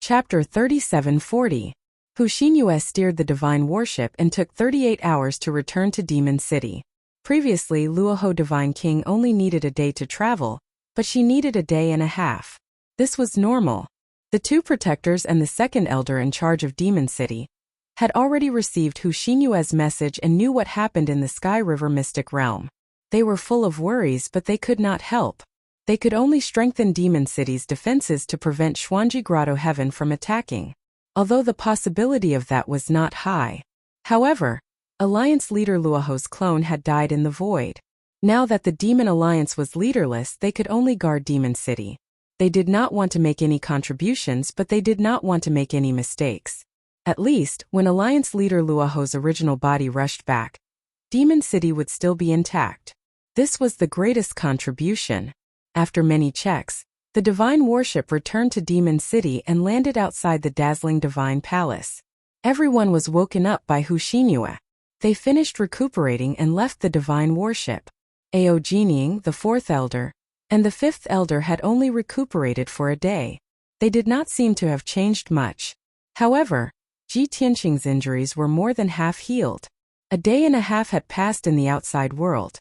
Chapter 3740. Hushinue steered the divine warship and took 38 hours to return to Demon City. Previously, Luoho Divine King only needed a day to travel, but she needed a day and a half. This was normal. The two protectors and the second elder in charge of Demon City had already received Hushinue's message and knew what happened in the Sky River Mystic Realm. They were full of worries, but they could not help. They could only strengthen Demon City's defenses to prevent Xuanji Grotto Heaven from attacking, although the possibility of that was not high. However, Alliance leader Luoho's clone had died in the void. Now that the Demon Alliance was leaderless, they could only guard Demon City. They did not want to make any contributions, but they did not want to make any mistakes. At least, when Alliance leader Luoho's original body rushed back, Demon City would still be intact. This was the greatest contribution. After many checks, the divine warship returned to Demon City and landed outside the dazzling divine palace. Everyone was woken up by Hushinue. They finished recuperating and left the divine warship. Aojining, the fourth elder, and the fifth elder had only recuperated for a day. They did not seem to have changed much. However, Ji Tianqing's injuries were more than half healed. A day and a half had passed in the outside world.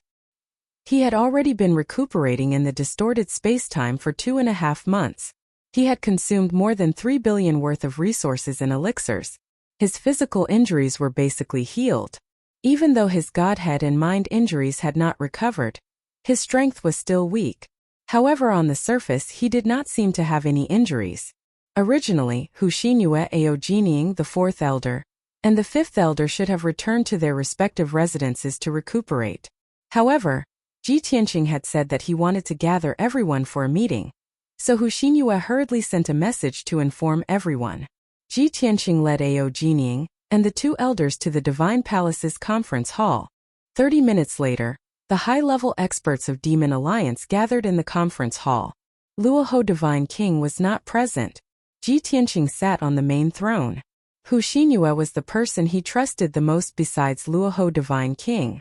He had already been recuperating in the distorted space-time for 2.5 months. He had consumed more than 3 billion worth of resources and elixirs. His physical injuries were basically healed. Even though his godhead and mind injuries had not recovered, his strength was still weak. However, on the surface he did not seem to have any injuries. Originally, Hushinue Aojining, the fourth elder, and the fifth elder should have returned to their respective residences to recuperate. However, Ji Tianqing had said that he wanted to gather everyone for a meeting, so Hushinue hurriedly sent a message to inform everyone. Ji Tianqing led Aojining and the two elders to the Divine Palace's conference hall. 30 minutes later, the high-level experts of Demon Alliance gathered in the conference hall. Luoho Divine King was not present. Ji Tianqing sat on the main throne. Hushinue was the person he trusted the most besides Luoho Divine King.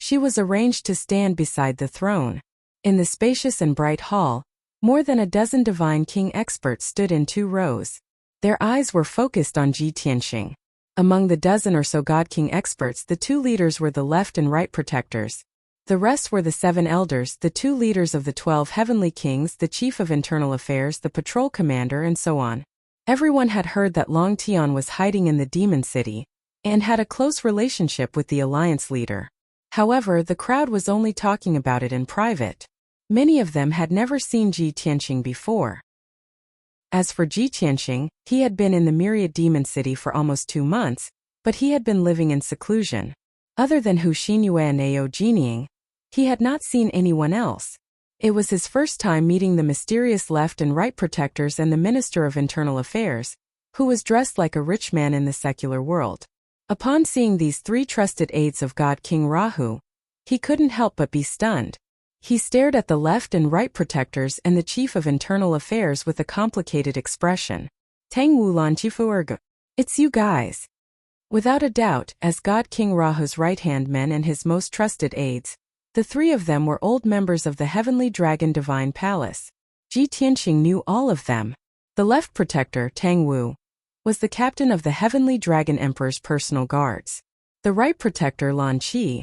She was arranged to stand beside the throne. In the spacious and bright hall, more than a dozen Divine King experts stood in 2 rows. Their eyes were focused on Ji Tianqing. Among the dozen or so God King experts, the 2 leaders were the left and right protectors. The rest were the 7 elders, the 2 leaders of the 12 heavenly kings, the chief of internal affairs, the patrol commander, and so on. Everyone had heard that Long Tian was hiding in the Demon City and had a close relationship with the Alliance leader. However, the crowd was only talking about it in private. Many of them had never seen Ji Tianqing before. As for Ji Tianqing, he had been in the Myriad Demon City for almost 2 months, but he had been living in seclusion. Other than Hushinue and Aojining, he had not seen anyone else. It was his first time meeting the mysterious left and right protectors and the Minister of Internal Affairs, who was dressed like a rich man in the secular world. Upon seeing these 3 trusted aides of God King Rahu, he couldn't help but be stunned. He stared at the left and right protectors and the chief of internal affairs with a complicated expression. Tang Wulan Chifuerga. It's you guys. Without a doubt, as God King Rahu's right-hand men and his most trusted aides, the 3 of them were old members of the Heavenly Dragon Divine Palace. Ji Tianqing knew all of them. The left protector, Tang Wu, was the captain of the Heavenly Dragon Emperor's personal guards. The right protector, Lan Qi,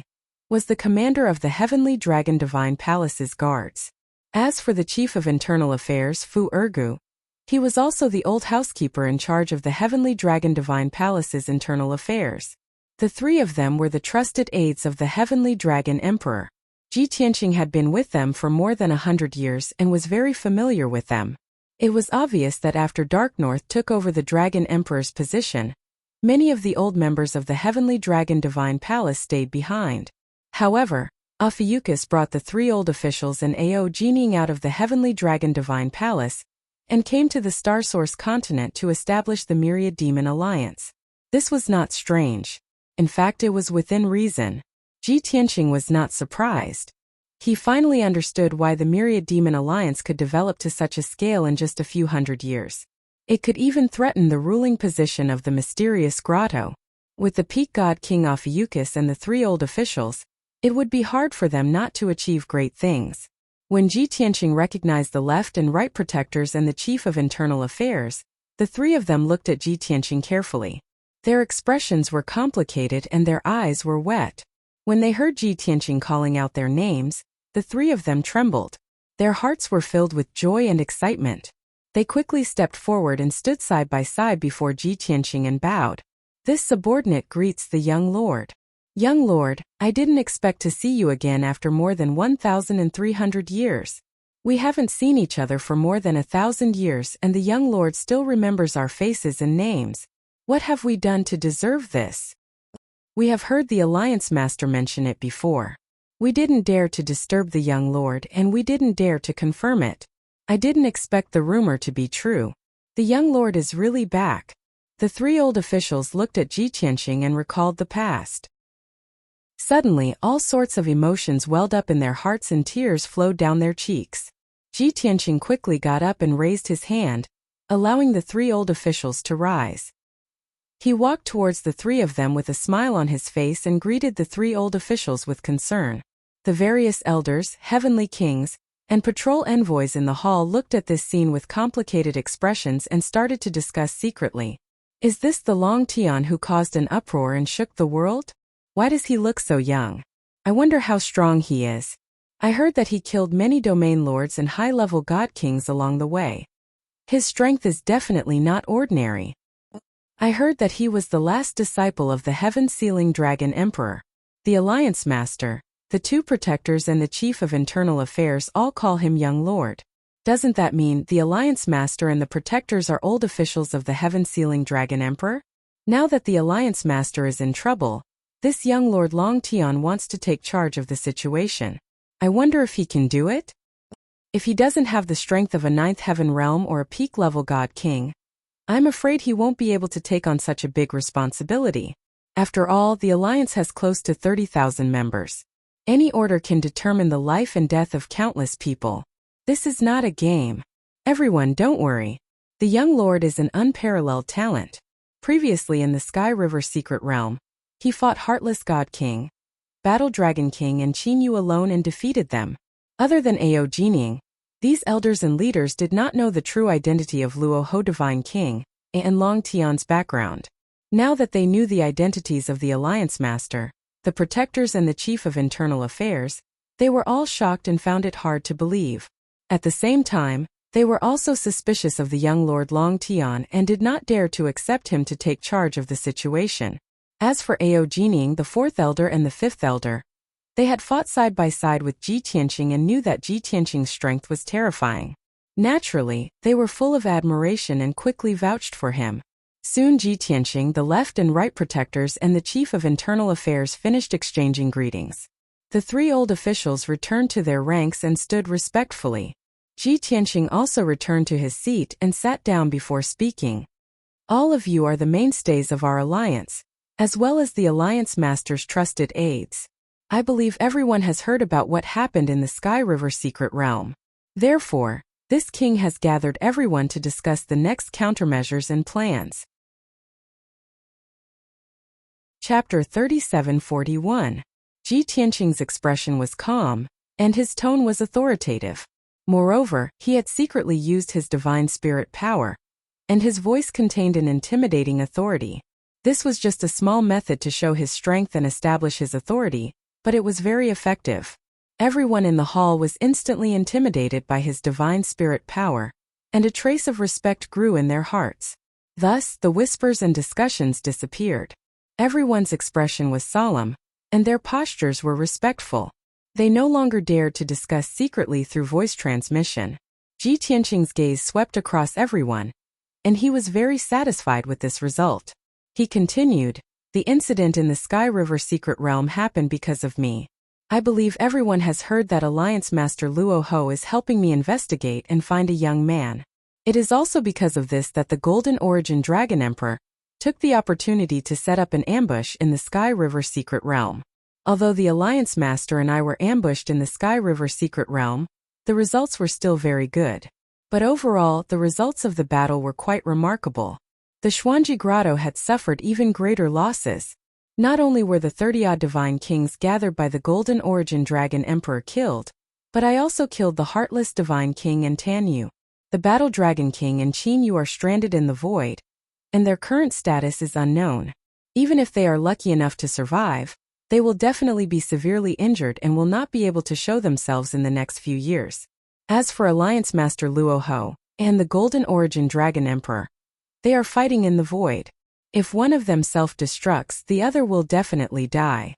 was the commander of the Heavenly Dragon Divine Palace's guards. As for the chief of internal affairs, Fu Ergu, he was also the old housekeeper in charge of the Heavenly Dragon Divine Palace's internal affairs. The 3 of them were the trusted aides of the Heavenly Dragon Emperor. Ji Tianqing had been with them for more than 100 years and was very familiar with them. It was obvious that after Dark North took over the Dragon Emperor's position, many of the old members of the Heavenly Dragon Divine Palace stayed behind. However, Ophiuchus brought the 3 old officials and Aojining out of the Heavenly Dragon Divine Palace and came to the Star Source continent to establish the Myriad Demon Alliance. This was not strange. In fact, it was within reason. Ji Tianqing was not surprised. He finally understood why the Myriad Demon Alliance could develop to such a scale in just a few hundred years. It could even threaten the ruling position of the mysterious grotto. With the peak god King Ophiuchus and the 3 old officials, it would be hard for them not to achieve great things. When Ji Tianqing recognized the left and right protectors and the chief of internal affairs, The three of them looked at Ji Tianqing carefully. Their expressions were complicated and their eyes were wet. When they heard Ji Tianqing calling out their names, the three of them trembled. Their hearts were filled with joy and excitement. They quickly stepped forward and stood side by side before Ji Tianqing and bowed. This subordinate greets the young lord. Young lord, I didn't expect to see you again after more than 1,300 years. We haven't seen each other for more than 1,000 years and the young lord still remembers our faces and names. What have we done to deserve this? We have heard the Alliance Master mention it before. We didn't dare to disturb the young lord and we didn't dare to confirm it. I didn't expect the rumor to be true. The young lord is really back. The three old officials looked at Ji Tianqing and recalled the past. Suddenly, all sorts of emotions welled up in their hearts and tears flowed down their cheeks. Ji Tianqing quickly got up and raised his hand, allowing the three old officials to rise. He walked towards the three of them with a smile on his face and greeted the three old officials with concern. The various elders, heavenly kings, and patrol envoys in the hall looked at this scene with complicated expressions and started to discuss secretly. Is this the Long Tian who caused an uproar and shook the world? Why does he look so young? I wonder how strong he is. I heard that he killed many domain lords and high-level god kings along the way. His strength is definitely not ordinary. I heard that he was the last disciple of the heaven-sealing dragon emperor. The Alliance Master, the two protectors and the Chief of Internal Affairs all call him Young Lord. Doesn't that mean the Alliance Master and the protectors are old officials of the heaven-sealing dragon emperor? Now that the Alliance Master is in trouble, this young Lord Long Tian wants to take charge of the situation. I wonder if he can do it? If he doesn't have the strength of a ninth heaven realm or a peak-level god king, I'm afraid he won't be able to take on such a big responsibility. After all, the Alliance has close to 30,000 members. Any order can determine the life and death of countless people. This is not a game. Everyone, don't worry. The young lord is an unparalleled talent. Previously in the Sky River Secret Realm, he fought Heartless God King, Battle Dragon King and Qin Yu alone and defeated them. Other than Ao Jining, these elders and leaders did not know the true identity of Luo Ho Divine King and Long Tian's background. Now that they knew the identities of the Alliance Master, the Protectors and the Chief of Internal Affairs, they were all shocked and found it hard to believe. At the same time, they were also suspicious of the young Lord Long Tian and did not dare to accept him to take charge of the situation. As for Ao Jining, the fourth elder and the fifth elder, they had fought side by side with Ji Tianqing and knew that Ji Tianqing's strength was terrifying. Naturally, they were full of admiration and quickly vouched for him. Soon Ji Tianqing, the left and right protectors and the Chief of Internal Affairs finished exchanging greetings. The three old officials returned to their ranks and stood respectfully. Ji Tianqing also returned to his seat and sat down before speaking. All of you are the mainstays of our alliance, as well as the Alliance Master's trusted aides. I believe everyone has heard about what happened in the Sky River Secret Realm. Therefore, this king has gathered everyone to discuss the next countermeasures and plans. Chapter 3741. Ji Tianqing's expression was calm, and his tone was authoritative. Moreover, he had secretly used his divine spirit power, and his voice contained an intimidating authority. This was just a small method to show his strength and establish his authority, but it was very effective. Everyone in the hall was instantly intimidated by his divine spirit power, and a trace of respect grew in their hearts. Thus, the whispers and discussions disappeared. Everyone's expression was solemn, and their postures were respectful. They no longer dared to discuss secretly through voice transmission. Ji Tianqing's gaze swept across everyone, and he was very satisfied with this result. He continued, the incident in the Sky River Secret Realm happened because of me. I believe everyone has heard that Alliance Master Luo Ho is helping me investigate and find a young man. It is also because of this that the Golden Origin Dragon Emperor took the opportunity to set up an ambush in the Sky River Secret Realm. Although the Alliance Master and I were ambushed in the Sky River Secret Realm, the results were still very good. But overall, the results of the battle were quite remarkable. The Xuanji Grotto had suffered even greater losses. Not only were the 30-odd divine kings gathered by the Golden Origin Dragon Emperor killed, but I also killed the Heartless Divine King and Tan Yu. The Battle Dragon King and Qin Yu are stranded in the void, and their current status is unknown. Even if they are lucky enough to survive, they will definitely be severely injured and will not be able to show themselves in the next few years. As for Alliance Master Luo Ho and the Golden Origin Dragon Emperor, they are fighting in the void. If one of them self-destructs, the other will definitely die.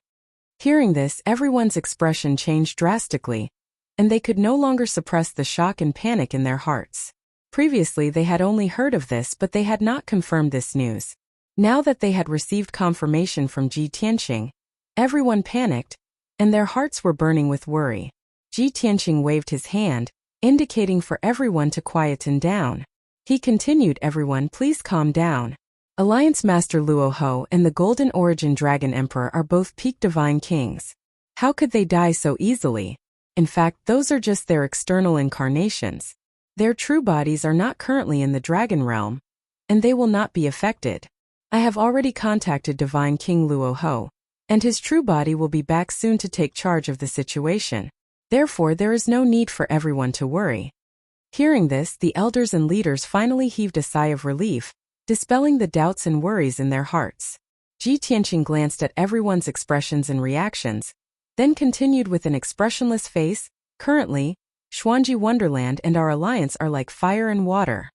Hearing this, everyone's expression changed drastically, and they could no longer suppress the shock and panic in their hearts. Previously they had only heard of this, but they had not confirmed this news. Now that they had received confirmation from Ji Tianqing, everyone panicked, and their hearts were burning with worry. Ji Tianqing waved his hand, indicating for everyone to quieten down. He continued, "Everyone, please calm down. Alliance Master Luo Ho and the Golden Origin Dragon Emperor are both peak divine kings. How could they die so easily? In fact, those are just their external incarnations. Their true bodies are not currently in the dragon realm, and they will not be affected. I have already contacted Divine King Luo Ho, and his true body will be back soon to take charge of the situation. Therefore, there is no need for everyone to worry." Hearing this, the elders and leaders finally heaved a sigh of relief, dispelling the doubts and worries in their hearts. Ji Tianqing glanced at everyone's expressions and reactions, then continued with an expressionless face, "Currently, Xuanji Wonderland and our alliance are like fire and water.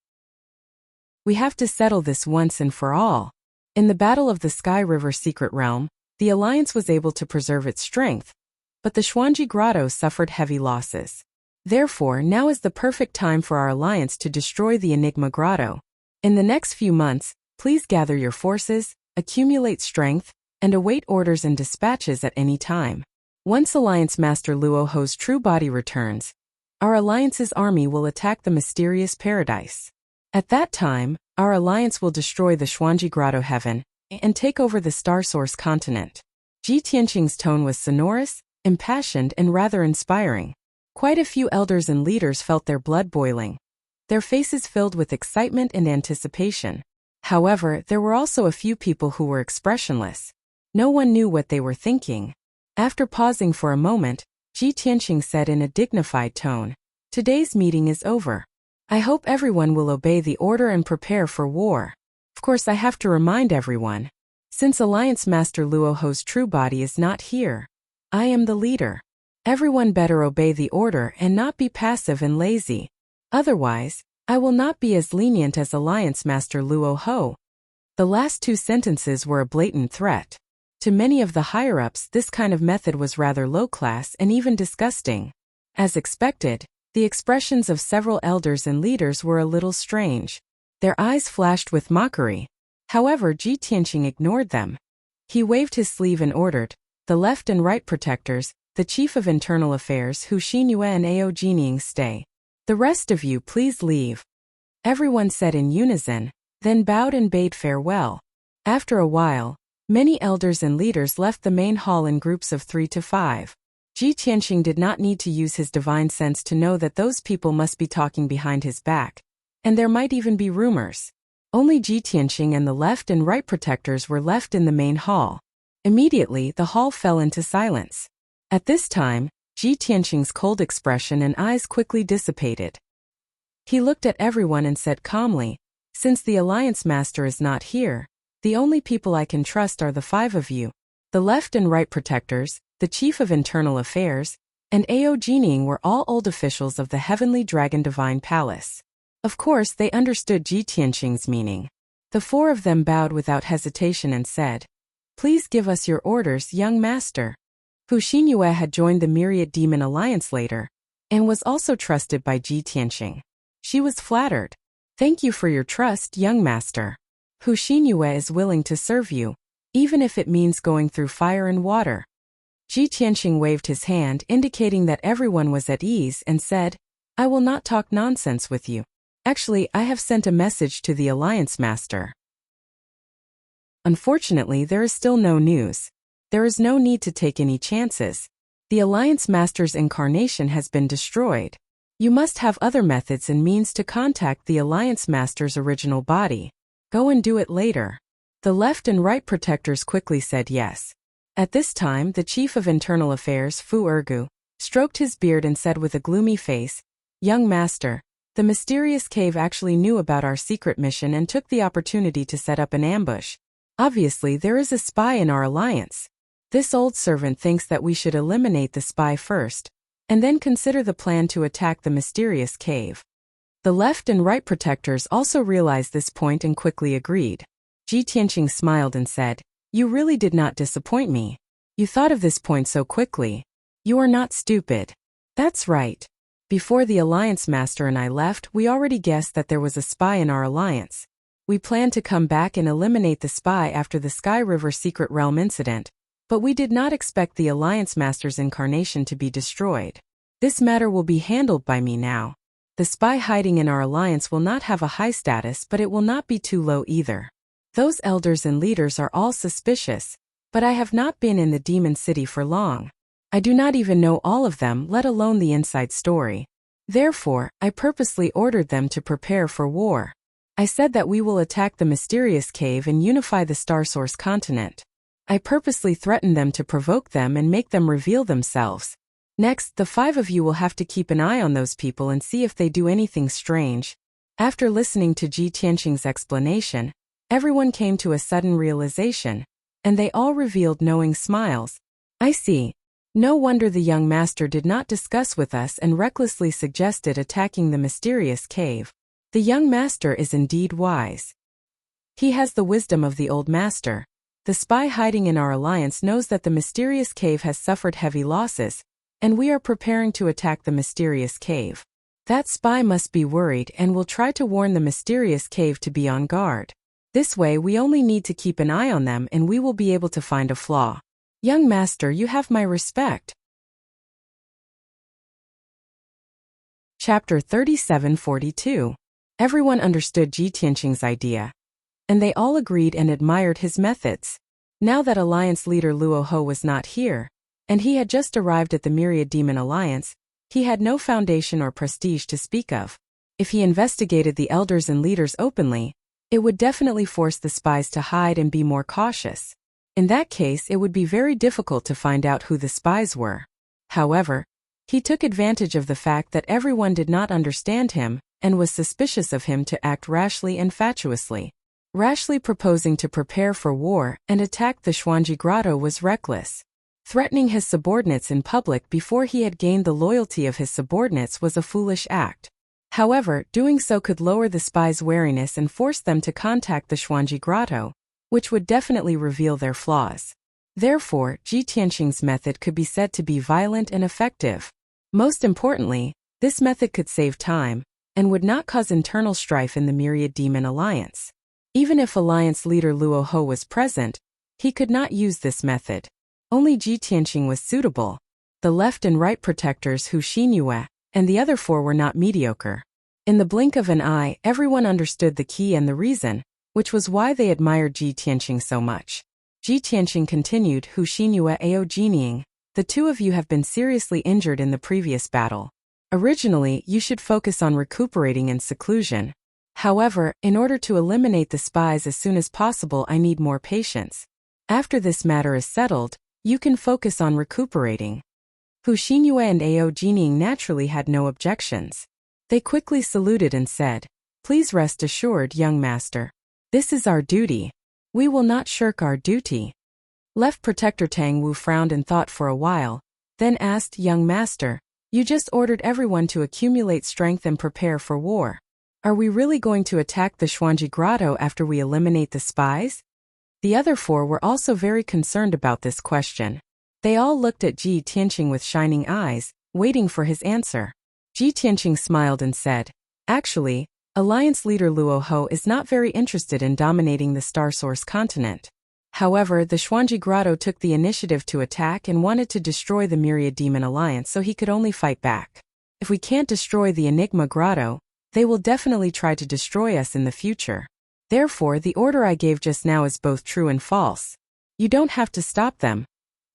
We have to settle this once and for all." In the Battle of the Sky River Secret Realm, the alliance was able to preserve its strength, but the Xuanji Grotto suffered heavy losses. Therefore, now is the perfect time for our alliance to destroy the Enigma Grotto. In the next few months, please gather your forces, accumulate strength, and await orders and dispatches at any time. Once Alliance Master Luo Ho's true body returns, our alliance's army will attack the mysterious paradise. At that time, our alliance will destroy the Xuanji Grotto heaven and take over the Star Source continent. Ji Tianqing's tone was sonorous, impassioned, and rather inspiring. Quite a few elders and leaders felt their blood boiling, their faces filled with excitement and anticipation. However, there were also a few people who were expressionless. No one knew what they were thinking. After pausing for a moment, Ji Tianqing said in a dignified tone, "Today's meeting is over. I hope everyone will obey the order and prepare for war. Of course, I have to remind everyone, since Alliance Master Luo Ho's true body is not here, I am the leader. Everyone better obey the order and not be passive and lazy. Otherwise, I will not be as lenient as Alliance Master Luo Ho." The last two sentences were a blatant threat. To many of the higher-ups, this kind of method was rather low-class and even disgusting. As expected, the expressions of several elders and leaders were a little strange. Their eyes flashed with mockery. However, Ji Tianqing ignored them. He waved his sleeve and ordered, "The left and right protectors, the Chief of Internal Affairs, Hu Xinyue and Ao Jining, stay. The rest of you please leave." Everyone said in unison, then bowed and bade farewell. After a while, many elders and leaders left the main hall in groups of 3 to 5. Ji Tianqing did not need to use his divine sense to know that those people must be talking behind his back, and there might even be rumors. Only Ji Tianqing and the left and right protectors were left in the main hall. Immediately, the hall fell into silence. At this time, Ji Tianqing's cold expression and eyes quickly dissipated. He looked at everyone and said calmly, "Since the Alliance Master is not here, the only people I can trust are the 5 of you. The left and right protectors, the Chief of Internal Affairs, and Ao Jining were all old officials of the Heavenly Dragon Divine Palace." Of course, they understood Ji Tianqing's meaning. The 4 of them bowed without hesitation and said, "Please give us your orders, young master." Hu Xinyue had joined the Myriad Demon Alliance later, and was also trusted by Ji Tianqing. She was flattered. "Thank you for your trust, young master. Hu Xinyue is willing to serve you, even if it means going through fire and water." Ji Tianqing waved his hand, indicating that everyone was at ease, and said, "I will not talk nonsense with you. Actually, I have sent a message to the Alliance Master." Unfortunately, there is still no news. There is no need to take any chances. The Alliance Master's incarnation has been destroyed. You must have other methods and means to contact the Alliance Master's original body. Go and do it later. The left and right protectors quickly said yes. At this time, the Chief of Internal Affairs, Fu Ergu, stroked his beard and said with a gloomy face, "Young master, The mysterious cave actually knew about our secret mission and took the opportunity to set up an ambush. Obviously, there is a spy in our alliance. This old servant thinks that we should eliminate the spy first, and then consider the plan to attack the mysterious cave. The left and right protectors also realized this point and quickly agreed. Ji Tianqing smiled and said, "You really did not disappoint me. You thought of this point so quickly. You are not stupid." "That's right. Before the Alliance Master and I left, we already guessed that there was a spy in our alliance. We planned to come back and eliminate the spy after the Sky River Secret Realm incident, but we did not expect the Alliance Master's incarnation to be destroyed. This matter will be handled by me now. The spy hiding in our alliance will not have a high status, but it will not be too low either. Those elders and leaders are all suspicious, but I have not been in the Demon City for long. I do not even know all of them, let alone the inside story. Therefore, I purposely ordered them to prepare for war. I said that we will attack the mysterious cave and unify the Star Source continent. I purposely threatened them to provoke them and make them reveal themselves. Next, the 5 of you will have to keep an eye on those people and see if they do anything strange." After listening to Ji Tianqing's explanation, everyone came to a sudden realization, and they all revealed knowing smiles. "I see. No wonder the young master did not discuss with us and recklessly suggested attacking the mysterious cave. The young master is indeed wise. He has the wisdom of the old master. The spy hiding in our alliance knows that the mysterious cave has suffered heavy losses, and we are preparing to attack the mysterious cave. That spy must be worried and will try to warn the mysterious cave to be on guard. This way we only need to keep an eye on them and we will be able to find a flaw. Young master, you have my respect." Chapter 3742. Everyone understood Ji Tianqing's idea, and they all agreed and admired his methods. Now that Alliance leader Luo Ho was not here, and he had just arrived at the Myriad Demon Alliance, he had no foundation or prestige to speak of. If he investigated the elders and leaders openly, it would definitely force the spies to hide and be more cautious. In that case, it would be very difficult to find out who the spies were. However, he took advantage of the fact that everyone did not understand him and was suspicious of him to act rashly and fatuously. Rashly proposing to prepare for war and attack the Xuanji Grotto was reckless. Threatening his subordinates in public before he had gained the loyalty of his subordinates was a foolish act. However, doing so could lower the spies' wariness and force them to contact the Xuanji Grotto, which would definitely reveal their flaws. Therefore, Ji Tianqing's method could be said to be violent and effective. Most importantly, this method could save time, and would not cause internal strife in the Myriad Demon Alliance. Even if Alliance leader Luo Ho was present, he could not use this method. Only Ji Tianqing was suitable. The left and right protectors Hu Xinyue and the other 4 were not mediocre. In the blink of an eye, everyone understood the key and the reason, which was why they admired Ji Tianqing so much. Ji Tianqing continued, "Hu Xinyue Ao Jinying, the 2 of you have been seriously injured in the previous battle. Originally, you should focus on recuperating in seclusion. However, in order to eliminate the spies as soon as possible, I need more patience. After this matter is settled, you can focus on recuperating." Hu Xinyue and Ao Jinying naturally had no objections. They quickly saluted and said, "Please rest assured, young master. This is our duty. We will not shirk our duty." Left Protector Tang Wu frowned and thought for a while, then asked, "Young master, you just ordered everyone to accumulate strength and prepare for war. Are we really going to attack the Xuanji Grotto after we eliminate the spies?" The other 4 were also very concerned about this question. They all looked at Ji Tianqing with shining eyes, waiting for his answer. Ji Tianqing smiled and said, "Actually, Alliance leader Luo Ho is not very interested in dominating the Star Source continent. However, the Xuanji Grotto took the initiative to attack and wanted to destroy the Myriad Demon Alliance, so he could only fight back. If we can't destroy the Enigma Grotto, they will definitely try to destroy us in the future. Therefore, the order I gave just now is both true and false. You don't have to stop them.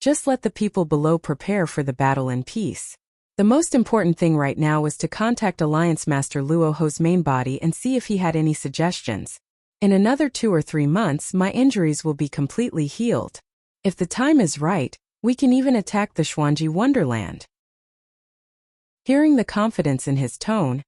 Just let the people below prepare for the battle in peace. The most important thing right now was to contact Alliance Master Luo Ho's main body and see if he had any suggestions. In another 2 or 3 months, my injuries will be completely healed. If the time is right, we can even attack the Xuanji Wonderland." Hearing the confidence in his tone,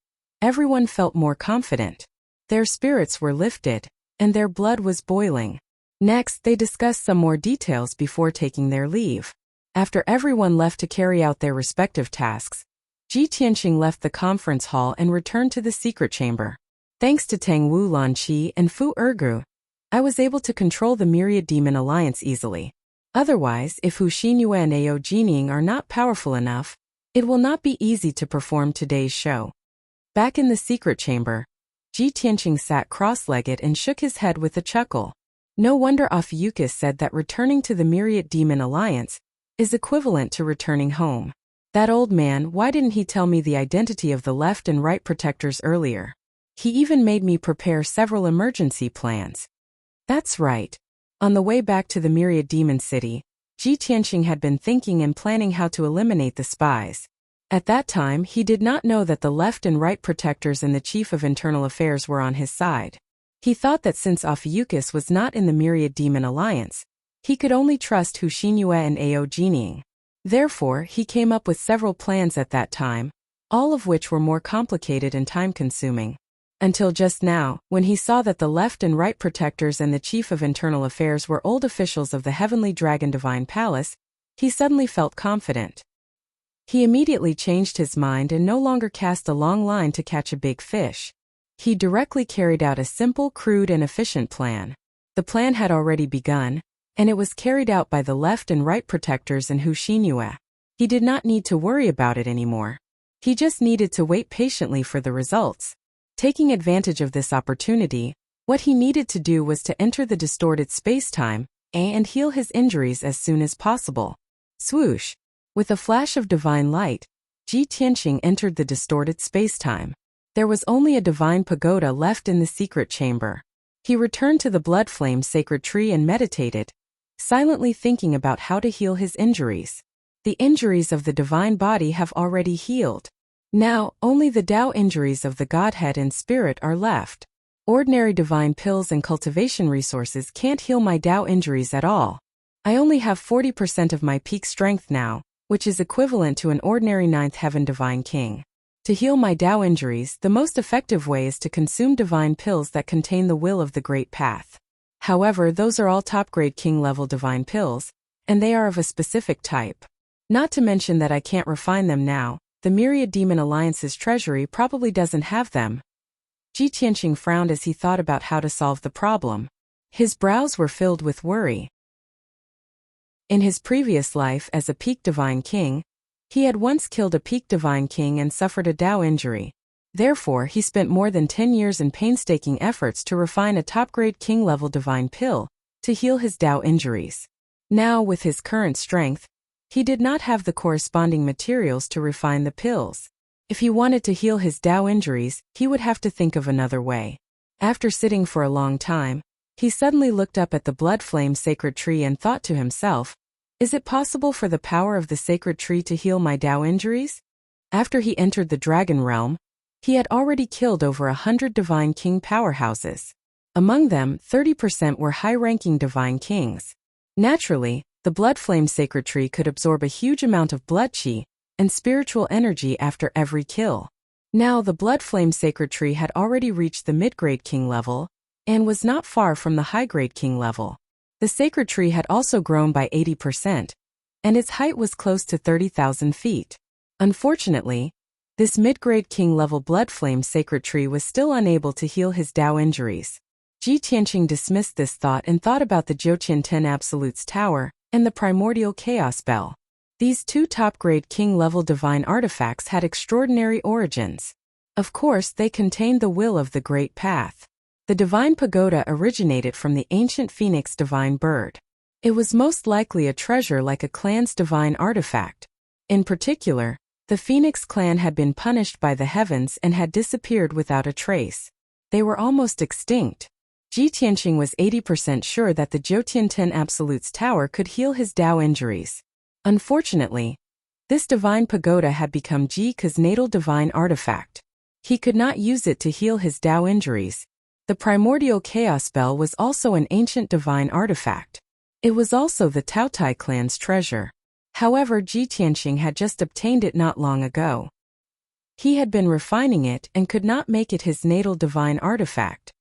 Everyone felt more confident. Their spirits were lifted, and their blood was boiling. Next, they discussed some more details before taking their leave. After everyone left to carry out their respective tasks, Ji Tianqing left the conference hall and returned to the secret chamber. Thanks to Tang Wu Lanqi and Fu Ergu, I was able to control the Myriad Demon Alliance easily. Otherwise, if Hu Xinyue and Ao Jining are not powerful enough, it will not be easy to perform today's show. Back in the secret chamber, Ji Tianqing sat cross-legged and shook his head with a chuckle. No wonder Ophiuchus said that returning to the Myriad Demon Alliance is equivalent to returning home. That old man, why didn't he tell me the identity of the left and right protectors earlier? He even made me prepare several emergency plans. That's right. On the way back to the Myriad Demon City, Ji Tianqing had been thinking and planning how to eliminate the spies. At that time, he did not know that the left and right protectors and the Chief of Internal Affairs were on his side. He thought that since Ophiuchus was not in the Myriad Demon Alliance, he could only trust Hu Xinyue and Ao Jining. Therefore, he came up with several plans at that time, all of which were more complicated and time-consuming. Until just now, when he saw that the left and right protectors and the Chief of Internal Affairs were old officials of the Heavenly Dragon Divine Palace, he suddenly felt confident. He immediately changed his mind and no longer cast a long line to catch a big fish. He directly carried out a simple, crude, and efficient plan. The plan had already begun, and it was carried out by the left and right protectors and Hu Xinyue. He did not need to worry about it anymore. He just needed to wait patiently for the results. Taking advantage of this opportunity, what he needed to do was to enter the distorted space-time and heal his injuries as soon as possible. Swoosh! With a flash of divine light, Ji Tianqing entered the distorted space-time. There was only a divine pagoda left in the secret chamber. He returned to the blood flame sacred tree and meditated, silently thinking about how to heal his injuries. The injuries of the divine body have already healed. Now, only the Tao injuries of the Godhead and Spirit are left. Ordinary divine pills and cultivation resources can't heal my Tao injuries at all. I only have 40% of my peak strength now, which is equivalent to an ordinary ninth heaven divine king. To heal my Tao injuries, the most effective way is to consume divine pills that contain the will of the Great Path. However, those are all top-grade king-level divine pills, and they are of a specific type. Not to mention that I can't refine them now. The Myriad Demon Alliance's treasury probably doesn't have them. Ji Tianqing frowned as he thought about how to solve the problem. His brows were filled with worry. In his previous life as a peak divine king, he had once killed a peak divine king and suffered a Tao injury. Therefore, he spent more than 10 years in painstaking efforts to refine a top-grade king-level divine pill to heal his Tao injuries. Now, with his current strength, he did not have the corresponding materials to refine the pills. If he wanted to heal his Tao injuries, he would have to think of another way. After sitting for a long time, he suddenly looked up at the blood flame sacred tree and thought to himself, is it possible for the power of the sacred tree to heal my Tao injuries? After he entered the dragon realm, he had already killed over 100 divine king powerhouses. Among them, 30% were high-ranking divine kings. Naturally, the blood flame sacred tree could absorb a huge amount of blood qi and spiritual energy after every kill. Now the blood flame sacred tree had already reached the mid-grade king level and was not far from the high-grade king level. The sacred tree had also grown by 80%, and its height was close to 30,000 feet. Unfortunately, this mid-grade king-level blood flame sacred tree was still unable to heal his Tao injuries. Ji Tianqing dismissed this thought and thought about the Jiuqian Ten Absolutes Tower and the primordial chaos bell. These two top-grade king-level divine artifacts had extraordinary origins. Of course, they contained the will of the Great Path. The divine pagoda originated from the ancient phoenix divine bird. It was most likely a treasure like a clan's divine artifact. In particular, the Phoenix clan had been punished by the heavens and had disappeared without a trace. They were almost extinct. Ji Tianqing was 80% sure that the Jiuqian Ten Absolutes Tower could heal his Tao injuries. Unfortunately, this divine pagoda had become Ji Ke's natal divine artifact. He could not use it to heal his Tao injuries. The primordial chaos bell was also an ancient divine artifact. It was also the Taotai clan's treasure. However, Ji Tianqing had just obtained it not long ago. He had been refining it and could not make it his natal divine artifact.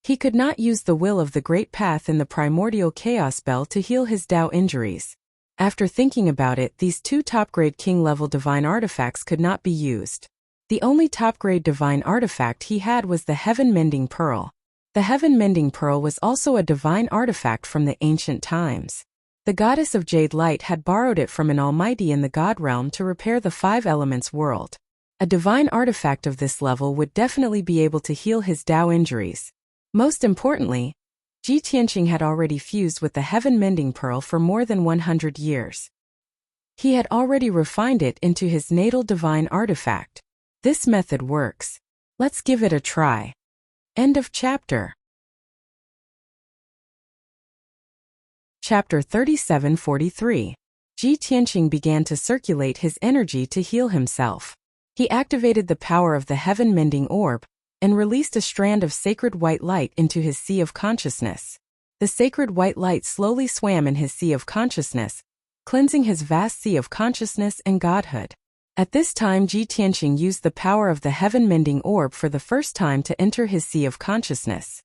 He could not use the will of the great path in the primordial chaos bell to heal his Tao injuries. After thinking about it, these two top-grade king-level divine artifacts could not be used. The only top-grade divine artifact he had was the Heaven-Mending Pearl. The Heaven-Mending Pearl was also a divine artifact from the ancient times. The goddess of Jade Light had borrowed it from an almighty in the god realm to repair the five elements world. A divine artifact of this level would definitely be able to heal his Tao injuries. Most importantly, Ji Tianqing had already fused with the Heaven-Mending Pearl for more than 100 years. He had already refined it into his natal divine artifact. This method works. Let's give it a try. End of chapter. Chapter 3743. Ji Tianqing began to circulate his energy to heal himself. He activated the power of the Heaven-Mending Orb and released a strand of sacred white light into his sea of consciousness. The sacred white light slowly swam in his sea of consciousness, cleansing his vast sea of consciousness and godhood. At this time, Ji Tianqing used the power of the Heaven-Mending Orb for the first time to enter his sea of consciousness.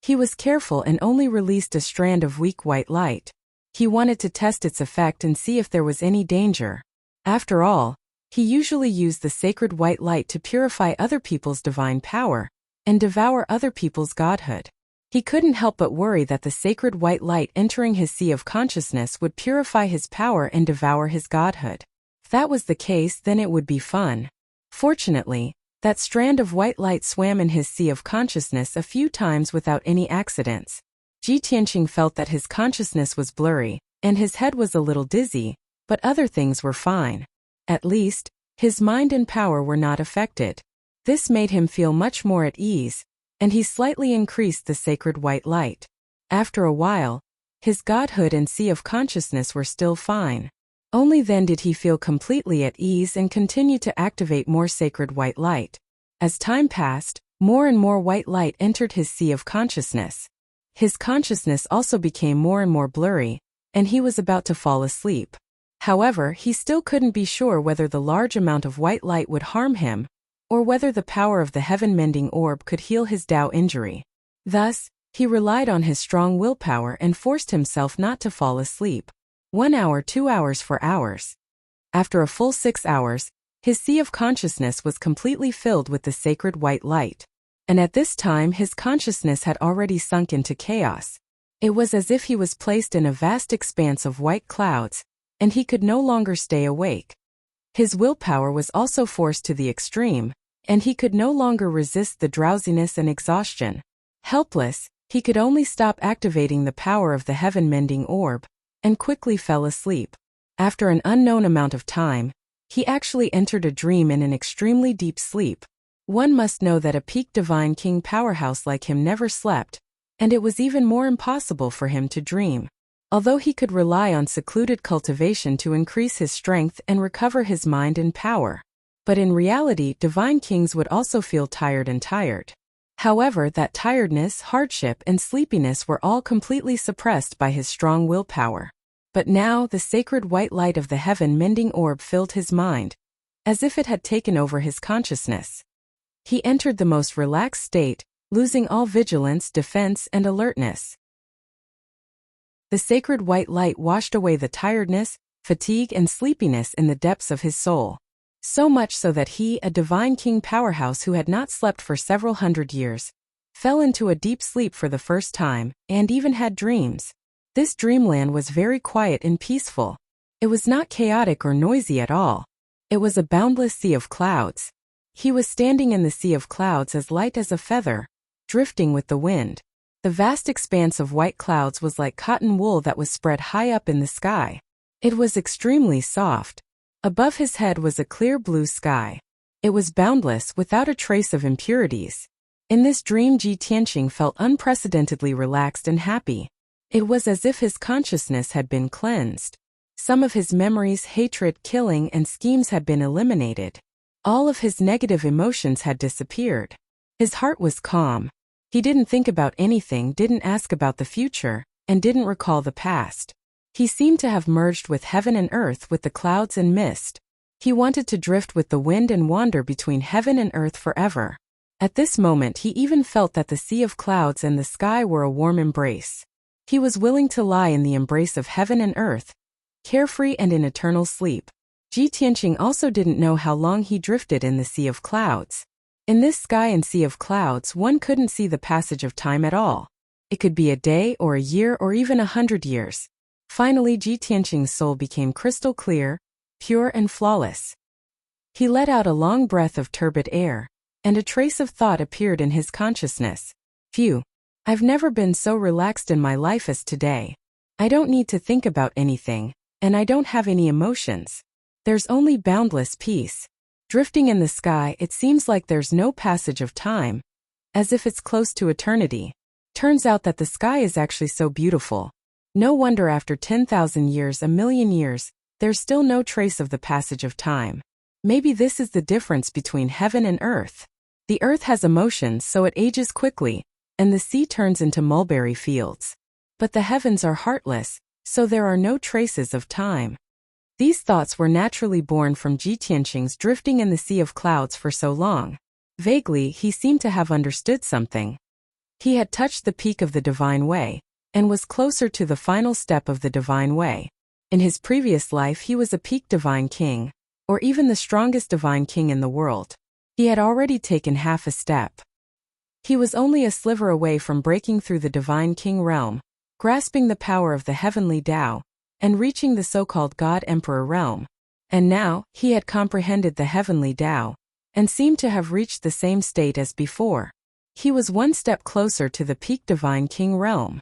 He was careful and only released a strand of weak white light. He wanted to test its effect and see if there was any danger. After all, he usually used the sacred white light to purify other people's divine power and devour other people's godhood. He couldn't help but worry that the sacred white light entering his sea of consciousness would purify his power and devour his godhood. If that was the case, then it would be fun. Fortunately, that strand of white light swam in his sea of consciousness a few times without any accidents. Ji Tianqing felt that his consciousness was blurry, and his head was a little dizzy, but other things were fine. At least, his mind and power were not affected. This made him feel much more at ease, and he slightly increased the sacred white light. After a while, his godhood and sea of consciousness were still fine. Only then did he feel completely at ease and continue to activate more sacred white light. As time passed, more and more white light entered his sea of consciousness. His consciousness also became more and more blurry, and he was about to fall asleep. However, he still couldn't be sure whether the large amount of white light would harm him, or whether the power of the Heaven-Mending Orb could heal his Tao injury. Thus, he relied on his strong willpower and forced himself not to fall asleep. 1 hour, 2 hours, 4 hours. After a full 6 hours, his sea of consciousness was completely filled with the sacred white light. And at this time his consciousness had already sunk into chaos. It was as if he was placed in a vast expanse of white clouds, and he could no longer stay awake. His willpower was also forced to the extreme, and he could no longer resist the drowsiness and exhaustion. Helpless, he could only stop activating the power of the Heaven-Mending Orb, and quickly fell asleep. After an unknown amount of time, he actually entered a dream in an extremely deep sleep. One must know that a peak divine king powerhouse like him never slept, and it was even more impossible for him to dream. Although he could rely on secluded cultivation to increase his strength and recover his mind and power. But in reality, divine kings would also feel tired and tired. However, that tiredness, hardship, and sleepiness were all completely suppressed by his strong willpower. But now the sacred white light of the Heaven-Mending Orb filled his mind, as if it had taken over his consciousness. He entered the most relaxed state, losing all vigilance, defense, and alertness. The sacred white light washed away the tiredness, fatigue, and sleepiness in the depths of his soul. So much so that he, a divine king powerhouse who had not slept for several hundred years, fell into a deep sleep for the first time, and even had dreams. This dreamland was very quiet and peaceful. It was not chaotic or noisy at all. It was a boundless sea of clouds. He was standing in the sea of clouds as light as a feather, drifting with the wind. The vast expanse of white clouds was like cotton wool that was spread high up in the sky. It was extremely soft. Above his head was a clear blue sky. It was boundless, without a trace of impurities. In this dream, Ji Tianqing felt unprecedentedly relaxed and happy. It was as if his consciousness had been cleansed. Some of his memories, hatred, killing, and schemes had been eliminated. All of his negative emotions had disappeared. His heart was calm. He didn't think about anything, didn't ask about the future, and didn't recall the past. He seemed to have merged with heaven and earth, with the clouds and mist. He wanted to drift with the wind and wander between heaven and earth forever. At this moment he even felt that the sea of clouds and the sky were a warm embrace. He was willing to lie in the embrace of heaven and earth, carefree and in eternal sleep. Ji Tianqing also didn't know how long he drifted in the sea of clouds. In this sky and sea of clouds one couldn't see the passage of time at all. It could be a day or a year or even 100 years. Finally Ji Tianqing's soul became crystal clear, pure and flawless. He let out a long breath of turbid air, and a trace of thought appeared in his consciousness. Phew! I've never been so relaxed in my life as today. I don't need to think about anything, and I don't have any emotions. There's only boundless peace. Drifting in the sky, it seems like there's no passage of time, as if it's close to eternity. Turns out that the sky is actually so beautiful. No wonder after 10,000 years, a million years, there's still no trace of the passage of time. Maybe this is the difference between heaven and earth. The earth has emotions, so it ages quickly, and the sea turns into mulberry fields. But the heavens are heartless, so there are no traces of time. These thoughts were naturally born from Ji Tianqing's drifting in the sea of clouds for so long. Vaguely, he seemed to have understood something. He had touched the peak of the divine way, and was closer to the final step of the divine way. In his previous life he was a peak divine king, or even the strongest divine king in the world. He had already taken half a step. He was only a sliver away from breaking through the divine king realm, grasping the power of the heavenly Tao, and reaching the so-called God-Emperor realm. And now, he had comprehended the heavenly Tao, and seemed to have reached the same state as before. He was one step closer to the peak divine king realm.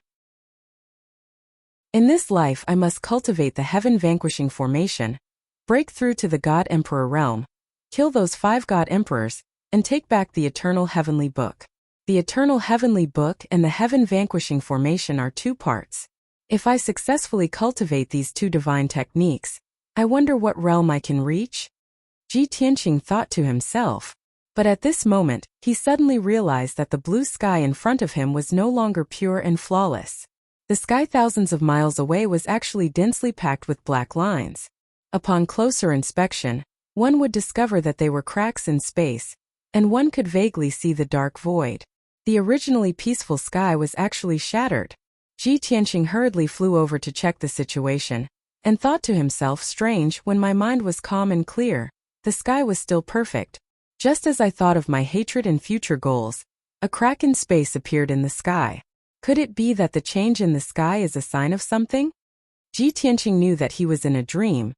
In this life I must cultivate the heaven-vanquishing formation, break through to the God-Emperor realm, kill those 5 God-Emperors, and take back the eternal heavenly book. The eternal heavenly book and the heaven-vanquishing formation are 2 parts. If I successfully cultivate these 2 divine techniques, I wonder what realm I can reach? Ji Tianqing thought to himself. But at this moment, he suddenly realized that the blue sky in front of him was no longer pure and flawless. The sky thousands of miles away was actually densely packed with black lines. Upon closer inspection, one would discover that they were cracks in space, and one could vaguely see the dark void. The originally peaceful sky was actually shattered. Ji Tianqing hurriedly flew over to check the situation, and thought to himself, strange, when my mind was calm and clear, the sky was still perfect. Just as I thought of my hatred and future goals, a crack in space appeared in the sky. Could it be that the change in the sky is a sign of something? Ji Tianqing knew that he was in a dream,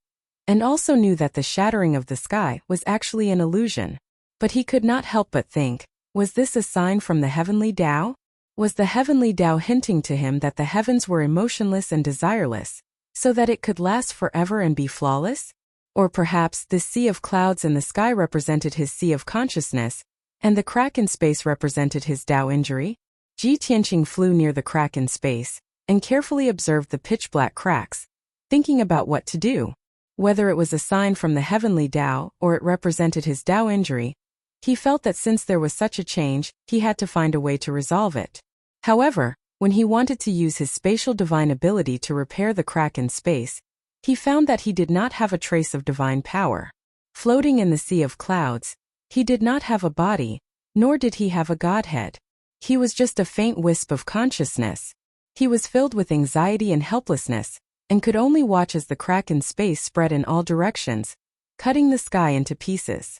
and also knew that the shattering of the sky was actually an illusion. But he could not help but think, was this a sign from the heavenly Tao? Was the heavenly Tao hinting to him that the heavens were emotionless and desireless, so that it could last forever and be flawless? Or perhaps this sea of clouds in the sky represented his sea of consciousness, and the crack in space represented his Tao injury? Ji Tianqing flew near the crack in space, and carefully observed the pitch-black cracks, thinking about what to do. Whether it was a sign from the heavenly Tao or it represented his Tao injury, he felt that since there was such a change, he had to find a way to resolve it. However, when he wanted to use his spatial divine ability to repair the crack in space, he found that he did not have a trace of divine power. Floating in the sea of clouds, he did not have a body, nor did he have a godhead. He was just a faint wisp of consciousness. He was filled with anxiety and helplessness, and could only watch as the crack in space spread in all directions, cutting the sky into pieces.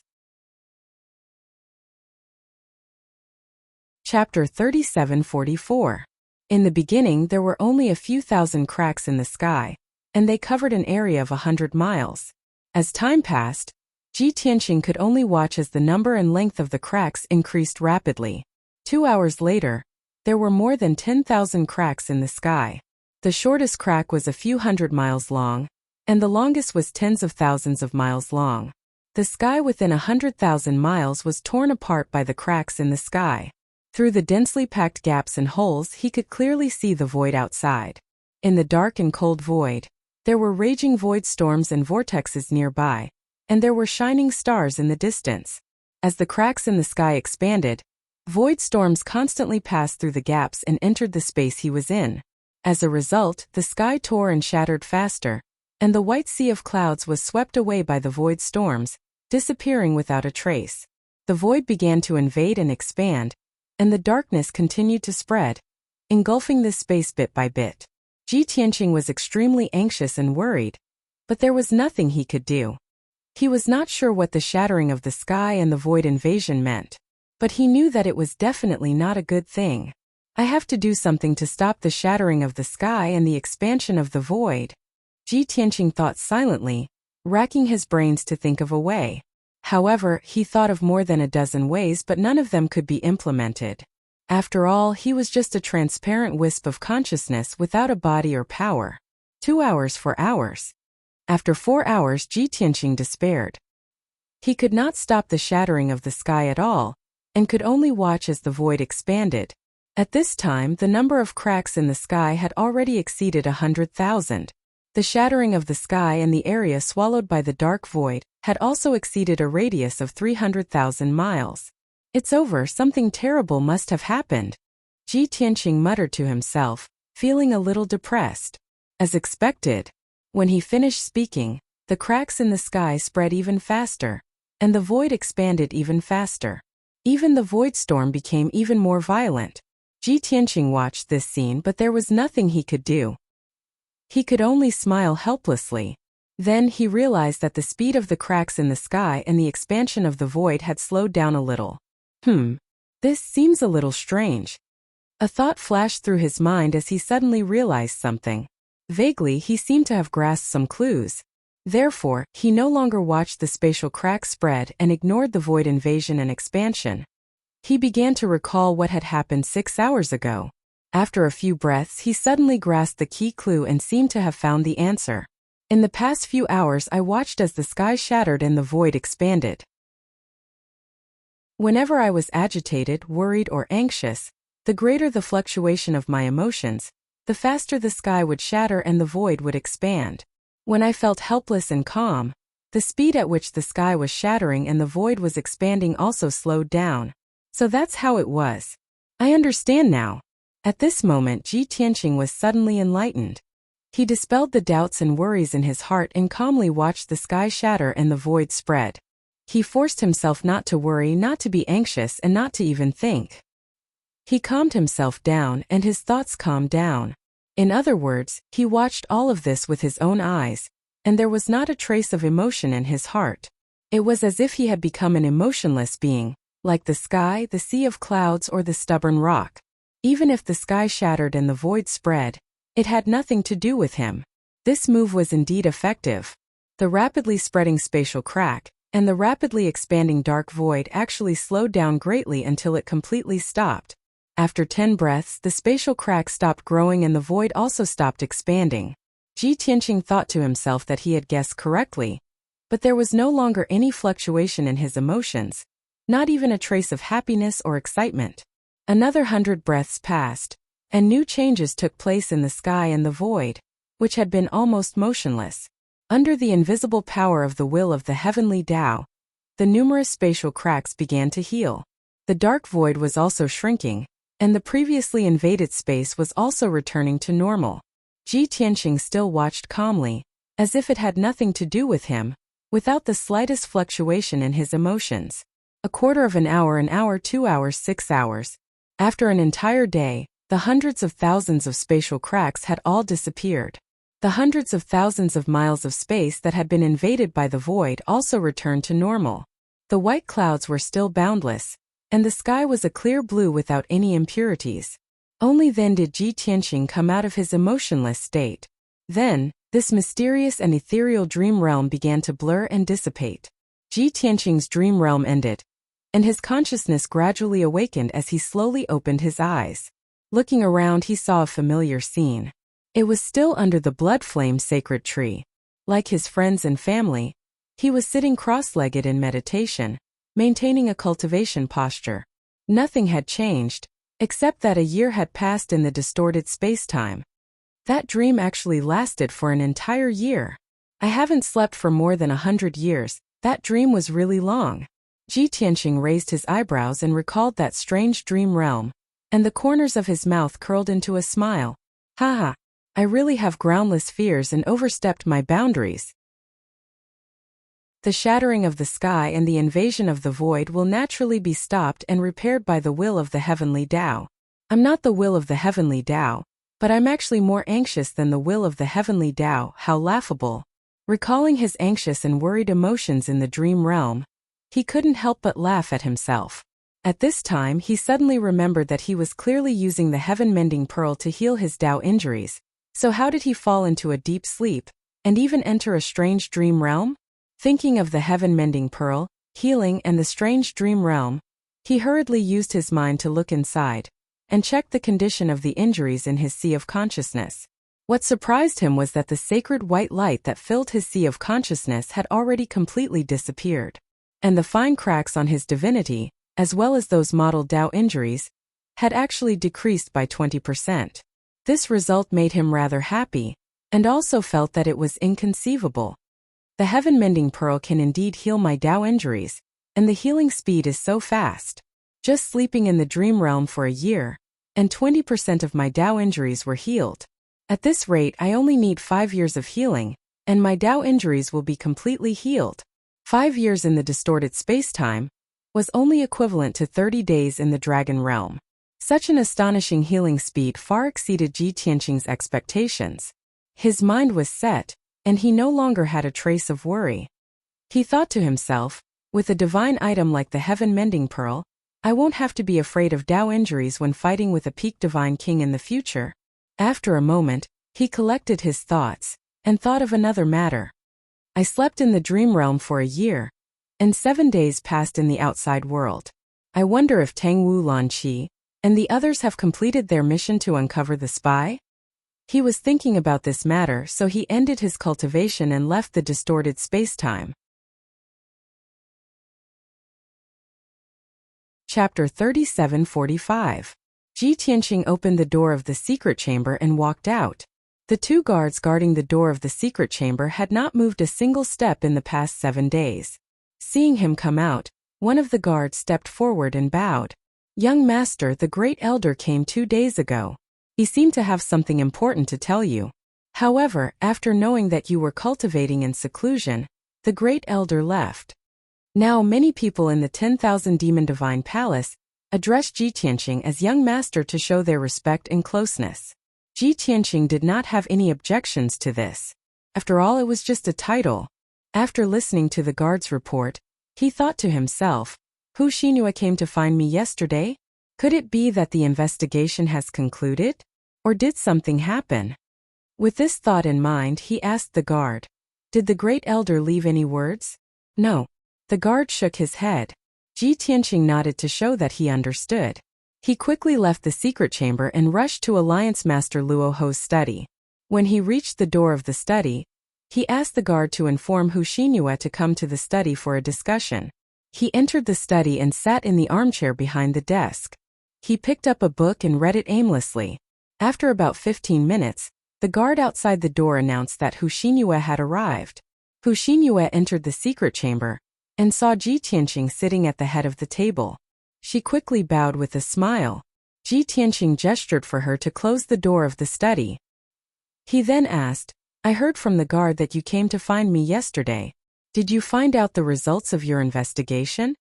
Chapter 37:44. In the beginning there were only a few thousand cracks in the sky, and they covered an area of 100 miles. As time passed, Ji Tianqing could only watch as the number and length of the cracks increased rapidly. 2 hours later, there were more than 10,000 cracks in the sky. The shortest crack was a few hundred miles long, and the longest was tens of thousands of miles long. The sky within 100,000 miles was torn apart by the cracks in the sky. Through the densely packed gaps and holes he could clearly see the void outside. In the dark and cold void, there were raging void storms and vortexes nearby, and there were shining stars in the distance. As the cracks in the sky expanded, void storms constantly passed through the gaps and entered the space he was in. As a result, the sky tore and shattered faster, and the white sea of clouds was swept away by the void storms, disappearing without a trace. The void began to invade and expand, and the darkness continued to spread, engulfing this space bit by bit. Ji Tianqing was extremely anxious and worried, but there was nothing he could do. He was not sure what the shattering of the sky and the void invasion meant, but he knew that it was definitely not a good thing. I have to do something to stop the shattering of the sky and the expansion of the void, Ji Tianqing thought silently, racking his brains to think of a way. However, he thought of more than a dozen ways, but none of them could be implemented. After all, he was just a transparent wisp of consciousness without a body or power. 2 hours, 4 hours. After 4 hours, Ji Tianqing despaired. He could not stop the shattering of the sky at all, and could only watch as the void expanded. At this time, the number of cracks in the sky had already exceeded 100,000. The shattering of the sky and the area swallowed by the dark void had also exceeded a radius of 300,000 miles. It's over, something terrible must have happened, Ji Tianqing muttered to himself, feeling a little depressed. As expected, when he finished speaking, the cracks in the sky spread even faster, and the void expanded even faster. Even the void storm became even more violent. Ji Tianqing watched this scene, but there was nothing he could do. He could only smile helplessly. Then he realized that the speed of the cracks in the sky and the expansion of the void had slowed down a little. This seems a little strange. A thought flashed through his mind as he suddenly realized something. Vaguely, he seemed to have grasped some clues. Therefore, he no longer watched the spatial cracks spread and ignored the void invasion and expansion. He began to recall what had happened 6 hours ago. After a few breaths, he suddenly grasped the key clue and seemed to have found the answer. In the past few hours, I watched as the sky shattered and the void expanded. Whenever I was agitated, worried, or anxious, the greater the fluctuation of my emotions, the faster the sky would shatter and the void would expand. When I felt helpless and calm, the speed at which the sky was shattering and the void was expanding also slowed down. So that's how it was. I understand now. At this moment, Ji Tianqing was suddenly enlightened. He dispelled the doubts and worries in his heart and calmly watched the sky shatter and the void spread. He forced himself not to worry, not to be anxious, and not to even think. He calmed himself down and his thoughts calmed down. In other words, he watched all of this with his own eyes, and there was not a trace of emotion in his heart. It was as if he had become an emotionless being, like the sky, the sea of clouds, or the stubborn rock. Even if the sky shattered and the void spread, it had nothing to do with him. This move was indeed effective. The rapidly spreading spatial crack and the rapidly expanding dark void actually slowed down greatly until it completely stopped. After 10 breaths, the spatial crack stopped growing and the void also stopped expanding. Ji Tianqing thought to himself that he had guessed correctly, but there was no longer any fluctuation in his emotions, not even a trace of happiness or excitement. Another 100 breaths passed, and new changes took place in the sky and the void, which had been almost motionless. Under the invisible power of the will of the heavenly Tao, the numerous spatial cracks began to heal. The dark void was also shrinking, and the previously invaded space was also returning to normal. Ji Tianqing still watched calmly, as if it had nothing to do with him, without the slightest fluctuation in his emotions. A quarter of an hour, 2 hours, 6 hours. After an entire day, the hundreds of thousands of spatial cracks had all disappeared. The hundreds of thousands of miles of space that had been invaded by the void also returned to normal. The white clouds were still boundless, and the sky was a clear blue without any impurities. Only then did Ji Tianqing come out of his emotionless state. Then, this mysterious and ethereal dream realm began to blur and dissipate. Ji Tianqing's dream realm ended, and his consciousness gradually awakened as he slowly opened his eyes. Looking around, he saw a familiar scene. It was still under the blood-flame sacred tree. Like his friends and family, he was sitting cross-legged in meditation, maintaining a cultivation posture. Nothing had changed, except that a year had passed in the distorted space-time. That dream actually lasted for an entire year. I haven't slept for more than 100 years. That dream was really long. Ji Tianqing raised his eyebrows and recalled that strange dream realm, and the corners of his mouth curled into a smile. Haha. I really have groundless fears and overstepped my boundaries. The shattering of the sky and the invasion of the void will naturally be stopped and repaired by the will of the heavenly Tao. I'm not the will of the heavenly Tao, but I'm actually more anxious than the will of the heavenly Tao. How laughable. Recalling his anxious and worried emotions in the dream realm, he couldn't help but laugh at himself. At this time he suddenly remembered that he was clearly using the heaven-mending pearl to heal his Tao injuries. So how did he fall into a deep sleep, and even enter a strange dream realm? Thinking of the heaven-mending pearl, healing, and the strange dream realm, he hurriedly used his mind to look inside, and checked the condition of the injuries in his sea of consciousness. What surprised him was that the sacred white light that filled his sea of consciousness had already completely disappeared, and the fine cracks on his divinity, as well as those modeled Tao injuries, had actually decreased by 20%. This result made him rather happy, and also felt that it was inconceivable. The heaven-mending pearl can indeed heal my Tao injuries, and the healing speed is so fast. Just sleeping in the dream realm for a year, and 20% of my Tao injuries were healed. At this rate I only need 5 years of healing, and my Tao injuries will be completely healed. 5 years in the distorted space-time was only equivalent to 30 days in the dragon realm. Such an astonishing healing speed far exceeded Ji Tianqing's expectations. His mind was set, and he no longer had a trace of worry. He thought to himself, with a divine item like the heaven-mending pearl, I won't have to be afraid of Tao injuries when fighting with a peak divine king in the future. After a moment, he collected his thoughts, and thought of another matter. I slept in the dream realm for a year, and 7 days passed in the outside world. I wonder if Tang Wu Lanqi and the others have completed their mission to uncover the spy? He was thinking about this matter, so he ended his cultivation and left the distorted space-time. Chapter 37:45. Ji Tianqing opened the door of the secret chamber and walked out. The 2 guards guarding the door of the secret chamber had not moved a single step in the past 7 days. Seeing him come out, one of the guards stepped forward and bowed. Young master, the great elder came 2 days ago. He seemed to have something important to tell you. However, after knowing that you were cultivating in seclusion, the great elder left. Now many people in the 10,000 Demon Divine Palace addressed Ji Tianqing as young master to show their respect and closeness. Ji Tianqing did not have any objections to this. After all, it was just a title. After listening to the guard's report, he thought to himself, Hu Xinhua came to find me yesterday? Could it be that the investigation has concluded? Or did something happen? With this thought in mind, he asked the guard, Did the great elder leave any words? No. The guard shook his head. Ji Tianqing nodded to show that he understood. He quickly left the secret chamber and rushed to Alliance Master Luo Ho's study. When he reached the door of the study, he asked the guard to inform Hu Xinhua to come to the study for a discussion. He entered the study and sat in the armchair behind the desk. He picked up a book and read it aimlessly. After about 15 minutes, the guard outside the door announced that Hu Xinhua had arrived. Hu Xinhua entered the secret chamber and saw Ji Tianqing sitting at the head of the table. She quickly bowed with a smile. Ji Tianqing gestured for her to close the door of the study. He then asked, I heard from the guard that you came to find me yesterday. Did you find out the results of your investigation?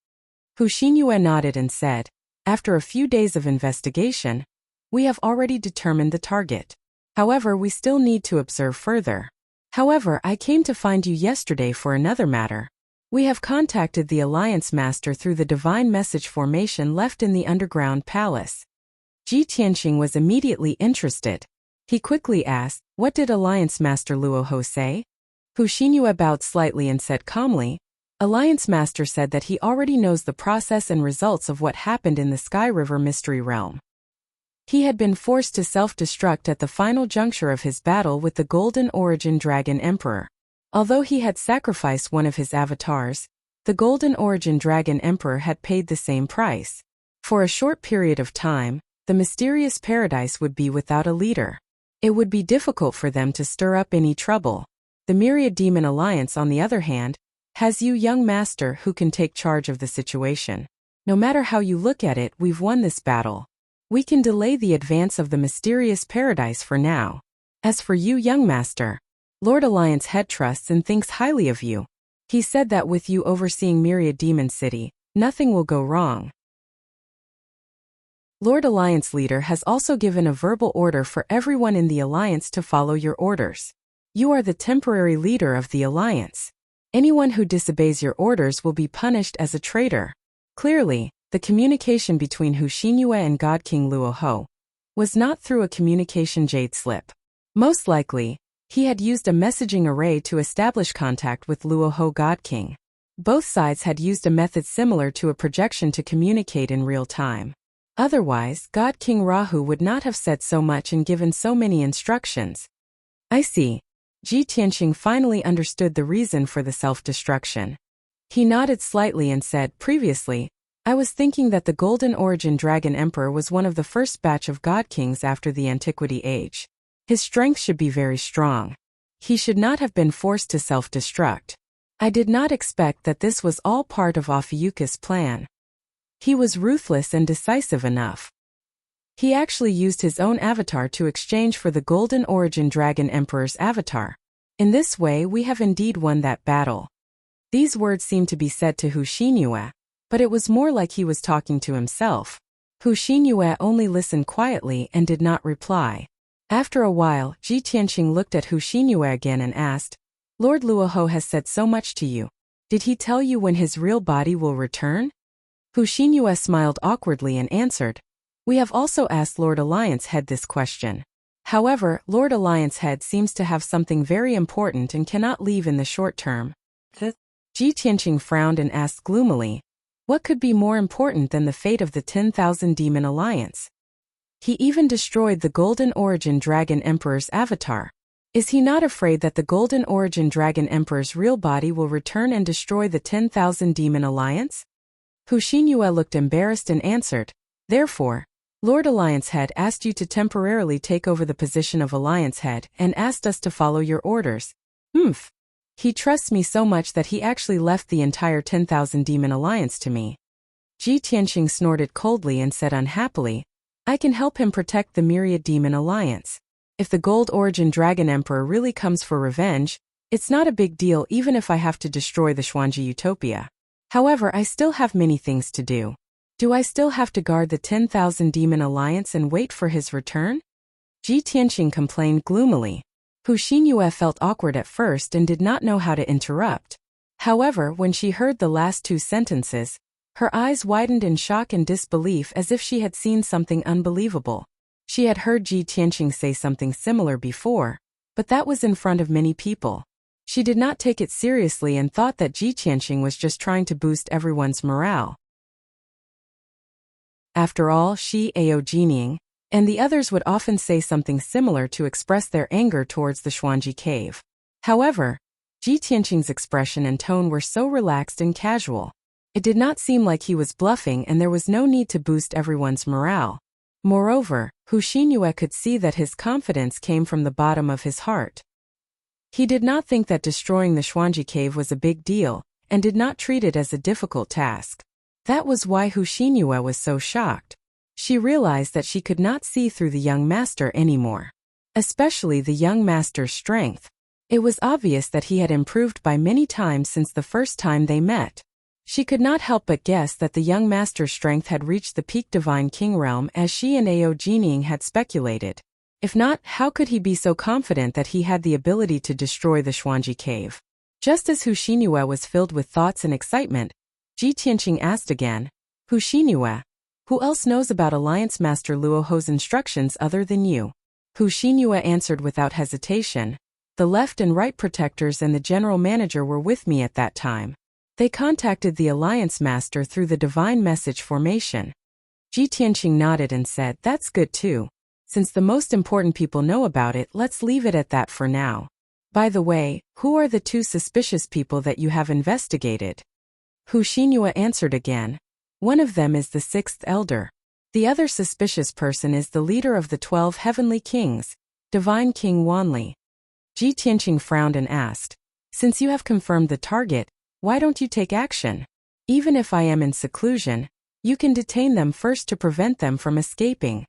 Hu Xinhua nodded and said, After a few days of investigation, we have already determined the target. However, we still need to observe further. However, I came to find you yesterday for another matter. We have contacted the Alliance Master through the divine message formation left in the underground palace. Ji Tianqing was immediately interested. He quickly asked, What did Alliance Master Luo Ho say? Hu Xinhua bowed slightly and said calmly, Alliance Master said that he already knows the process and results of what happened in the Sky River Mystery Realm. He had been forced to self-destruct at the final juncture of his battle with the Golden Origin Dragon Emperor. Although he had sacrificed one of his avatars, the Golden Origin Dragon Emperor had paid the same price. For a short period of time, the mysterious paradise would be without a leader. It would be difficult for them to stir up any trouble. The Myriad Demon Alliance, on the other hand, has you, young master, who can take charge of the situation. No matter how you look at it, we've won this battle. We can delay the advance of the mysterious paradise for now. As for you, young master, Lord Alliance Head trusts and thinks highly of you. He said that with you overseeing Myriad Demon City, nothing will go wrong. Lord Alliance Leader has also given a verbal order for everyone in the Alliance to follow your orders. You are the temporary leader of the Alliance. Anyone who disobeys your orders will be punished as a traitor. Clearly, the communication between Hu Xinyue and God King Luoho was not through a communication jade slip. Most likely, he had used a messaging array to establish contact with Luoho God King. Both sides had used a method similar to a projection to communicate in real time. Otherwise, God King Rahu would not have said so much and given so many instructions. I see. Ji Tianqing finally understood the reason for the self-destruction. He nodded slightly and said, previously, I was thinking that the Golden Origin Dragon Emperor was one of the first batch of God Kings after the Antiquity Age. His strength should be very strong. He should not have been forced to self-destruct. I did not expect that this was all part of Ophiuchus' plan. He was ruthless and decisive enough. He actually used his own avatar to exchange for the Golden Origin Dragon Emperor's avatar. In this way we have indeed won that battle. These words seemed to be said to Hu Xinyue, but it was more like he was talking to himself. Hu Xinyue only listened quietly and did not reply. After a while, Ji Tianqing looked at Hu Xinyue again and asked, Lord Luoho has said so much to you. Did he tell you when his real body will return? Hu Xinyue smiled awkwardly and answered, We have also asked Lord Alliance Head this question. However, Lord Alliance Head seems to have something very important and cannot leave in the short term. Ji Tianqing frowned and asked gloomily, What could be more important than the fate of the 10,000 Demon Alliance? He even destroyed the Golden Origin Dragon Emperor's avatar. Is he not afraid that the Golden Origin Dragon Emperor's real body will return and destroy the 10,000 Demon Alliance? Hu Xinyue looked embarrassed and answered, Therefore, Lord Alliance Head asked you to temporarily take over the position of Alliance Head and asked us to follow your orders. He trusts me so much that he actually left the entire 10,000 Demon Alliance to me. Ji Tianqing snorted coldly and said unhappily, I can help him protect the Myriad Demon Alliance. If the Gold Origin Dragon Emperor really comes for revenge, it's not a big deal even if I have to destroy the Xuanji Utopia. However, I still have many things to do. Do I still have to guard the 10,000 Demon Alliance and wait for his return? Ji Tianqing complained gloomily. Hu Xinyue felt awkward at first and did not know how to interrupt. However, when she heard the last two sentences, her eyes widened in shock and disbelief as if she had seen something unbelievable. She had heard Ji Tianqing say something similar before, but that was in front of many people. She did not take it seriously and thought that Ji Tianqing was just trying to boost everyone's morale. After all, she, Ao Jining, and the others would often say something similar to express their anger towards the Xuanji cave. However, Ji Tianqing's expression and tone were so relaxed and casual. It did not seem like he was bluffing and there was no need to boost everyone's morale. Moreover, Hu Xinyue could see that his confidence came from the bottom of his heart. He did not think that destroying the Xuanji cave was a big deal, and did not treat it as a difficult task. That was why Hu Xinyue was so shocked. She realized that she could not see through the young master anymore. Especially the young master's strength. It was obvious that he had improved by many times since the first time they met. She could not help but guess that the young master's strength had reached the peak Divine King realm as she and Ao Jining had speculated. If not, how could he be so confident that he had the ability to destroy the Xuanji cave? Just as Hu Xinyue was filled with thoughts and excitement, Ji Tianqing asked again, Hu Xinyue, who else knows about Alliance Master Luoho's instructions other than you? Hu Xinyue answered without hesitation, The left and right protectors and the general manager were with me at that time. They contacted the Alliance Master through the Divine Message formation. Ji Tianqing nodded and said, That's good too. Since the most important people know about it, let's leave it at that for now. By the way, who are the two suspicious people that you have investigated? Hu Xinyue answered again. One of them is the sixth elder. The other suspicious person is the leader of the 12 heavenly kings, Divine King Wanli. Ji Tianqing frowned and asked, Since you have confirmed the target, why don't you take action? Even if I am in seclusion, you can detain them first to prevent them from escaping.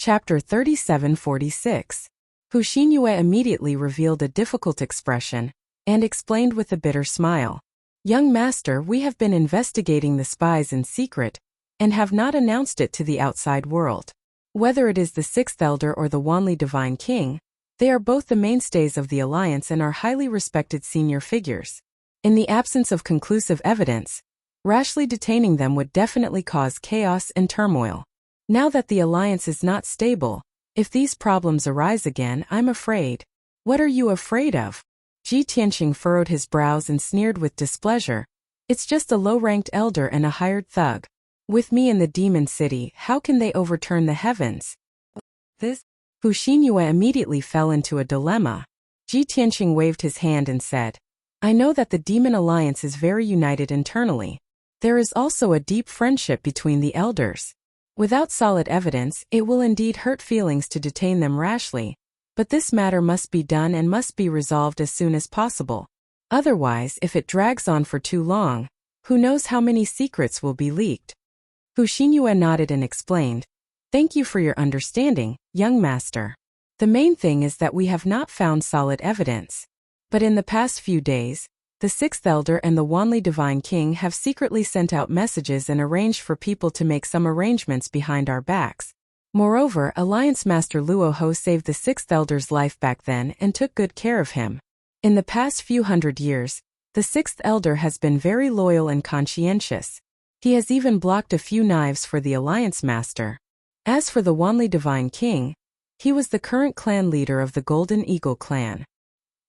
Chapter 3746. Hu Xingyue immediately revealed a difficult expression and explained with a bitter smile. Young master, we have been investigating the spies in secret and have not announced it to the outside world. Whether it is the sixth elder or the Wanli Divine King, they are both the mainstays of the alliance and are highly respected senior figures. In the absence of conclusive evidence, rashly detaining them would definitely cause chaos and turmoil. Now that the alliance is not stable, if these problems arise again, I'm afraid. What are you afraid of? Ji Tianqing furrowed his brows and sneered with displeasure. It's just a low-ranked elder and a hired thug. With me in the demon city, how can they overturn the heavens? This? Hu Xingyue immediately fell into a dilemma. Ji Tianqing waved his hand and said, I know that the demon alliance is very united internally. There is also a deep friendship between the elders. Without solid evidence, it will indeed hurt feelings to detain them rashly, but this matter must be done and must be resolved as soon as possible. Otherwise, if it drags on for too long, who knows how many secrets will be leaked. Hu Xingyue nodded and explained, Thank you for your understanding, young master. The main thing is that we have not found solid evidence. But in the past few days, the sixth elder and the Wanli Divine King have secretly sent out messages and arranged for people to make some arrangements behind our backs. Moreover, Alliance Master Luoho saved the sixth elder's life back then and took good care of him. In the past few hundred years, the sixth elder has been very loyal and conscientious. He has even blocked a few knives for the Alliance Master. As for the Wanli Divine King, he was the current clan leader of the Golden Eagle clan.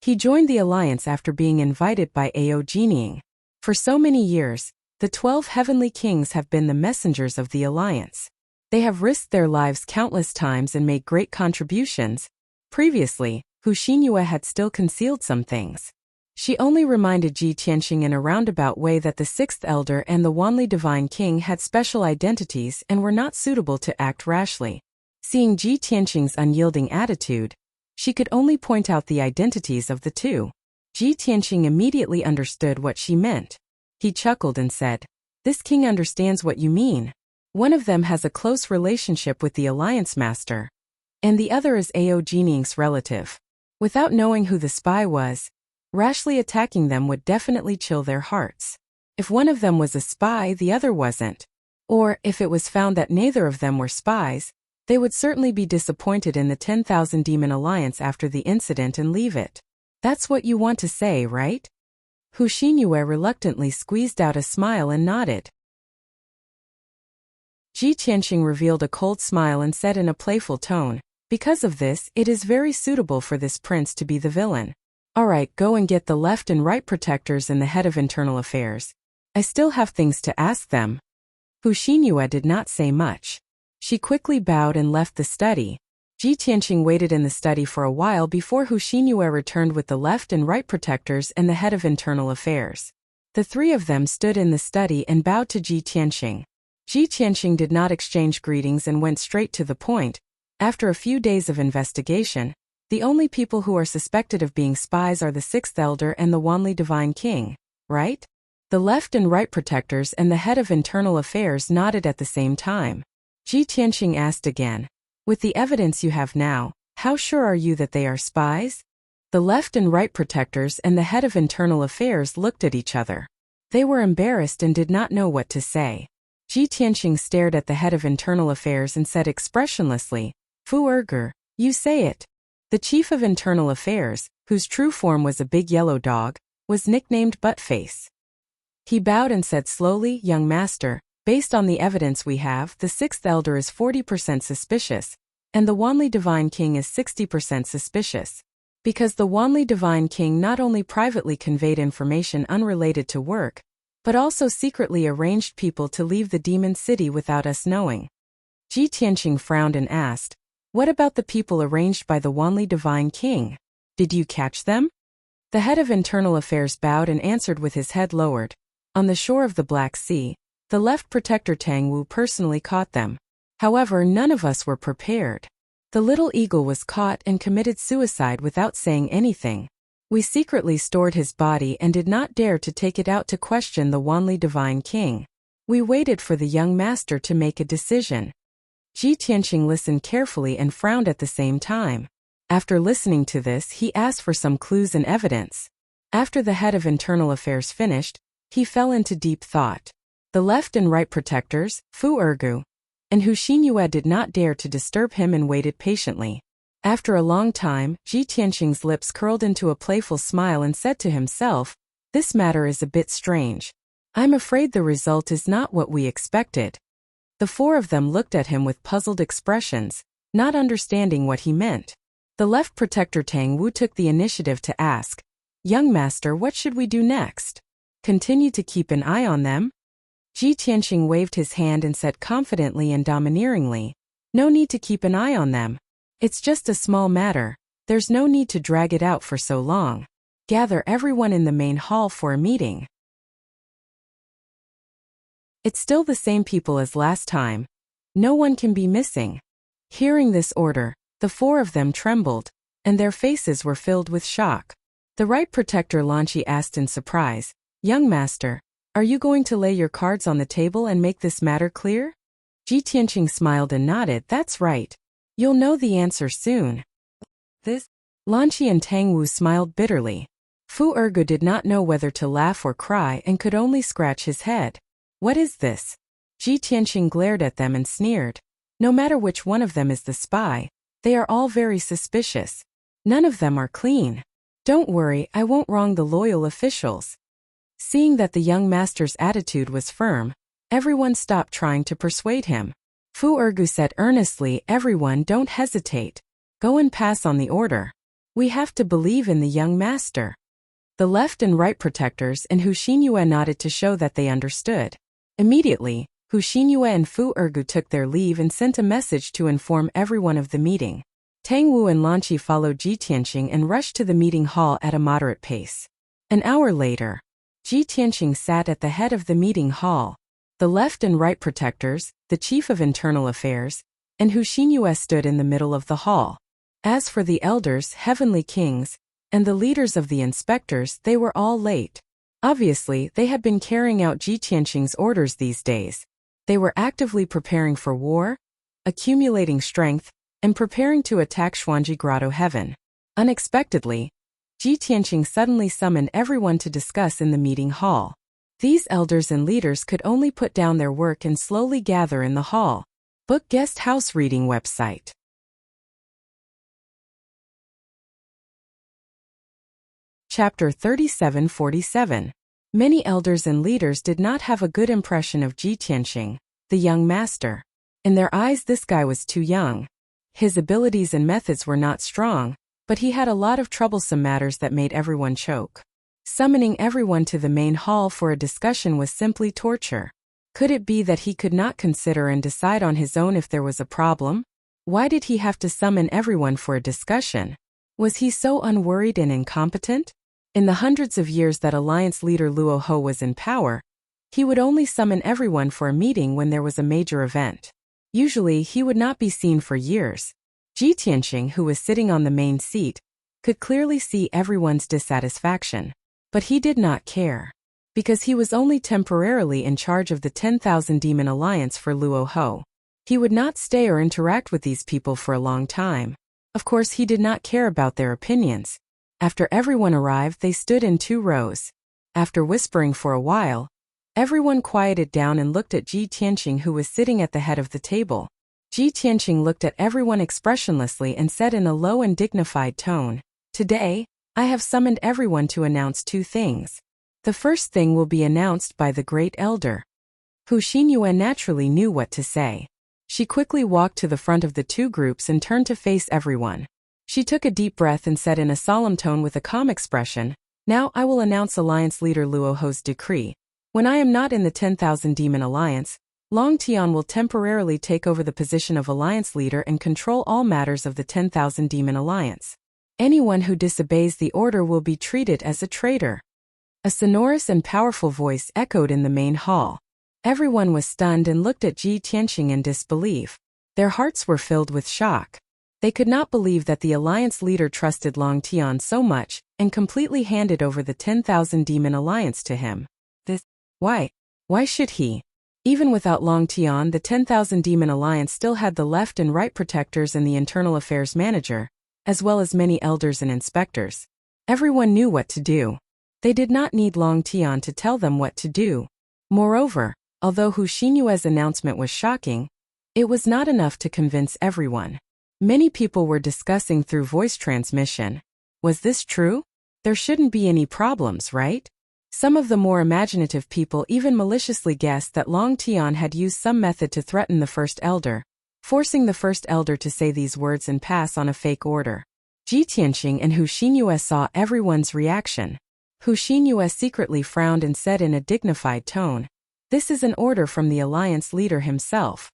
He joined the alliance after being invited by Ao Jining. For so many years, the 12 heavenly kings have been the messengers of the alliance. They have risked their lives countless times and made great contributions. Previously, Hu Xingyue had still concealed some things. She only reminded Ji Tianqing in a roundabout way that the sixth elder and the Wanli Divine King had special identities and were not suitable to act rashly. Seeing Ji Tianqing's unyielding attitude, she could only point out the identities of the two. Ji Tianqing immediately understood what she meant. He chuckled and said, This king understands what you mean. One of them has a close relationship with the Alliance Master, and the other is Ao Jining's relative. Without knowing who the spy was, rashly attacking them would definitely chill their hearts. If one of them was a spy, the other wasn't. Or, if it was found that neither of them were spies, they would certainly be disappointed in the 10,000 Demon Alliance after the incident and leave it. That's what you want to say, right? Hu Xingyue reluctantly squeezed out a smile and nodded. Ji Tianqing revealed a cold smile and said in a playful tone, Because of this, it is very suitable for this prince to be the villain. Alright, go and get the left and right protectors and the head of internal affairs. I still have things to ask them. Hu Xingyue did not say much. She quickly bowed and left the study. Ji Tianqing waited in the study for a while before Hu Xingyue returned with the left and right protectors and the head of internal affairs. The three of them stood in the study and bowed to Ji Tianqing. Ji Tianqing did not exchange greetings and went straight to the point. After a few days of investigation, the only people who are suspected of being spies are the sixth elder and the Wanli Divine King, right? The left and right protectors and the head of internal affairs nodded at the same time. Ji Tianqing asked again, With the evidence you have now, how sure are you that they are spies? The left and right protectors and the head of internal affairs looked at each other. They were embarrassed and did not know what to say. Ji Tianqing stared at the head of internal affairs and said expressionlessly, Fu Erger, you say it. The chief of internal affairs, whose true form was a big yellow dog, was nicknamed Buttface. He bowed and said slowly, Young master, based on the evidence we have, the sixth elder is 40% suspicious, and the Wanli Divine King is 60% suspicious. Because the Wanli Divine King not only privately conveyed information unrelated to work, but also secretly arranged people to leave the demon city without us knowing. Ji Tianqing frowned and asked, What about the people arranged by the Wanli Divine King? Did you catch them? The head of internal affairs bowed and answered with his head lowered. On the shore of the Black Sea, the left protector Tang Wu personally caught them. However, none of us were prepared. The little eagle was caught and committed suicide without saying anything. We secretly stored his body and did not dare to take it out to question the Wanli Divine King. We waited for the young master to make a decision. Ji Tianqing listened carefully and frowned at the same time. After listening to this, he asked for some clues and evidence. After the head of internal affairs finished, he fell into deep thought. The left and right protectors, Fu Ergu and Hu Xinyue, did not dare to disturb him and waited patiently. After a long time, Ji Tianqing's lips curled into a playful smile and said to himself, "This matter is a bit strange. I'm afraid the result is not what we expected." The four of them looked at him with puzzled expressions, not understanding what he meant. The left protector Tang Wu took the initiative to ask, "Young master, what should we do next? Continue to keep an eye on them?" Ji Tianqing waved his hand and said confidently and domineeringly, "No need to keep an eye on them. It's just a small matter. There's no need to drag it out for so long. Gather everyone in the main hall for a meeting." It's still the same people as last time. No one can be missing. Hearing this order, the four of them trembled, and their faces were filled with shock. The right protector Lanqi asked in surprise, "Young master, are you going to lay your cards on the table and make this matter clear?" Ji Tianqing smiled and nodded. "That's right. You'll know the answer soon." This? Lanqi and Tang Wu smiled bitterly. Fu Ergu did not know whether to laugh or cry and could only scratch his head. "What is this?" Ji Tianqing glared at them and sneered. "No matter which one of them is the spy, they are all very suspicious. None of them are clean. Don't worry, I won't wrong the loyal officials." Seeing that the young master's attitude was firm, everyone stopped trying to persuade him. Fu Ergu said earnestly, "Everyone, don't hesitate. Go and pass on the order. We have to believe in the young master." The left and right protectors and Hu Xinyue nodded to show that they understood. Immediately, Hu Xinyue and Fu Ergu took their leave and sent a message to inform everyone of the meeting. Tang Wu and Lanqi followed Ji Tianqing and rushed to the meeting hall at a moderate pace. An hour later, Ji Tianqing sat at the head of the meeting hall. The left and right protectors, the chief of internal affairs, and Hu Xinyue stood in the middle of the hall. As for the elders, heavenly kings, and the leaders of the inspectors, they were all late. Obviously, they had been carrying out Ji Tianqing's orders these days. They were actively preparing for war, accumulating strength, and preparing to attack Xuanji Grotto Heaven. Unexpectedly, Ji Tianqing suddenly summoned everyone to discuss in the meeting hall. These elders and leaders could only put down their work and slowly gather in the hall. Book Guest House Reading Website. Chapter 3747. Many elders and leaders did not have a good impression of Ji Tianqing, the young master. In their eyes, this guy was too young. His abilities and methods were not strong, but he had a lot of troublesome matters that made everyone choke. Summoning everyone to the main hall for a discussion was simply torture. Could it be that he could not consider and decide on his own if there was a problem? Why did he have to summon everyone for a discussion? Was he so unworried and incompetent? In the hundreds of years that alliance leader Luo Ho was in power, he would only summon everyone for a meeting when there was a major event. Usually, he would not be seen for years. Ji Tianqing, who was sitting on the main seat, could clearly see everyone's dissatisfaction. But he did not care. Because he was only temporarily in charge of the 10,000 Demon Alliance for Luo Ho. He would not stay or interact with these people for a long time. Of course, he did not care about their opinions. After everyone arrived, they stood in 2 rows. After whispering for a while, everyone quieted down and looked at Ji Tianqing, who was sitting at the head of the table. Ji Tianqing looked at everyone expressionlessly and said in a low and dignified tone, "Today, I have summoned everyone to announce 2 things. The first thing will be announced by the great elder." Hu Xinyue naturally knew what to say. She quickly walked to the front of the 2 groups and turned to face everyone. She took a deep breath and said in a solemn tone with a calm expression, "Now I will announce Alliance Leader Luo Ho's decree. When I am not in the 10,000 Demon Alliance, Long Tian will temporarily take over the position of Alliance Leader and control all matters of the 10,000 Demon Alliance. Anyone who disobeys the order will be treated as a traitor." A sonorous and powerful voice echoed in the main hall. Everyone was stunned and looked at Ji Tianqing in disbelief. Their hearts were filled with shock. They could not believe that the alliance leader trusted Long Tian so much and completely handed over the 10,000 Demon Alliance to him. Why should he? Even without Long Tian, the 10,000 Demon Alliance still had the left and right protectors and the internal affairs manager, as well as many elders and inspectors. Everyone knew what to do. They did not need Long Tian to tell them what to do. Moreover, although Hu Xinyue's announcement was shocking, it was not enough to convince everyone. Many people were discussing through voice transmission. Was this true? There shouldn't be any problems, right? Some of the more imaginative people even maliciously guessed that Long Tian had used some method to threaten the First Elder, forcing the First Elder to say these words and pass on a fake order. Ji Tianqing and Hu Xinyue saw everyone's reaction. Hu Xinyue secretly frowned and said in a dignified tone, "This is an order from the alliance leader himself."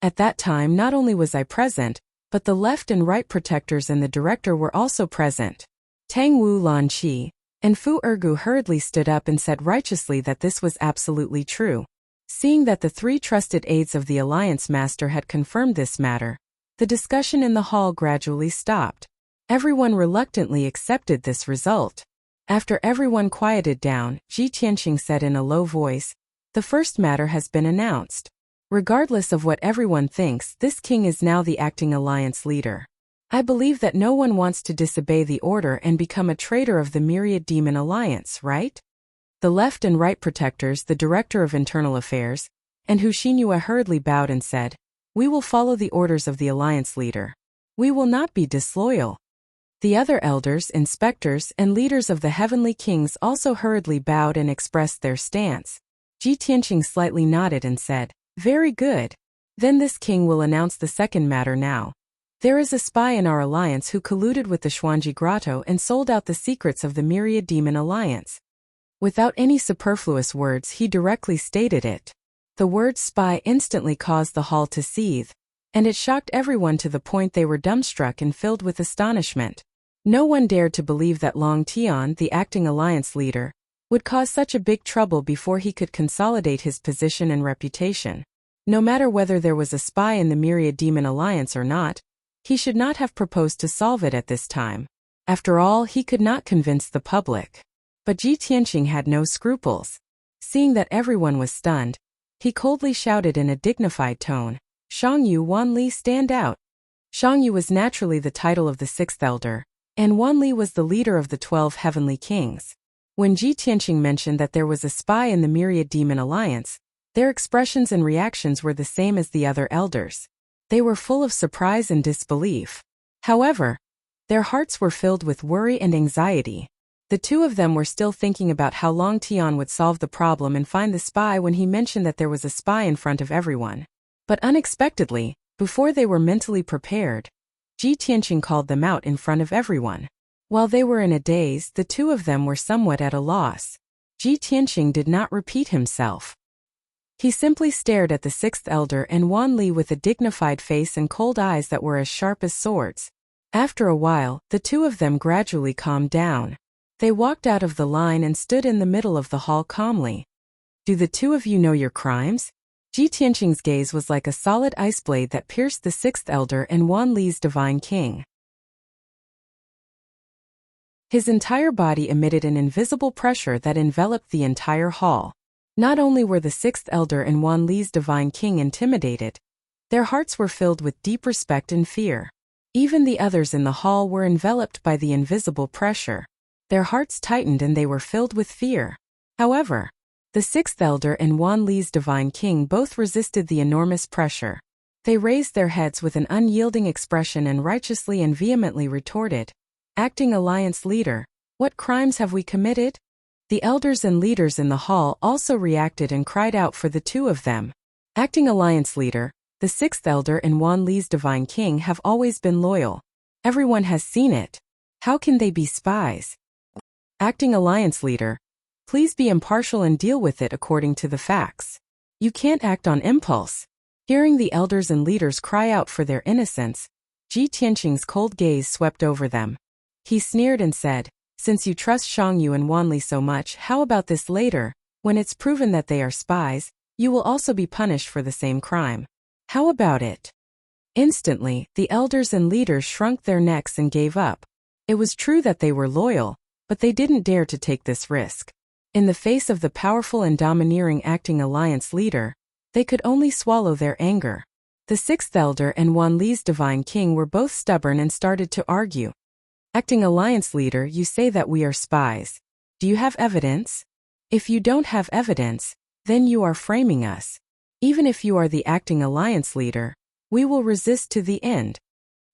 At that time not only was I present, but the left and right protectors and the director were also present. Tang Wu Lanqi and Fu Ergu hurriedly stood up and said righteously that this was absolutely true. Seeing that the three trusted aides of the alliance master had confirmed this matter, the discussion in the hall gradually stopped. Everyone reluctantly accepted this result. After everyone quieted down, Ji Tianqing said in a low voice, "The first matter has been announced. Regardless of what everyone thinks, this king is now the acting alliance leader. I believe that no one wants to disobey the order and become a traitor of the Myriad Demon Alliance, right?" The left and right protectors, the director of internal affairs, and Hu Xinyue hurriedly bowed and said, "We will follow the orders of the alliance leader. We will not be disloyal." The other elders, inspectors, and leaders of the heavenly kings also hurriedly bowed and expressed their stance. Ji Tianqing slightly nodded and said, "Very good. Then this king will announce the second matter now. There is a spy in our alliance who colluded with the Xuanji Grotto and sold out the secrets of the Myriad Demon Alliance." Without any superfluous words, he directly stated it. The word spy instantly caused the hall to seethe, and it shocked everyone to the point they were dumbstruck and filled with astonishment. No one dared to believe that Long Tian, the acting alliance leader, would cause such a big trouble before he could consolidate his position and reputation. No matter whether there was a spy in the Myriad Demon Alliance or not, he should not have proposed to solve it at this time. After all, he could not convince the public. But Ji Tianqing had no scruples. Seeing that everyone was stunned, he coldly shouted in a dignified tone, "Shangyu Wanli, stand out." Shangyu was naturally the title of the sixth elder, and Wanli was the leader of the 12 heavenly kings. When Ji Tianqing mentioned that there was a spy in the Myriad Demon Alliance, their expressions and reactions were the same as the other elders. They were full of surprise and disbelief. However, their hearts were filled with worry and anxiety. The two of them were still thinking about how Long Tian would solve the problem and find the spy when he mentioned that there was a spy in front of everyone. But unexpectedly, before they were mentally prepared, Ji Tianqing called them out in front of everyone. While they were in a daze, the two of them were somewhat at a loss. Ji Tianqing did not repeat himself. He simply stared at the sixth elder and Wanli with a dignified face and cold eyes that were as sharp as swords. After a while, the two of them gradually calmed down. They walked out of the line and stood in the middle of the hall calmly. "Do the two of you know your crimes?" Ji Tianqing's gaze was like a solid ice blade that pierced the sixth elder and Wanli's divine king. His entire body emitted an invisible pressure that enveloped the entire hall. Not only were the sixth elder and Wanli's divine king intimidated, their hearts were filled with deep respect and fear. Even the others in the hall were enveloped by the invisible pressure. Their hearts tightened and they were filled with fear. However, the sixth elder and Wanli's divine king both resisted the enormous pressure. They raised their heads with an unyielding expression and righteously and vehemently retorted, "Acting alliance leader, what crimes have we committed?" The elders and leaders in the hall also reacted and cried out for the two of them. Acting alliance leader, the sixth elder and Wanli's divine king have always been loyal. Everyone has seen it. How can they be spies? Acting alliance leader, please be impartial and deal with it according to the facts. You can't act on impulse. Hearing the elders and leaders cry out for their innocence, Ji Tianqing's cold gaze swept over them. He sneered and said, "Since you trust Shangyu and Wanli so much, how about this later? When it's proven that they are spies, you will also be punished for the same crime. How about it?" Instantly, the elders and leaders shrunk their necks and gave up. It was true that they were loyal, but they didn't dare to take this risk. In the face of the powerful and domineering acting alliance leader, they could only swallow their anger. The sixth elder and Wanli's divine king were both stubborn and started to argue. Acting alliance leader, you say that we are spies. Do you have evidence? If you don't have evidence, then you are framing us. Even if you are the acting alliance leader, we will resist to the end.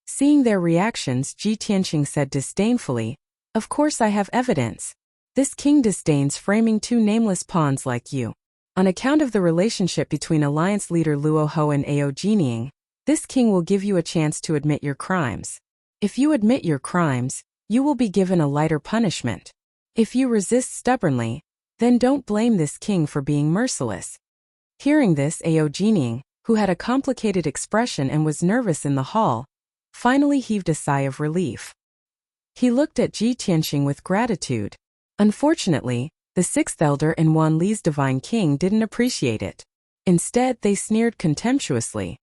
Seeing their reactions, Ji Tianqing said disdainfully, "Of course I have evidence. This king disdains framing two nameless pawns like you. On account of the relationship between alliance leader Luo Ho and Ao Jining, this king will give you a chance to admit your crimes. If you admit your crimes, you will be given a lighter punishment. If you resist stubbornly, then don't blame this king for being merciless." Hearing this, Ao Jining, who had a complicated expression and was nervous in the hall, finally heaved a sigh of relief. He looked at Ji Tianqing with gratitude. Unfortunately, the sixth elder and Wanli's divine king didn't appreciate it. Instead, they sneered contemptuously.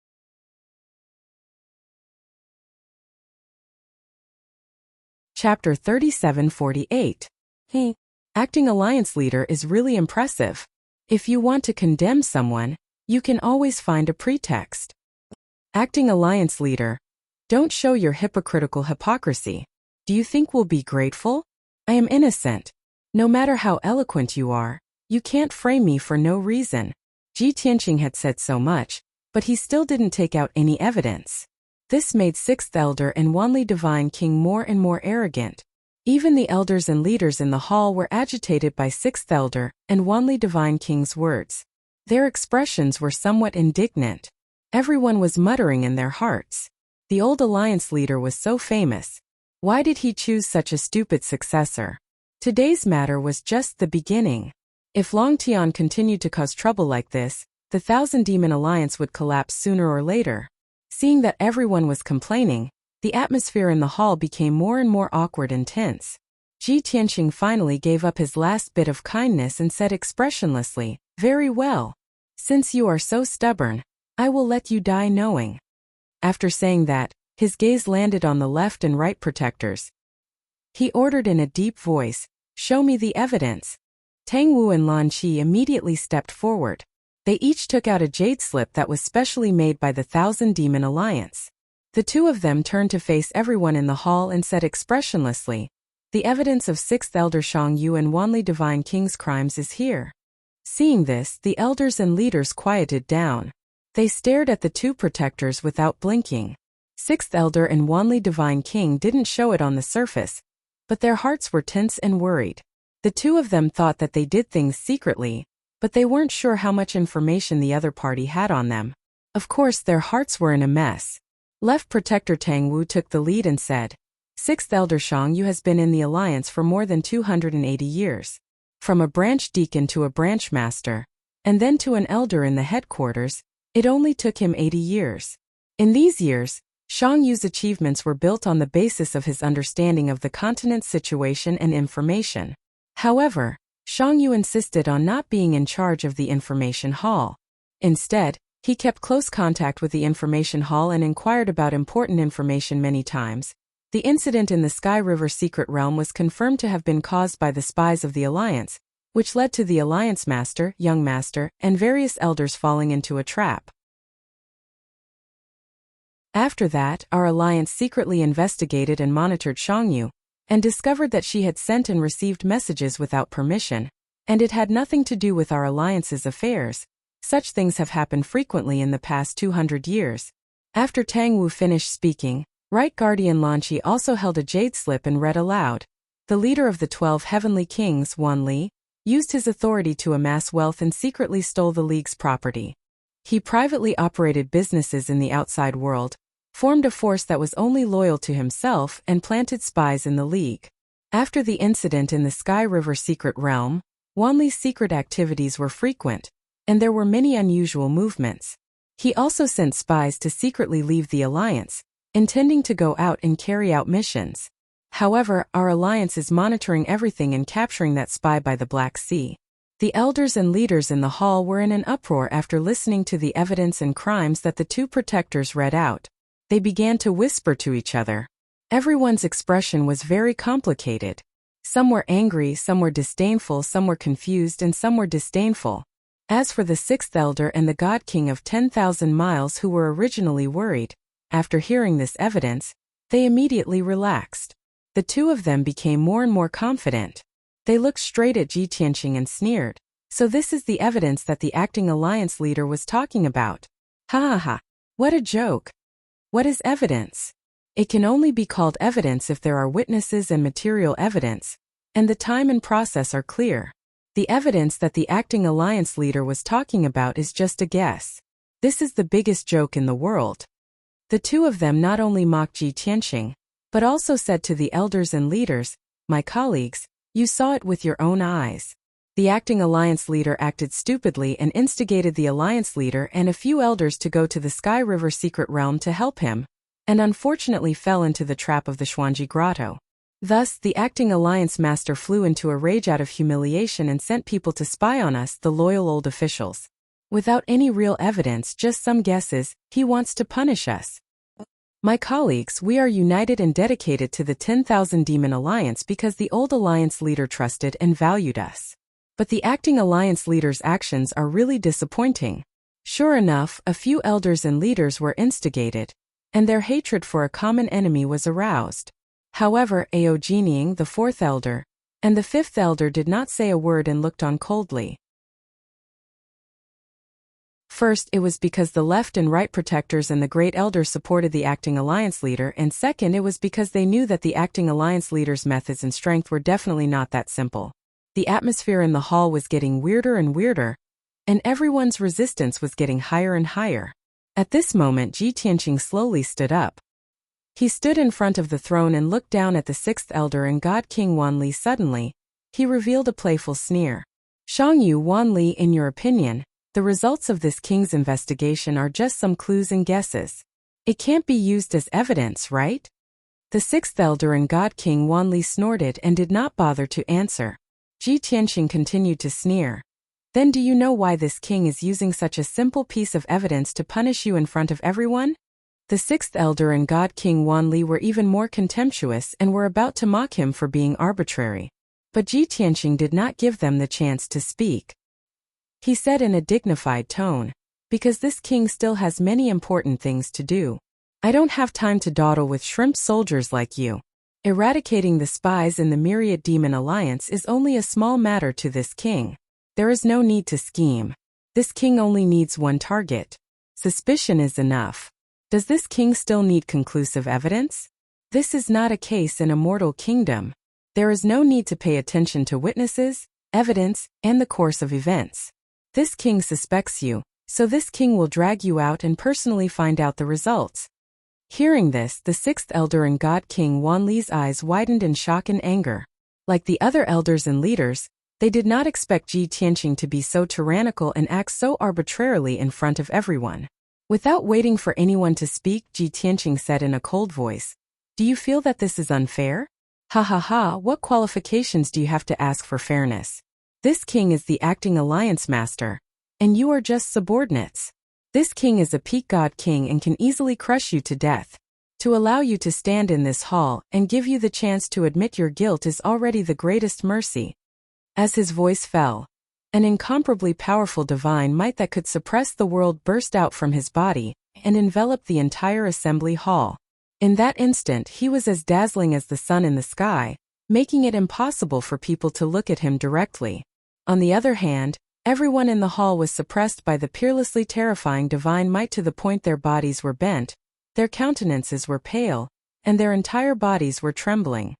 Chapter 3748. Hey, acting alliance leader is really impressive. If you want to condemn someone, you can always find a pretext. Acting alliance leader, don't show your hypocritical hypocrisy. Do you think we'll be grateful? I am innocent. No matter how eloquent you are, you can't frame me for no reason. Ji Tianqing had said so much, but he still didn't take out any evidence. This made sixth elder and Wanli divine king more and more arrogant. Even the elders and leaders in the hall were agitated by sixth elder and Wanli divine king's words. Their expressions were somewhat indignant. Everyone was muttering in their hearts. The old alliance leader was so famous. Why did he choose such a stupid successor? Today's matter was just the beginning. If Long Tian continued to cause trouble like this, the Thousand Demon Alliance would collapse sooner or later. Seeing that everyone was complaining, the atmosphere in the hall became more and more awkward and tense. Ji Tianqing finally gave up his last bit of kindness and said expressionlessly, "Very well. Since you are so stubborn, I will let you die knowing." After saying that, his gaze landed on the left and right protectors. He ordered in a deep voice, "Show me the evidence." Tang Wu and Lan Qi immediately stepped forward. They each took out a jade slip that was specially made by the Thousand Demon Alliance. The two of them turned to face everyone in the hall and said expressionlessly, "The evidence of sixth elder Shang Yu and Wanli divine king's crimes is here." Seeing this, the elders and leaders quieted down. They stared at the two protectors without blinking. Sixth elder and Wanli divine king didn't show it on the surface, but their hearts were tense and worried. The two of them thought that they did things secretly, but they weren't sure how much information the other party had on them. Of course, their hearts were in a mess. Left protector Tang Wu took the lead and said, "Sixth elder Shang Yu has been in the alliance for more than 280 years. From a branch deacon to a branch master, and then to an elder in the headquarters, it only took him 80 years. In these years, Shang Yu's achievements were built on the basis of his understanding of the continent's situation and information. However, Shang Yu insisted on not being in charge of the information hall. Instead, he kept close contact with the information hall and inquired about important information many times. The incident in the Sky River secret realm was confirmed to have been caused by the spies of the Alliance, which led to the Alliance Master, Young Master, and various elders falling into a trap. After that, our alliance secretly investigated and monitored Shang Yu, and discovered that she had sent and received messages without permission, and it had nothing to do with our alliance's affairs. Such things have happened frequently in the past 200 years. After Tang Wu finished speaking, Right Guardian Lan Qi also held a jade slip and read aloud. The leader of the 12 heavenly kings, Wanli, used his authority to amass wealth and secretly stole the League's property. He privately operated businesses in the outside world, formed a force that was only loyal to himself, and planted spies in the League. After the incident in the Sky River secret realm, Wanli's secret activities were frequent, and there were many unusual movements. He also sent spies to secretly leave the alliance, intending to go out and carry out missions. However, our alliance is monitoring everything and capturing that spy by the Black Sea. The elders and leaders in the hall were in an uproar after listening to the evidence and crimes that the two protectors read out. They began to whisper to each other. Everyone's expression was very complicated. Some were angry, some were disdainful, some were confused, and some were disdainful. As for the sixth elder and the god king of 10,000 miles who were originally worried, after hearing this evidence, they immediately relaxed. The two of them became more and more confident. They looked straight at Ji Tianqing and sneered. So this is the evidence that the acting alliance leader was talking about. Ha ha ha. What a joke. What is evidence? It can only be called evidence if there are witnesses and material evidence, and the time and process are clear. The evidence that the acting alliance leader was talking about is just a guess. This is the biggest joke in the world. The two of them not only mocked Ji Tianqing, but also said to the elders and leaders, "My colleagues, you saw it with your own eyes." The acting alliance leader acted stupidly and instigated the alliance leader and a few elders to go to the Sky River secret realm to help him, and unfortunately fell into the trap of the Xuanji Grotto. Thus, the acting alliance master flew into a rage out of humiliation and sent people to spy on us, the loyal old officials. Without any real evidence, just some guesses, he wants to punish us. My colleagues, we are united and dedicated to the 10,000 Demon Alliance because the old alliance leader trusted and valued us. But the acting alliance leader's actions are really disappointing. Sure enough, a few elders and leaders were instigated, and their hatred for a common enemy was aroused. However, Ao Jining, the fourth elder, and the fifth elder did not say a word and looked on coldly. First, it was because the left and right protectors and the great elder supported the acting alliance leader, and second, it was because they knew that the acting alliance leader's methods and strength were definitely not that simple. The atmosphere in the hall was getting weirder and weirder, and everyone's resistance was getting higher and higher. At this moment, Ji Tianqing slowly stood up. He stood in front of the throne and looked down at the sixth elder and God King Wanli. Suddenly, he revealed a playful sneer. Shangyu Wanli, in your opinion, the results of this king's investigation are just some clues and guesses. It can't be used as evidence, right? The sixth elder and God King Wanli snorted and did not bother to answer. Ji Tianqing continued to sneer. Then do you know why this king is using such a simple piece of evidence to punish you in front of everyone? The sixth elder and God King Wanli were even more contemptuous and were about to mock him for being arbitrary. But Ji Tianqing did not give them the chance to speak. He said in a dignified tone, "Because this king still has many important things to do. I don't have time to dawdle with shrimp soldiers like you. Eradicating the spies in the Myriad Demon Alliance is only a small matter to this king. There is no need to scheme. This king only needs one target. Suspicion is enough. Does this king still need conclusive evidence? This is not a case in a mortal kingdom. There is no need to pay attention to witnesses, evidence, and the course of events. This king suspects you, so this king will drag you out and personally find out the results." Hearing this, the sixth elder and God King Wanli's eyes widened in shock and anger. Like the other elders and leaders, they did not expect Ji Tianqing to be so tyrannical and act so arbitrarily in front of everyone. Without waiting for anyone to speak, Ji Tianqing said in a cold voice, "Do you feel that this is unfair? Ha ha ha, what qualifications do you have to ask for fairness? This king is the acting alliance master, and you are just subordinates. This king is a peak god king and can easily crush you to death. To allow you to stand in this hall and give you the chance to admit your guilt is already the greatest mercy." As his voice fell, an incomparably powerful divine might that could suppress the world burst out from his body and enveloped the entire assembly hall. In that instant, he was as dazzling as the sun in the sky, making it impossible for people to look at him directly. On the other hand, everyone in the hall was suppressed by the peerlessly terrifying divine might to the point their bodies were bent, their countenances were pale, and their entire bodies were trembling.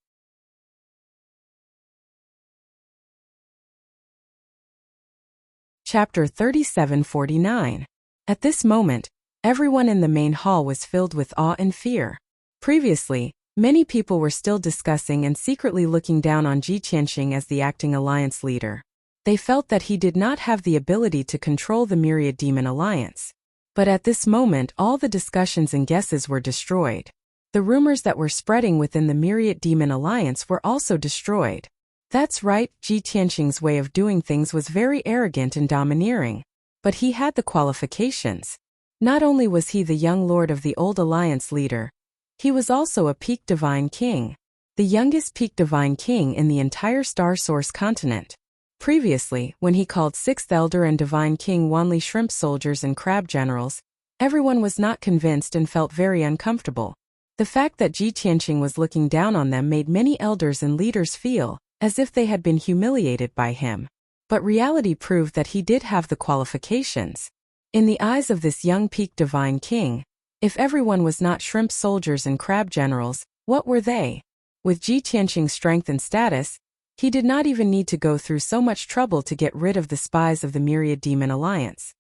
Chapter 3749. At this moment, everyone in the main hall was filled with awe and fear. Previously, many people were still discussing and secretly looking down on Ji Tianqing as the acting alliance leader. They felt that he did not have the ability to control the Myriad Demon Alliance. But at this moment, all the discussions and guesses were destroyed. The rumors that were spreading within the Myriad Demon Alliance were also destroyed. That's right, Ji Tianqing's way of doing things was very arrogant and domineering. But he had the qualifications. Not only was he the young lord of the old alliance leader, he was also a peak divine king. the youngest peak divine king in the entire Star Source continent. Previously, when he called 6th Elder and Divine King Wanli shrimp soldiers and crab generals, everyone was not convinced and felt very uncomfortable. The fact that Ji Tianqing was looking down on them made many elders and leaders feel as if they had been humiliated by him. But reality proved that he did have the qualifications. In the eyes of this young peak divine king, if everyone was not shrimp soldiers and crab generals, what were they? With Ji Tianqing's strength and status, he did not even need to go through so much trouble to get rid of the spies of the Myriad Demon Alliance.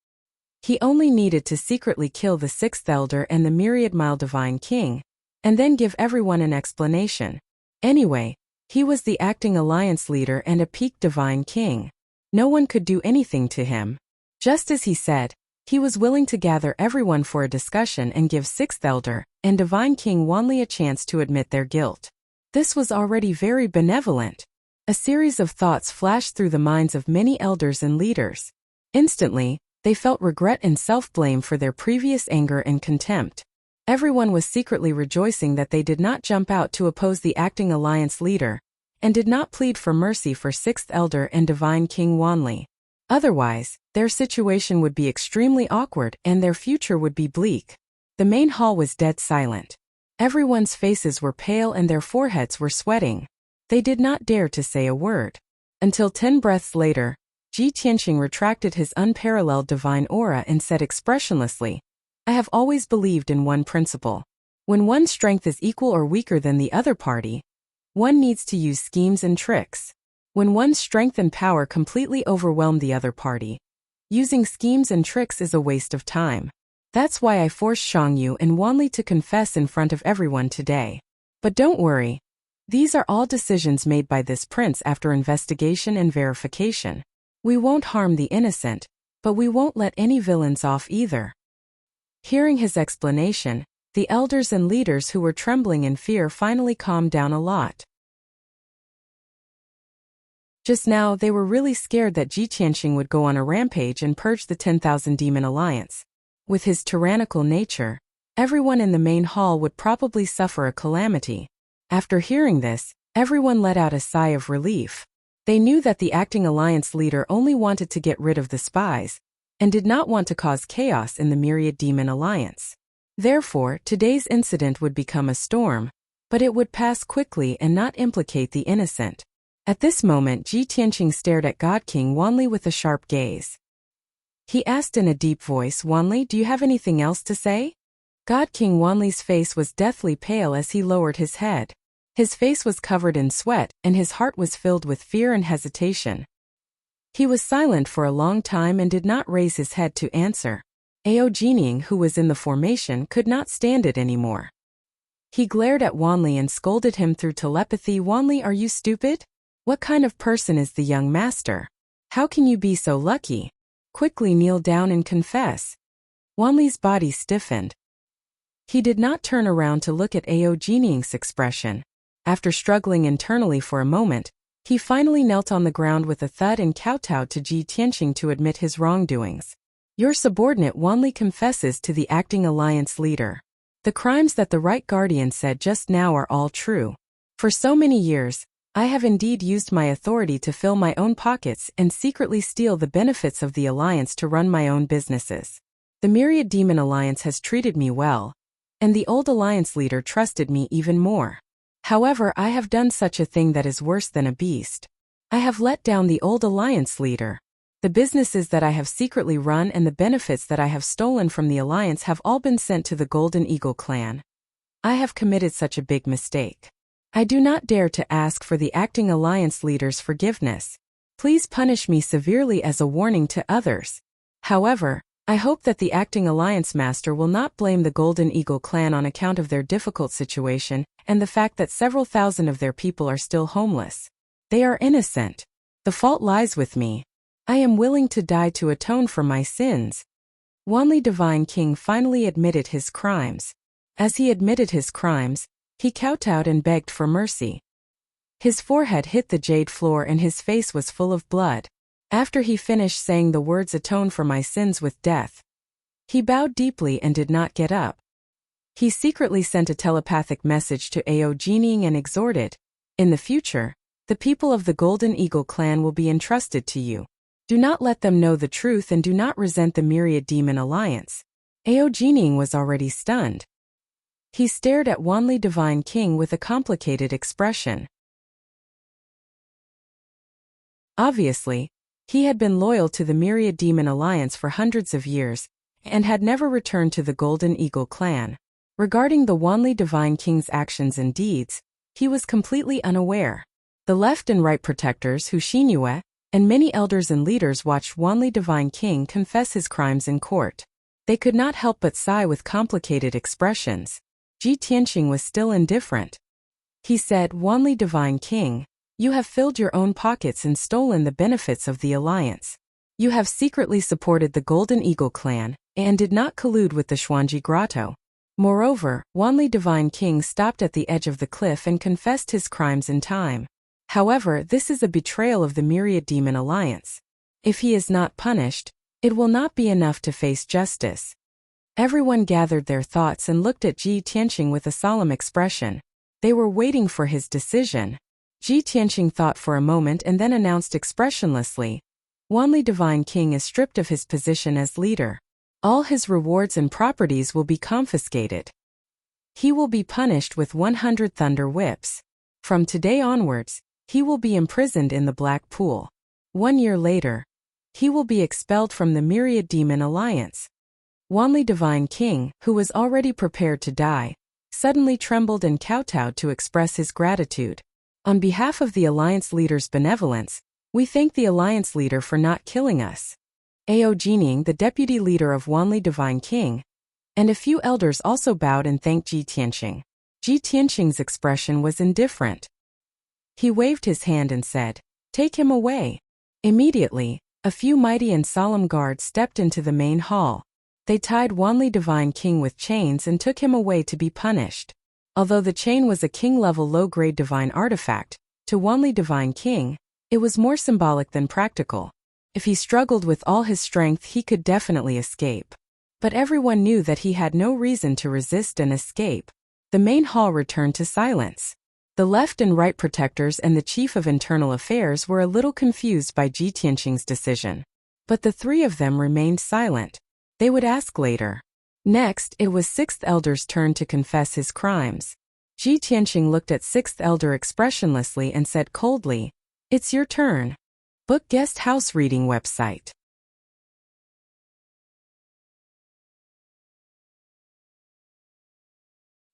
He only needed to secretly kill the 6th Elder and the Myriad Mile Divine King, and then give everyone an explanation. Anyway, he was the acting alliance leader and a peak divine king. No one could do anything to him. Just as he said, he was willing to gather everyone for a discussion and give 6th Elder and Divine King Wanli a chance to admit their guilt. This was already very benevolent. A series of thoughts flashed through the minds of many elders and leaders. Instantly, they felt regret and self-blame for their previous anger and contempt. Everyone was secretly rejoicing that they did not jump out to oppose the acting alliance leader, and did not plead for mercy for 6th Elder and Divine King Wanli. Otherwise, their situation would be extremely awkward and their future would be bleak. The main hall was dead silent. Everyone's faces were pale and their foreheads were sweating. They did not dare to say a word. Until 10 breaths later, Ji Tianqing retracted his unparalleled divine aura and said expressionlessly, "I have always believed in one principle. When one's strength is equal or weaker than the other party, one needs to use schemes and tricks. When one's strength and power completely overwhelm the other party, using schemes and tricks is a waste of time. That's why I forced Shangyu and Wanli to confess in front of everyone today. But don't worry. These are all decisions made by this prince after investigation and verification. We won't harm the innocent, but we won't let any villains off either." Hearing his explanation, the elders and leaders who were trembling in fear finally calmed down a lot. Just now they were really scared that Ji Tianqing would go on a rampage and purge the 10,000 Demon Alliance. With his tyrannical nature, everyone in the main hall would probably suffer a calamity. After hearing this, everyone let out a sigh of relief. They knew that the acting alliance leader only wanted to get rid of the spies, and did not want to cause chaos in the Myriad Demon Alliance. Therefore, today's incident would become a storm, but it would pass quickly and not implicate the innocent. At this moment, Ji Tianqing stared at God King Wanli with a sharp gaze. He asked in a deep voice, "Wanli, do you have anything else to say?" God King Wanli's face was deathly pale as he lowered his head. His face was covered in sweat, and his heart was filled with fear and hesitation. He was silent for a long time and did not raise his head to answer. Ao Jining, who was in the formation, could not stand it anymore. He glared at Wanli and scolded him through telepathy. "Wanli, are you stupid? What kind of person is the young master? How can you be so lucky? Quickly kneel down and confess." Wanli's body stiffened. He did not turn around to look at Ao Jining's expression. After struggling internally for a moment, he finally knelt on the ground with a thud and kowtowed to Ji Tianqing to admit his wrongdoings. "Your subordinate Wanli confesses to the acting alliance leader. The crimes that the right guardian said just now are all true. For so many years, I have indeed used my authority to fill my own pockets and secretly steal the benefits of the alliance to run my own businesses. The Myriad Demon Alliance has treated me well, and the old alliance leader trusted me even more. However, I have done such a thing that is worse than a beast. I have let down the old alliance leader. The businesses that I have secretly run and the benefits that I have stolen from the alliance have all been sent to the Golden Eagle clan. I have committed such a big mistake. I do not dare to ask for the acting alliance leader's forgiveness. Please punish me severely as a warning to others. However, I hope that the acting alliance master will not blame the Golden Eagle clan on account of their difficult situation and the fact that several thousand of their people are still homeless. They are innocent. The fault lies with me. I am willing to die to atone for my sins." Wanli Divine King finally admitted his crimes. As he admitted his crimes, he kowtowed and begged for mercy. His forehead hit the jade floor and his face was full of blood. After he finished saying the words "atone for my sins with death," he bowed deeply and did not get up. He secretly sent a telepathic message to Ao Jining and exhorted, In the future, the people of the Golden Eagle clan will be entrusted to you. Do not let them know the truth and do not resent the Myriad Demon Alliance. Aojining was already stunned. He stared at Wanli Divine King with a complicated expression. Obviously, he had been loyal to the Myriad Demon Alliance for hundreds of years, and had never returned to the Golden Eagle clan. Regarding the Wanli Divine King's actions and deeds, he was completely unaware. The left and right protectors Hu Xinyue and many elders and leaders watched Wanli Divine King confess his crimes in court. They could not help but sigh with complicated expressions. Ji Tianqing was still indifferent. He said, Wanli Divine King, you have filled your own pockets and stolen the benefits of the alliance. You have secretly supported the Golden Eagle clan, and did not collude with the Xuanji Grotto. Moreover, Wanli Divine King stopped at the edge of the cliff and confessed his crimes in time. However, this is a betrayal of the Myriad Demon Alliance. If he is not punished, it will not be enough to face justice. Everyone gathered their thoughts and looked at Ji Tianqing with a solemn expression. They were waiting for his decision. Ji Tianqing thought for a moment and then announced expressionlessly, Wanli Divine King is stripped of his position as leader. All his rewards and properties will be confiscated. He will be punished with 100 thunder whips. From today onwards, he will be imprisoned in the Black Pool. 1 year later, he will be expelled from the Myriad Demon Alliance. Wanli Divine King, who was already prepared to die, suddenly trembled and kowtowed to express his gratitude. On behalf of the Alliance leader's benevolence, we thank the Alliance leader for not killing us. Aojining, the deputy leader of Wanli Divine King, and a few elders also bowed and thanked Ji Tianqing. Ji Tianqing's expression was indifferent. He waved his hand and said, Take him away. Immediately, a few mighty and solemn guards stepped into the main hall. They tied Wanli Divine King with chains and took him away to be punished. Although the chain was a king-level low-grade divine artifact, to Wanli Divine King, it was more symbolic than practical. If he struggled with all his strength, he could definitely escape. But everyone knew that he had no reason to resist and escape. The main hall returned to silence. The left and right protectors and the chief of internal affairs were a little confused by Ji Tianqing's decision. But the three of them remained silent. They would ask later. Next, it was Sixth Elder's turn to confess his crimes. Ji Tianqing looked at Sixth Elder expressionlessly and said coldly, It's your turn. Book Guest House Reading Website.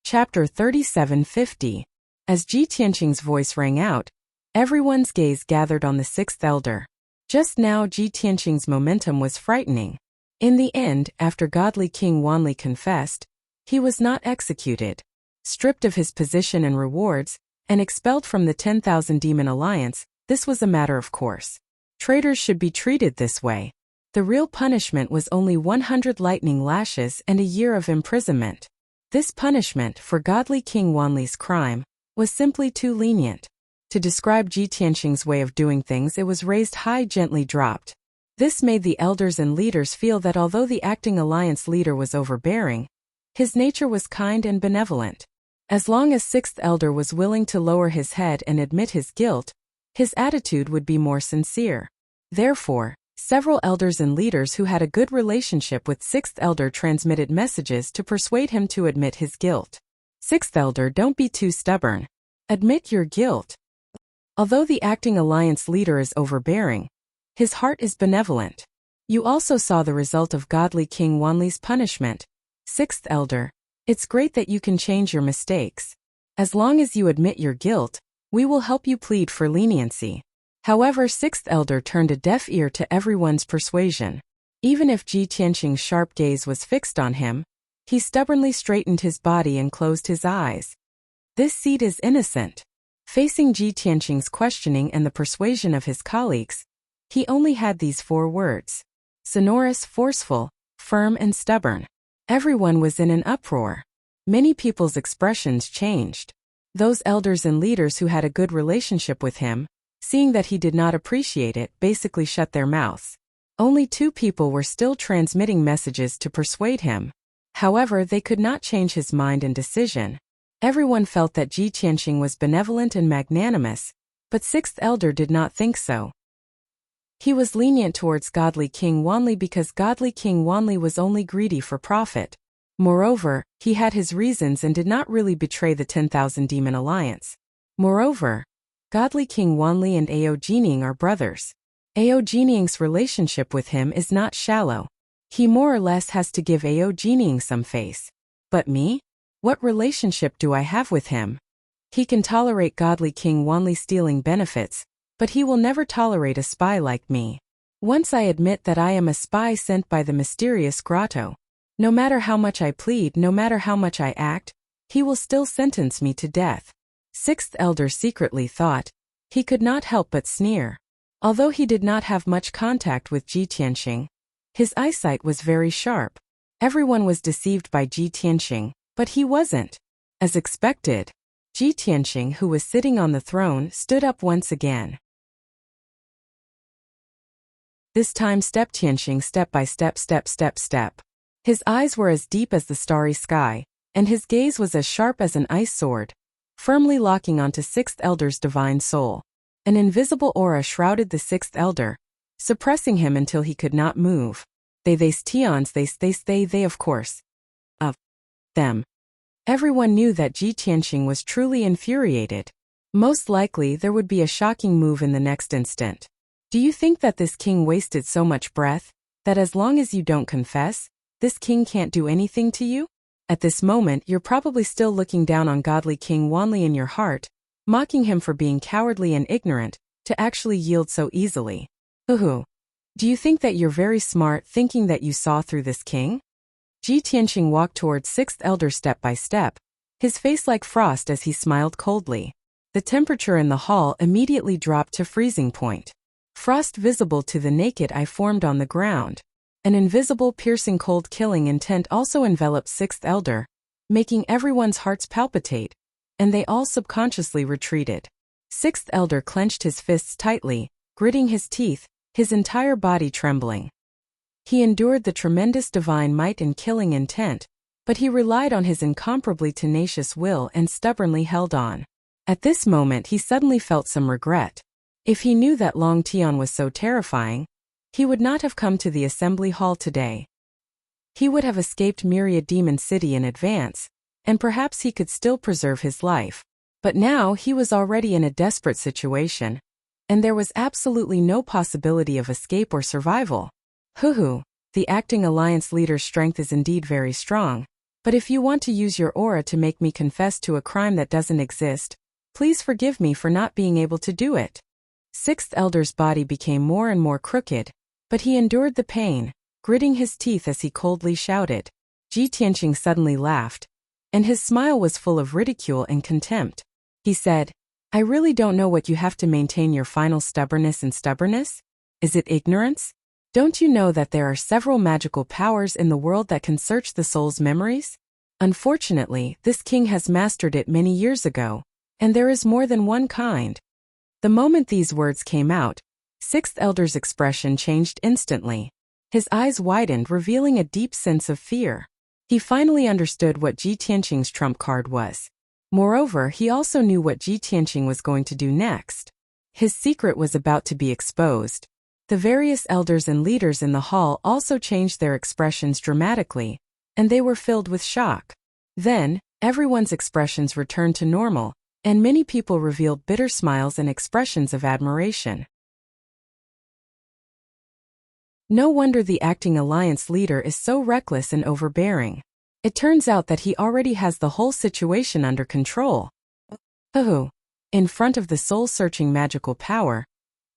Chapter 3750. As Ji Tianqing's voice rang out, everyone's gaze gathered on the Sixth Elder. Just now Ji Tianqing's momentum was frightening. In the end, after Godly King Wanli confessed, he was not executed. Stripped of his position and rewards, and expelled from the 10,000 Demon Alliance, this was a matter of course. Traitors should be treated this way. The real punishment was only 100 lightning lashes and a year of imprisonment. This punishment for Godly King Wanli's crime was simply too lenient. To describe Ji Tianqing's way of doing things, it was raised high, gently dropped. This made the elders and leaders feel that although the acting alliance leader was overbearing, his nature was kind and benevolent. As long as Sixth Elder was willing to lower his head and admit his guilt, his attitude would be more sincere. Therefore, several elders and leaders who had a good relationship with Sixth Elder transmitted messages to persuade him to admit his guilt. Sixth Elder, don't be too stubborn. Admit your guilt. Although the acting alliance leader is overbearing, his heart is benevolent. You also saw the result of Godly King Wanli's punishment. Sixth Elder, it's great that you can change your mistakes. As long as you admit your guilt, we will help you plead for leniency. However, Sixth Elder turned a deaf ear to everyone's persuasion. Even if Ji Tianqing's sharp gaze was fixed on him, he stubbornly straightened his body and closed his eyes. This seed is innocent. Facing Ji Tianqing's questioning and the persuasion of his colleagues, he only had these 4 words. Sonorous, forceful, firm and stubborn. Everyone was in an uproar. Many people's expressions changed. Those elders and leaders who had a good relationship with him, seeing that he did not appreciate it, basically shut their mouths. Only 2 people were still transmitting messages to persuade him. However, they could not change his mind and decision. Everyone felt that Ji Tianxing was benevolent and magnanimous, but Sixth Elder did not think so. He was lenient towards godly King Wanli because godly King Wanli was only greedy for profit. Moreover, he had his reasons and did not really betray the 10,000 Demon Alliance. Moreover, godly King Wanli and Ao Jining are brothers. Ao Jining's relationship with him is not shallow. He more or less has to give Ao Jining some face. But me? What relationship do I have with him? He can tolerate godly King Wanli stealing benefits, but he will never tolerate a spy like me. Once I admit that I am a spy sent by the mysterious grotto, no matter how much I plead, no matter how much I act, he will still sentence me to death. Sixth Elder secretly thought. He could not help but sneer. Although he did not have much contact with Ji Tianxing, his eyesight was very sharp. Everyone was deceived by Ji Tianxing, but he wasn't. As expected, Ji Tianxing, who was sitting on the throne, stood up once again. This time Step Tianxing step by step. His eyes were as deep as the starry sky, and his gaze was as sharp as an ice sword, firmly locking onto Sixth Elder's divine soul. An invisible aura shrouded the Sixth Elder, suppressing him until he could not move. They of course. Of them. Everyone knew that Ji Tianxing was truly infuriated. Most likely there would be a shocking move in the next instant. Do you think that this king wasted so much breath, that as long as you don't confess, this king can't do anything to you? At this moment you're probably still looking down on godly King Wanli in your heart, mocking him for being cowardly and ignorant, to actually yield so easily. Do you think that you're very smart thinking that you saw through this king? Ji Tianxing walked towards Sixth Elder step by step, his face like frost as he smiled coldly. The temperature in the hall immediately dropped to freezing point. Frost visible to the naked eye formed on the ground. An invisible piercing cold killing intent also enveloped Sixth Elder, making everyone's hearts palpitate, and they all subconsciously retreated. Sixth Elder clenched his fists tightly, gritting his teeth, his entire body trembling. He endured the tremendous divine might and killing intent, but he relied on his incomparably tenacious will and stubbornly held on. At this moment he suddenly felt some regret. If he knew that Long Tian was so terrifying, he would not have come to the assembly hall today. He would have escaped Myriad Demon City in advance, and perhaps he could still preserve his life. But now he was already in a desperate situation, and there was absolutely no possibility of escape or survival. The acting alliance leader's strength is indeed very strong, but if you want to use your aura to make me confess to a crime that doesn't exist, please forgive me for not being able to do it. Sixth Elder's body became more and more crooked, but he endured the pain, gritting his teeth as he coldly shouted. Ji Tianxing suddenly laughed, and his smile was full of ridicule and contempt. He said, I really don't know what you have to maintain your final stubbornness and stubbornness. Is it ignorance? Don't you know that there are several magical powers in the world that can search the soul's memories? Unfortunately, this king has mastered it many years ago, and there is more than one kind. The moment these words came out, Sixth Elder's expression changed instantly. His eyes widened, revealing a deep sense of fear. He finally understood what Ji Tianxing's trump card was. Moreover, he also knew what Ji Tianxing was going to do next. His secret was about to be exposed. The various elders and leaders in the hall also changed their expressions dramatically, and they were filled with shock. Then, everyone's expressions returned to normal, and many people revealed bitter smiles and expressions of admiration. No wonder the acting alliance leader is so reckless and overbearing. It turns out that he already has the whole situation under control. In front of the soul-searching magical power,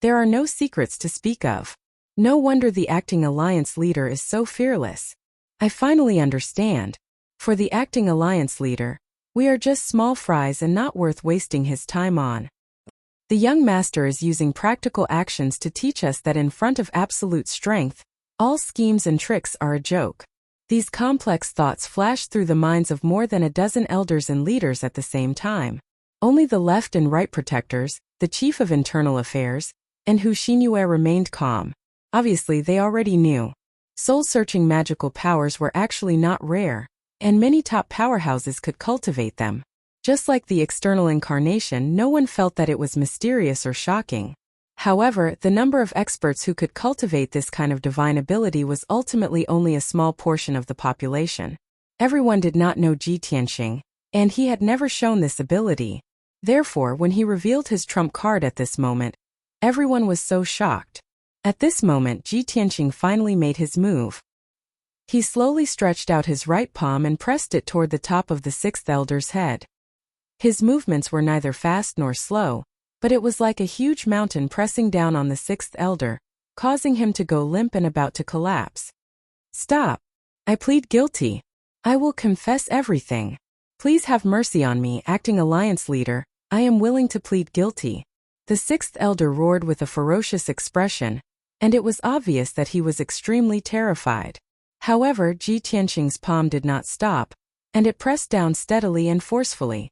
there are no secrets to speak of. No wonder the acting alliance leader is so fearless. I finally understand. For the acting alliance leader, we are just small fries and not worth wasting his time on. The young master is using practical actions to teach us that in front of absolute strength, all schemes and tricks are a joke. These complex thoughts flashed through the minds of more than a dozen elders and leaders at the same time. Only the left and right protectors, the chief of internal affairs, and Hu Xinyue remained calm. Obviously they already knew. Soul-searching magical powers were actually not rare, and many top powerhouses could cultivate them. Just like the external incarnation, no one felt that it was mysterious or shocking. However, the number of experts who could cultivate this kind of divine ability was ultimately only a small portion of the population. Everyone did not know Ji Tianqing, and he had never shown this ability. Therefore, when he revealed his trump card at this moment, everyone was so shocked. At this moment, Ji Tianqing finally made his move. He slowly stretched out his right palm and pressed it toward the top of the sixth elder's head. His movements were neither fast nor slow, but it was like a huge mountain pressing down on the sixth elder, causing him to go limp and about to collapse. "Stop! I plead guilty. I will confess everything. Please have mercy on me, acting alliance leader. I am willing to plead guilty." The sixth elder roared with a ferocious expression, and it was obvious that he was extremely terrified. However, Ji Tianqing's palm did not stop, and it pressed down steadily and forcefully.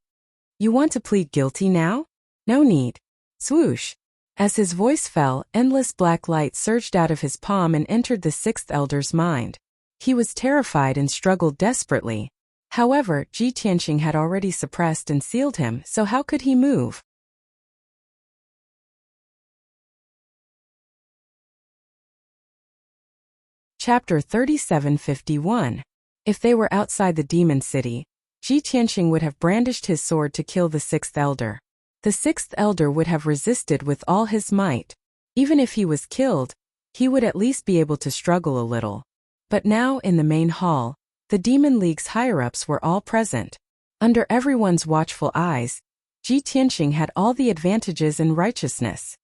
"You want to plead guilty now? No need." Swoosh! As his voice fell, endless black light surged out of his palm and entered the sixth elder's mind. He was terrified and struggled desperately. However, Ji Tianqing had already suppressed and sealed him, so how could he move? Chapter 3751. If they were outside the demon city, Ji Tianqing would have brandished his sword to kill the sixth elder. The sixth elder would have resisted with all his might. Even if he was killed, he would at least be able to struggle a little. But now, in the main hall, the Demon League's higher-ups were all present. Under everyone's watchful eyes, Ji Tianqing had all the advantages in righteousness.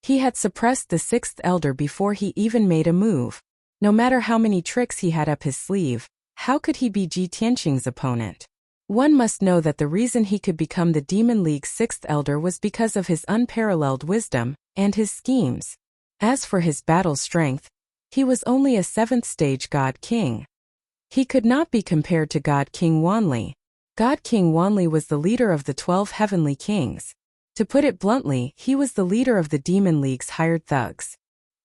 He had suppressed the sixth elder before he even made a move. No matter how many tricks he had up his sleeve, how could he be Ji Tianqing's opponent? One must know that the reason he could become the Demon League's sixth elder was because of his unparalleled wisdom and his schemes. As for his battle strength, he was only a seventh-stage God King. He could not be compared to God King Wanli. God King Wanli was the leader of the 12 heavenly kings. To put it bluntly, he was the leader of the Demon League's hired thugs.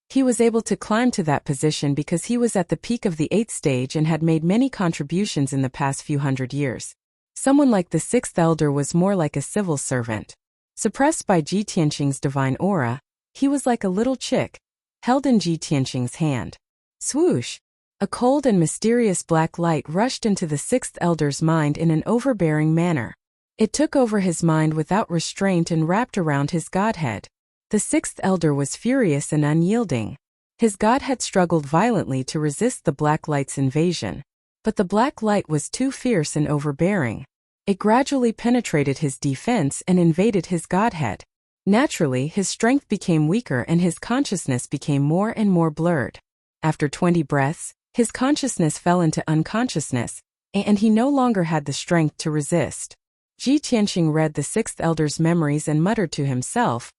He was able to climb to that position because he was at the peak of the 8th stage and had made many contributions in the past few hundred years. Someone like the sixth elder was more like a civil servant. Suppressed by Ji Tianqing's divine aura, he was like a little chick, held in Ji Tianqing's hand. Swoosh! A cold and mysterious black light rushed into the sixth elder's mind in an overbearing manner. It took over his mind without restraint and wrapped around his godhead. The sixth elder was furious and unyielding. His godhead struggled violently to resist the black light's invasion. But the black light was too fierce and overbearing. It gradually penetrated his defense and invaded his godhead. Naturally, his strength became weaker and his consciousness became more and more blurred. After 20 breaths, his consciousness fell into unconsciousness, and he no longer had the strength to resist. Ji Tianqing read the sixth elder's memories and muttered to himself,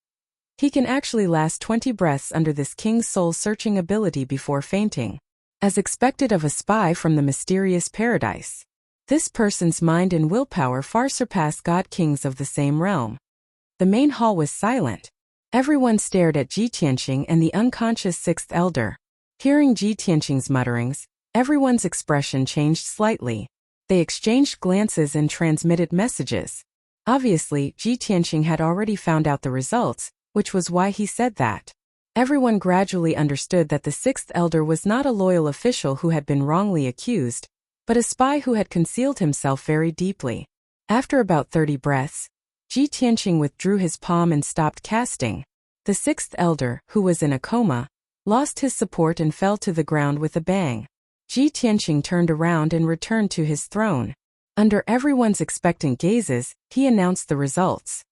"He can actually last 20 breaths under this king's soul-searching ability before fainting. As expected of a spy from the mysterious paradise. This person's mind and willpower far surpass God Kings of the same realm." The main hall was silent. Everyone stared at Ji Tianqing and the unconscious sixth elder. Hearing Ji Tianqing's mutterings, everyone's expression changed slightly. They exchanged glances and transmitted messages. Obviously, Ji Tianqing had already found out the results, which was why he said that. Everyone gradually understood that the sixth elder was not a loyal official who had been wrongly accused, but a spy who had concealed himself very deeply. After about 30 breaths, Ji Tianqing withdrew his palm and stopped casting. The sixth elder, who was in a coma, lost his support and fell to the ground with a bang. Ji Tianqing turned around and returned to his throne. Under everyone's expectant gazes, he announced the results.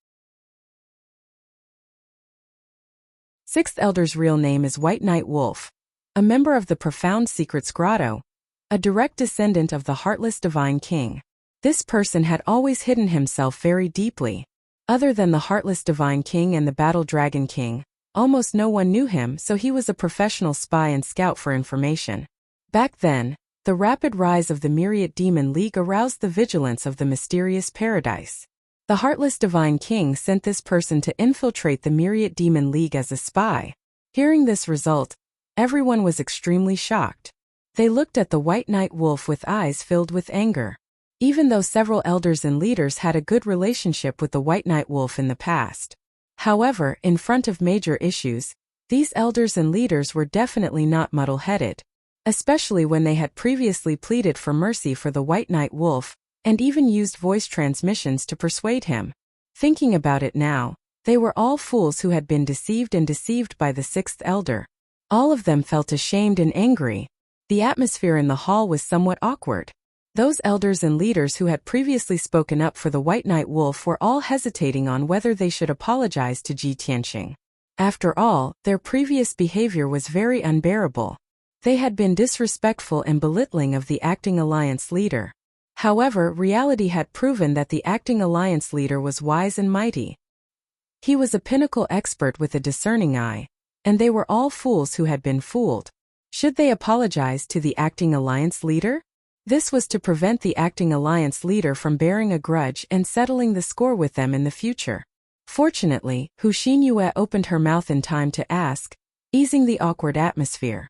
Sixth elder's real name is White Knight Wolf, a member of the Profound Secrets Grotto, a direct descendant of the Heartless Divine King. This person had always hidden himself very deeply. Other than the Heartless Divine King and the Battle Dragon King, almost no one knew him, so he was a professional spy and scout for information. Back then, the rapid rise of the Myriad Demon League aroused the vigilance of the mysterious paradise. The Heartless Divine King sent this person to infiltrate the Myriad Demon League as a spy. Hearing this result, everyone was extremely shocked. They looked at the White Knight Wolf with eyes filled with anger. even though several elders and leaders had a good relationship with the White Knight Wolf in the past. However, in front of major issues, these elders and leaders were definitely not muddle-headed, especially when they had previously pleaded for mercy for the White Knight Wolf, and even used voice transmissions to persuade him. Thinking about it now, they were all fools who had been deceived by the sixth elder. All of them felt ashamed and angry. The atmosphere in the hall was somewhat awkward. Those elders and leaders who had previously spoken up for the White Knight Wolf were all hesitating on whether they should apologize to Ji Tianqing. After all, their previous behavior was very unbearable. They had been disrespectful and belittling of the acting alliance leader. However, reality had proven that the acting alliance leader was wise and mighty. He was a pinnacle expert with a discerning eye, and they were all fools who had been fooled. Should they apologize to the acting alliance leader? This was to prevent the acting alliance leader from bearing a grudge and settling the score with them in the future. Fortunately, Hu Xinyue opened her mouth in time to ask, easing the awkward atmosphere.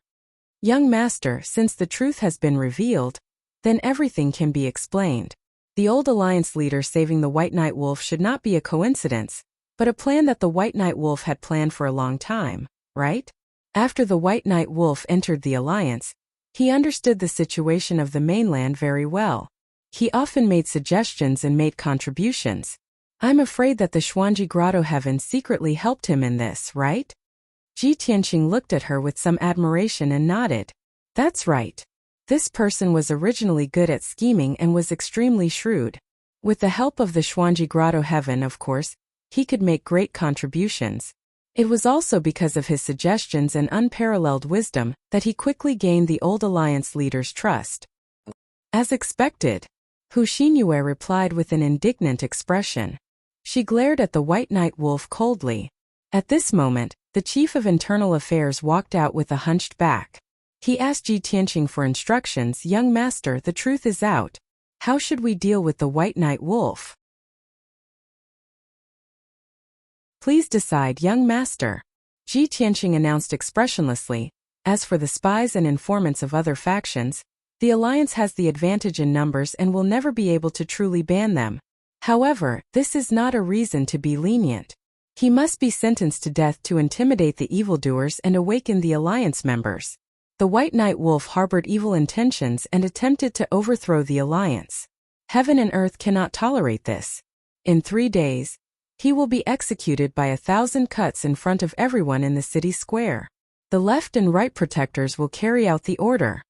Young master, since the truth has been revealed, then everything can be explained. The old alliance leader saving the White Knight Wolf should not be a coincidence, but a plan that the White Knight Wolf had planned for a long time, right? After the White Knight Wolf entered the alliance, he understood the situation of the mainland very well. He often made suggestions and made contributions. I'm afraid that the Xuanji Grotto Heaven secretly helped him in this, right? Ji Tianqing looked at her with some admiration and nodded. That's right. This person was originally good at scheming and was extremely shrewd. With the help of the Xuanji Grotto Heaven, of course, he could make great contributions. It was also because of his suggestions and unparalleled wisdom that he quickly gained the old alliance leader's trust. As expected, Hu Xinyue replied with an indignant expression. She glared at the White Knight Wolf coldly. At this moment, the chief of internal affairs walked out with a hunched back. He asked Ji Tianqing for instructions. Young master, the truth is out. How should we deal with the White Knight Wolf? Please decide, young master. Ji Tianqing announced expressionlessly. As for the spies and informants of other factions, the alliance has the advantage in numbers and will never be able to truly ban them. However, this is not a reason to be lenient. He must be sentenced to death to intimidate the evildoers and awaken the alliance members. The White Knight Wolf harbored evil intentions and attempted to overthrow the alliance. Heaven and earth cannot tolerate this. In 3 days, he will be executed by 1,000 cuts in front of everyone in the city square. The left and right protectors will carry out the order.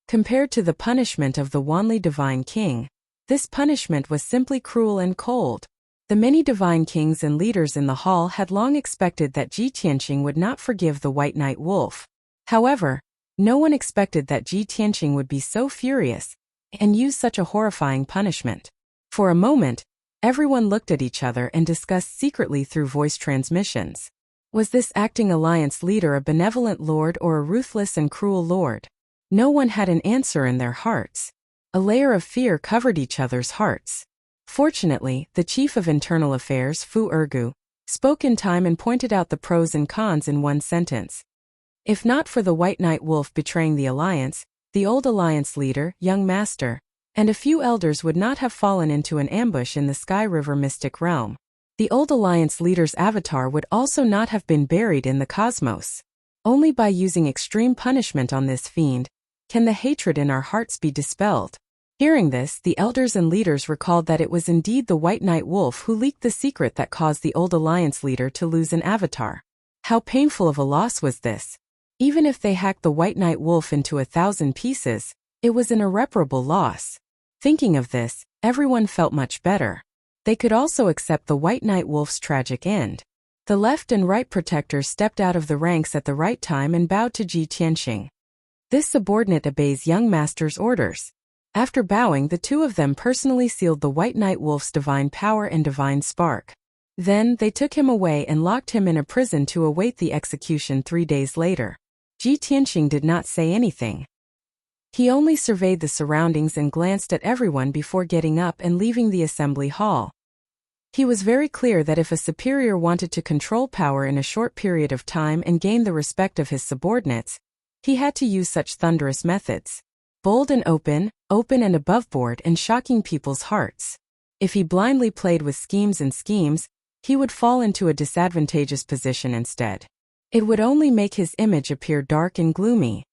Compared to the punishment of the Wanli Divine King, this punishment was simply cruel and cold. The many divine kings and leaders in the hall had long expected that Ji Tianqing would not forgive the White Knight Wolf. However, no one expected that Ji Tianqing would be so furious and use such a horrifying punishment. For a moment, everyone looked at each other and discussed secretly through voice transmissions. Was this acting alliance leader a benevolent lord or a ruthless and cruel lord? No one had an answer in their hearts. A layer of fear covered each other's hearts. Fortunately, the chief of internal affairs, Fu Ergu, spoke in time and pointed out the pros and cons in one sentence. If not for the White Knight Wolf betraying the alliance, the old alliance leader, young master, and a few elders would not have fallen into an ambush in the Sky River mystic realm. The old alliance leader's avatar would also not have been buried in the cosmos. Only by using extreme punishment on this fiend can the hatred in our hearts be dispelled. Hearing this, the elders and leaders recalled that it was indeed the White Knight Wolf who leaked the secret that caused the old alliance leader to lose an avatar. How painful of a loss was this? Even if they hacked the White Knight Wolf into 1,000 pieces, it was an irreparable loss. Thinking of this, everyone felt much better. They could also accept the White Knight Wolf's tragic end. The left and right protectors stepped out of the ranks at the right time and bowed to Ji Tianqing. This subordinate obeys young master's orders. After bowing, the two of them personally sealed the White Knight Wolf's divine power and divine spark. Then, they took him away and locked him in a prison to await the execution 3 days later. Ji Tianqing did not say anything. He only surveyed the surroundings and glanced at everyone before getting up and leaving the assembly hall. He was very clear that if a superior wanted to control power in a short period of time and gain the respect of his subordinates, he had to use such thunderous methods. Bold and open and aboveboard and shocking people's hearts. If he blindly played with schemes, he would fall into a disadvantageous position instead. It would only make his image appear dark and gloomy.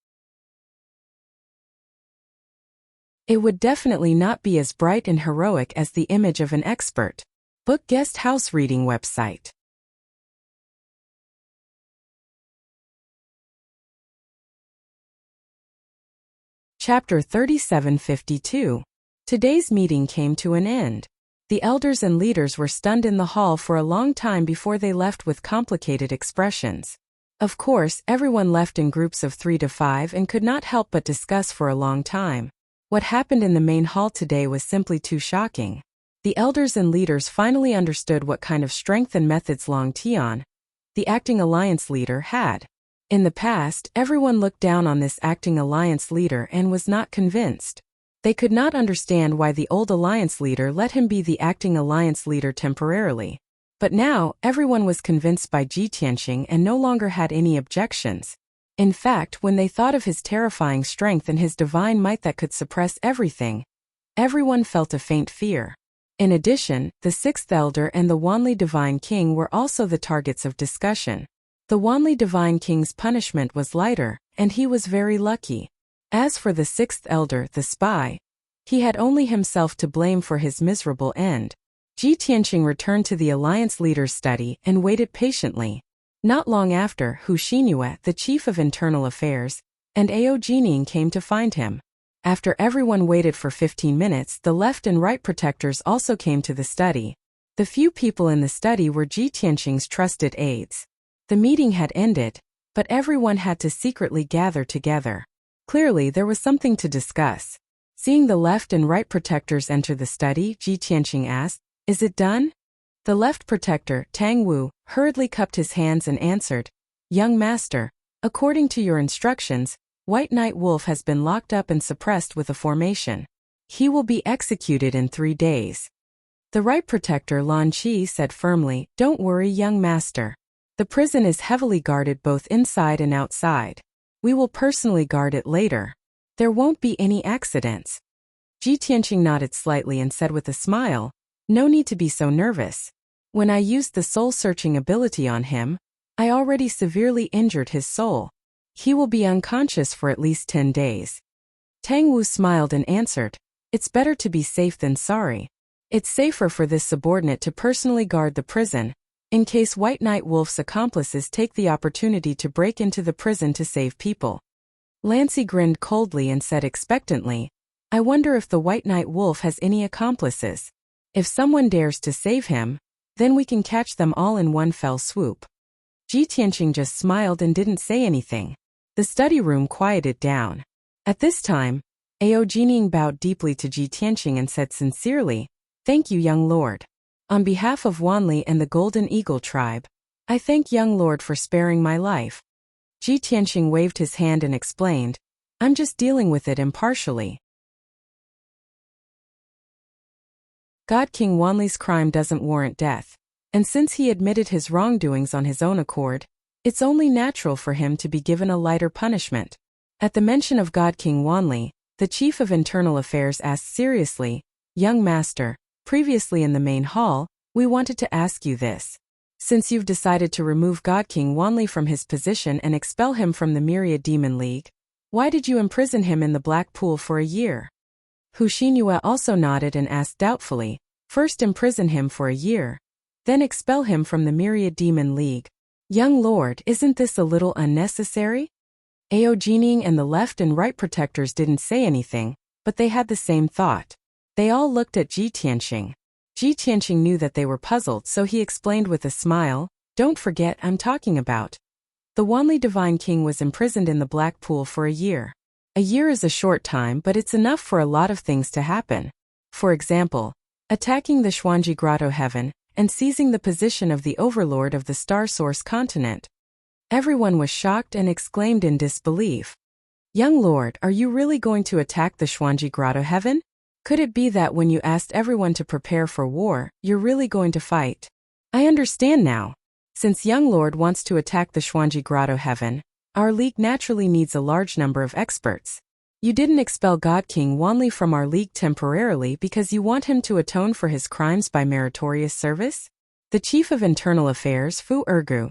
It would definitely not be as bright and heroic as the image of an expert. Book guest house reading website. Chapter 3752. Today's meeting came to an end. The elders and leaders were stunned in the hall for a long time before they left with complicated expressions. Of course, everyone left in groups of 3 to 5 and could not help but discuss for a long time. What happened in the main hall today was simply too shocking. The elders and leaders finally understood what kind of strength and methods Long Tian, the acting alliance leader, had. In the past, everyone looked down on this acting alliance leader and was not convinced. They could not understand why the old alliance leader let him be the acting alliance leader temporarily. But now, everyone was convinced by Ji Tianqing and no longer had any objections. In fact, when they thought of his terrifying strength and his divine might that could suppress everything, everyone felt a faint fear. In addition, the 6th elder and the Wanli Divine King were also the targets of discussion. The Wanli Divine King's punishment was lighter, and he was very lucky. As for the 6th elder, the spy, he had only himself to blame for his miserable end. Ji Tianqing returned to the alliance leader's study and waited patiently. Not long after, Hu Xinyue, the chief of internal affairs, and Ao Jining came to find him. After everyone waited for 15 minutes, the left and right protectors also came to the study. The few people in the study were Ji Tianqing's trusted aides. The meeting had ended, but everyone had to secretly gather together. Clearly, there was something to discuss. Seeing the left and right protectors enter the study, Ji Tianqing asked, "Is it done?" The left protector, Tang Wu, hurriedly cupped his hands and answered, "Young master, according to your instructions, White Knight Wolf has been locked up and suppressed with a formation. He will be executed in 3 days." The right protector, Lan Qi, said firmly, "Don't worry, young master. The prison is heavily guarded both inside and outside. We will personally guard it later. There won't be any accidents." Ji Tianqing nodded slightly and said with a smile, "No need to be so nervous. When I used the soul-searching ability on him, I already severely injured his soul. He will be unconscious for at least 10 days. Tang Wu smiled and answered, "It's better to be safe than sorry. It's safer for this subordinate to personally guard the prison, in case White Knight Wolf's accomplices take the opportunity to break into the prison to save people." Lancy grinned coldly and said expectantly, "I wonder if the White Knight Wolf has any accomplices. If someone dares to save him, then we can catch them all in one fell swoop." Ji Tianqing just smiled and didn't say anything. The study room quieted down. At this time, Ao Jining bowed deeply to Ji Tianqing and said sincerely, "Thank you, young lord. On behalf of Wanli and the Golden Eagle tribe, I thank young lord for sparing my life." Ji Tianqing waved his hand and explained, "I'm just dealing with it impartially. God King Wanli's crime doesn't warrant death, and since he admitted his wrongdoings on his own accord, it's only natural for him to be given a lighter punishment." At the mention of God King Wanli, the chief of internal affairs asked seriously, "Young master, previously in the main hall, we wanted to ask you this. Since you've decided to remove God King Wanli from his position and expel him from the Myriad Demon League, why did you imprison him in the Black Pool for a year?" Hu Xinyue also nodded and asked doubtfully, "First imprison him for a year, then expel him from the Myriad Demon League. Young lord, isn't this a little unnecessary?" Ao Jining and the left and right protectors didn't say anything, but they had the same thought. They all looked at Ji Tianqing. Ji Tianqing knew that they were puzzled, so he explained with a smile, "Don't forget I'm talking about. The Wanli Divine King was imprisoned in the Black Pool for a year. A year is a short time, but it's enough for a lot of things to happen. For example, attacking the Xuanji Grotto Heaven, and seizing the position of the overlord of the Star Source continent." Everyone was shocked and exclaimed in disbelief, "Young lord, are you really going to attack the Xuanji Grotto Heaven? Could it be that when you asked everyone to prepare for war, you're really going to fight?" "I understand now. Since young lord wants to attack the Xuanji Grotto Heaven, our league naturally needs a large number of experts. You didn't expel God King Wanli from our league temporarily because you want him to atone for his crimes by meritorious service? The chief of internal affairs, Fu Ergu,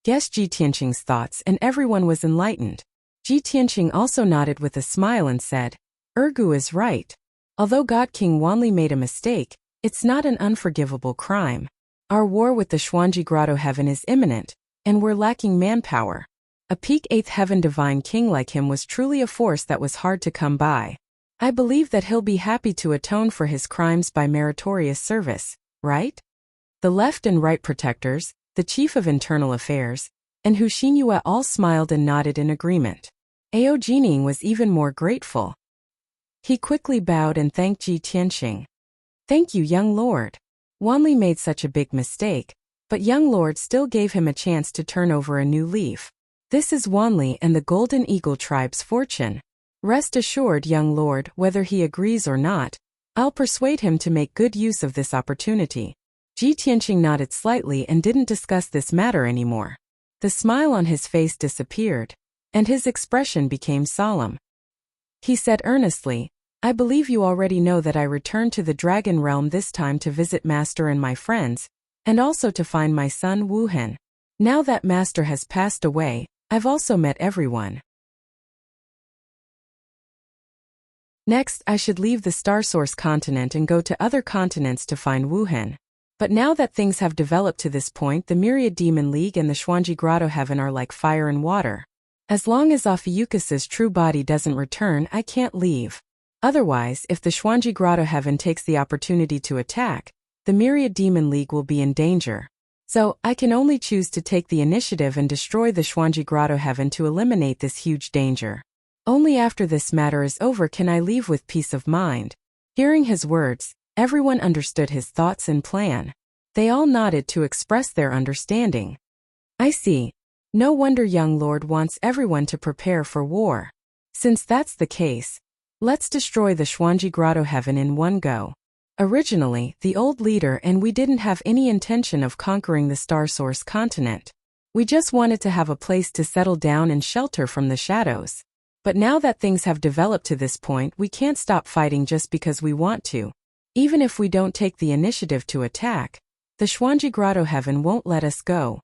guessed Ji Tianqing's thoughts, and everyone was enlightened. Ji Tianqing also nodded with a smile and said, Ergu is right. Although God King Wanli made a mistake, it's not an unforgivable crime. Our war with the Xuanji Grotto Heaven is imminent, and we're lacking manpower. A peak 8th Heaven Divine King like him was truly a force that was hard to come by. I believe that he'll be happy to atone for his crimes by meritorious service, right? The left and right protectors, the chief of internal affairs, and Hu Xinyue all smiled and nodded in agreement. Ao Jining was even more grateful. He quickly bowed and thanked Ji Tianqing. Thank you, young lord. Wanli made such a big mistake, but young lord still gave him a chance to turn over a new leaf. This is Wanli and the Golden Eagle tribe's fortune. Rest assured, young lord, whether he agrees or not, I'll persuade him to make good use of this opportunity. Ji Tianqing nodded slightly and didn't discuss this matter anymore. The smile on his face disappeared, and his expression became solemn. He said earnestly, I believe you already know that I returned to the Dragon Realm this time to visit Master and my friends, and also to find my son Wu Hen. Now that Master has passed away, I've also met everyone. Next, I should leave the Star Source continent and go to other continents to find Wu Hen. But now that things have developed to this point, the Myriad Demon League and the Xuanji Grotto Heaven are like fire and water. As long as Ophiuchus's true body doesn't return, I can't leave. Otherwise, if the Xuanji Grotto Heaven takes the opportunity to attack, the Myriad Demon League will be in danger. So, I can only choose to take the initiative and destroy the Xuanji Grotto Heaven to eliminate this huge danger. Only after this matter is over can I leave with peace of mind. Hearing his words, everyone understood his thoughts and plan. They all nodded to express their understanding. I see. No wonder young lord wants everyone to prepare for war. Since that's the case, let's destroy the Xuanji Grotto Heaven in one go. Originally, the old leader and we didn't have any intention of conquering the Star Source continent. We just wanted to have a place to settle down and shelter from the shadows. But now that things have developed to this point, we can't stop fighting just because we want to. Even if we don't take the initiative to attack, the Xuanji Grotto Heaven won't let us go.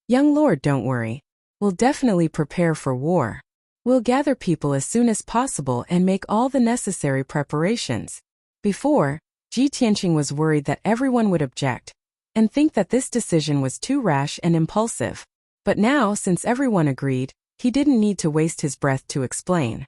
Young lord, don't worry. We'll definitely prepare for war. We'll gather people as soon as possible and make all the necessary preparations. Before, Ji Tianqing was worried that everyone would object and think that this decision was too rash and impulsive. But now, since everyone agreed, he didn't need to waste his breath to explain.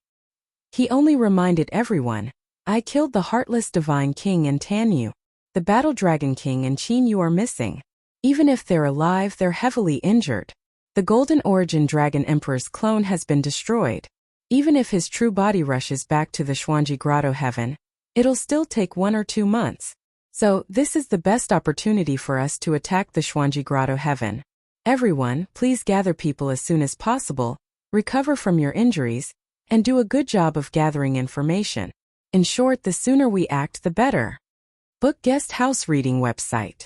He only reminded everyone, I killed the Heartless Divine King and Tan Yu. The Battle Dragon King and Qin Yu are missing. Even if they're alive, they're heavily injured. The Golden Origin Dragon Emperor's clone has been destroyed. Even if his true body rushes back to the Xuanji Grotto Heaven, it'll still take 1 or 2 months. So, this is the best opportunity for us to attack the Xuanji Grotto Heaven. Everyone, please gather people as soon as possible, recover from your injuries, and do a good job of gathering information. In short, the sooner we act, the better. Book Guest House Reading Website.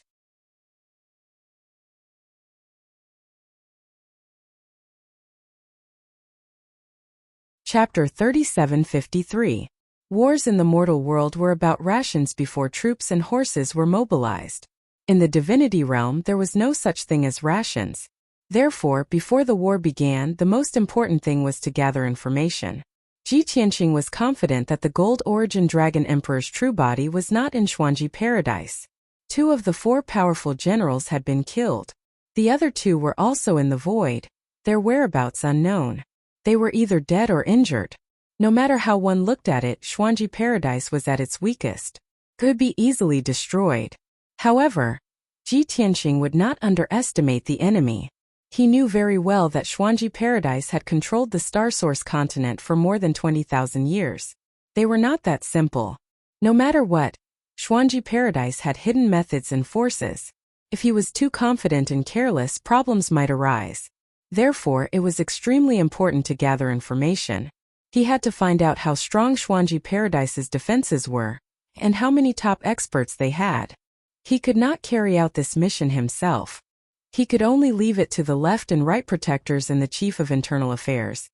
Chapter 3753. Wars in the mortal world were about rations before troops and horses were mobilized. In the divinity realm, there was no such thing as rations. Therefore, before the war began, the most important thing was to gather information. Ji Tianqing was confident that the Gold Origin Dragon Emperor's true body was not in Xuanji Paradise. 2 of the 4 powerful generals had been killed. The other 2 were also in the void, their whereabouts unknown. They were either dead or injured. No matter how one looked at it, Xuanji Paradise was at its weakest. Could be easily destroyed. However, Ji Tianqing would not underestimate the enemy. He knew very well that Xuanji Paradise had controlled the Star Source continent for more than 20,000 years. They were not that simple. No matter what, Xuanji Paradise had hidden methods and forces. If he was too confident and careless, problems might arise. Therefore, it was extremely important to gather information. He had to find out how strong Xuanji Paradise's defenses were, and how many top experts they had. He could not carry out this mission himself. He could only leave it to the left and right protectors and the Chief of Internal Affairs.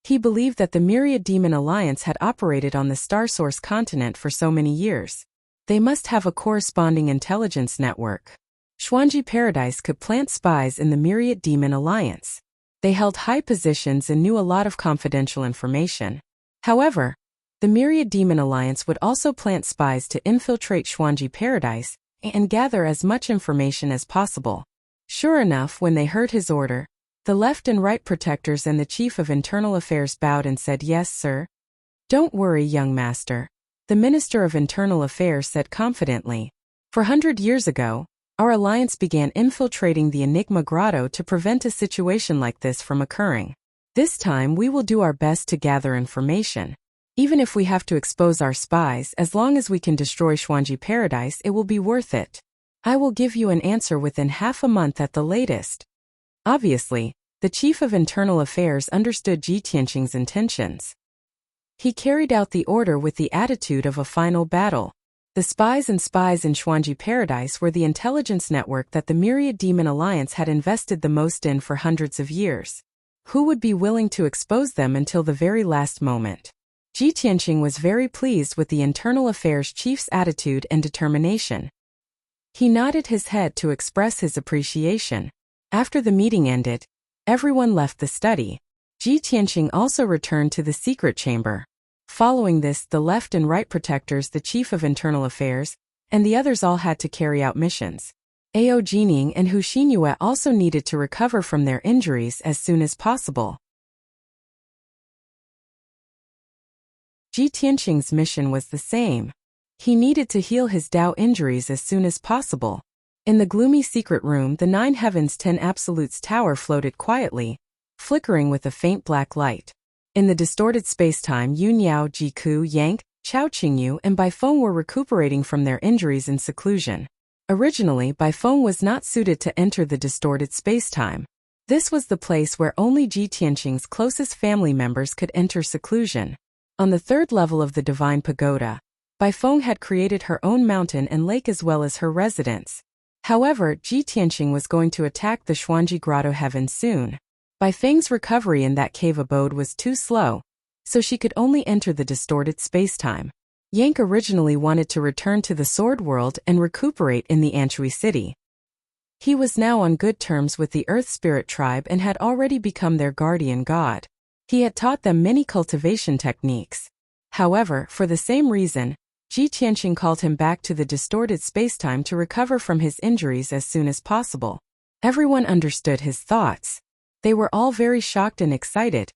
He believed that the Myriad Demon Alliance had operated on the Star Source continent for so many years. They must have a corresponding intelligence network. Xuanji Paradise could plant spies in the Myriad Demon Alliance. They held high positions and knew a lot of confidential information. However, the Myriad Demon Alliance would also plant spies to infiltrate Xuanji Paradise and gather as much information as possible. Sure enough, when they heard his order, the left and right protectors and the Chief of Internal Affairs bowed and said, "Yes, sir." "Don't worry, young master," the Minister of Internal Affairs said confidently. "For 100 years ago, our alliance began infiltrating the Enigma Grotto to prevent a situation like this from occurring. This time we will do our best to gather information. Even if we have to expose our spies, as long as we can destroy Xuanji Paradise, it will be worth it. I will give you an answer within half a month at the latest." Obviously, the Chief of Internal Affairs understood Ji Tianqing's intentions. He carried out the order with the attitude of a final battle. The spies in Xuanji Paradise were the intelligence network that the Myriad Demon Alliance had invested the most in for hundreds of years. Who would be willing to expose them until the very last moment? Ji Tianqing was very pleased with the Internal Affairs Chief's attitude and determination. He nodded his head to express his appreciation. After the meeting ended, everyone left the study. Ji Tianqing also returned to the secret chamber. Following this, the left and right protectors, the Chief of Internal Affairs, and the others all had to carry out missions. Ao Jining and Hu Xinyue also needed to recover from their injuries as soon as possible. Ji Tianqing's mission was the same. He needed to heal his Dao injuries as soon as possible. In the gloomy secret room, the Nine Heavens 10 Absolutes Tower floated quietly, flickering with a faint black light. In the distorted spacetime, Yun Yao, Jiku, Yang, Chao Qingyu, and Baifeng were recuperating from their injuries in seclusion. Originally, Baifeng was not suited to enter the distorted spacetime. This was the place where only Ji Tianqing's closest family members could enter seclusion. On the third level of the Divine Pagoda, Baifeng had created her own mountain and lake as well as her residence. However, Ji Tianqing was going to attack the Xuanji Grotto heaven soon. Baifeng's recovery in that cave abode was too slow, so she could only enter the distorted spacetime. Yang originally wanted to return to the Sword World and recuperate in the Anshui city. He was now on good terms with the Earth Spirit tribe and had already become their guardian god. He had taught them many cultivation techniques. However, for the same reason, Ji Tianqing called him back to the distorted spacetime to recover from his injuries as soon as possible. Everyone understood his thoughts. They were all very shocked and excited,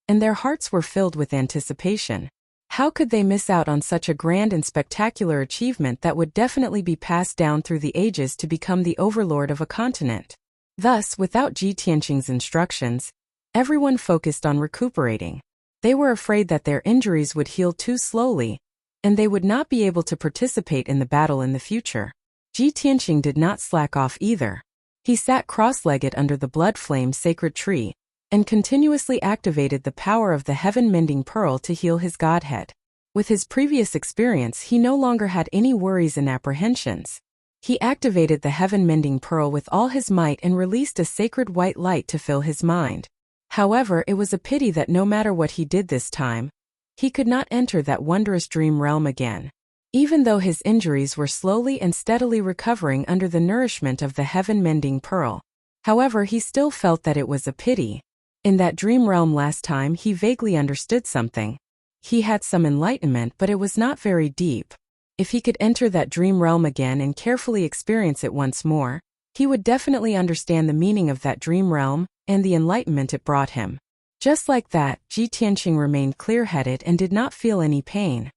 and their hearts were filled with anticipation. How could they miss out on such a grand and spectacular achievement that would definitely be passed down through the ages to become the overlord of a continent? Thus, without Ji Tianqing's instructions, everyone focused on recuperating. They were afraid that their injuries would heal too slowly, and they would not be able to participate in the battle in the future. Ji Tianqing did not slack off either. He sat cross-legged under the blood flame sacred tree, and continuously activated the power of the heaven-mending pearl to heal his godhead. With his previous experience, he no longer had any worries and apprehensions. He activated the heaven-mending pearl with all his might and released a sacred white light to fill his mind. However, it was a pity that no matter what he did this time, he could not enter that wondrous dream realm again. Even though his injuries were slowly and steadily recovering under the nourishment of the heaven-mending pearl, however, he still felt that it was a pity. In that dream realm last time, he vaguely understood something. He had some enlightenment, but it was not very deep. If he could enter that dream realm again and carefully experience it once more, he would definitely understand the meaning of that dream realm and the enlightenment it brought him. Just like that, Ji Tianqing remained clear-headed and did not feel any pain.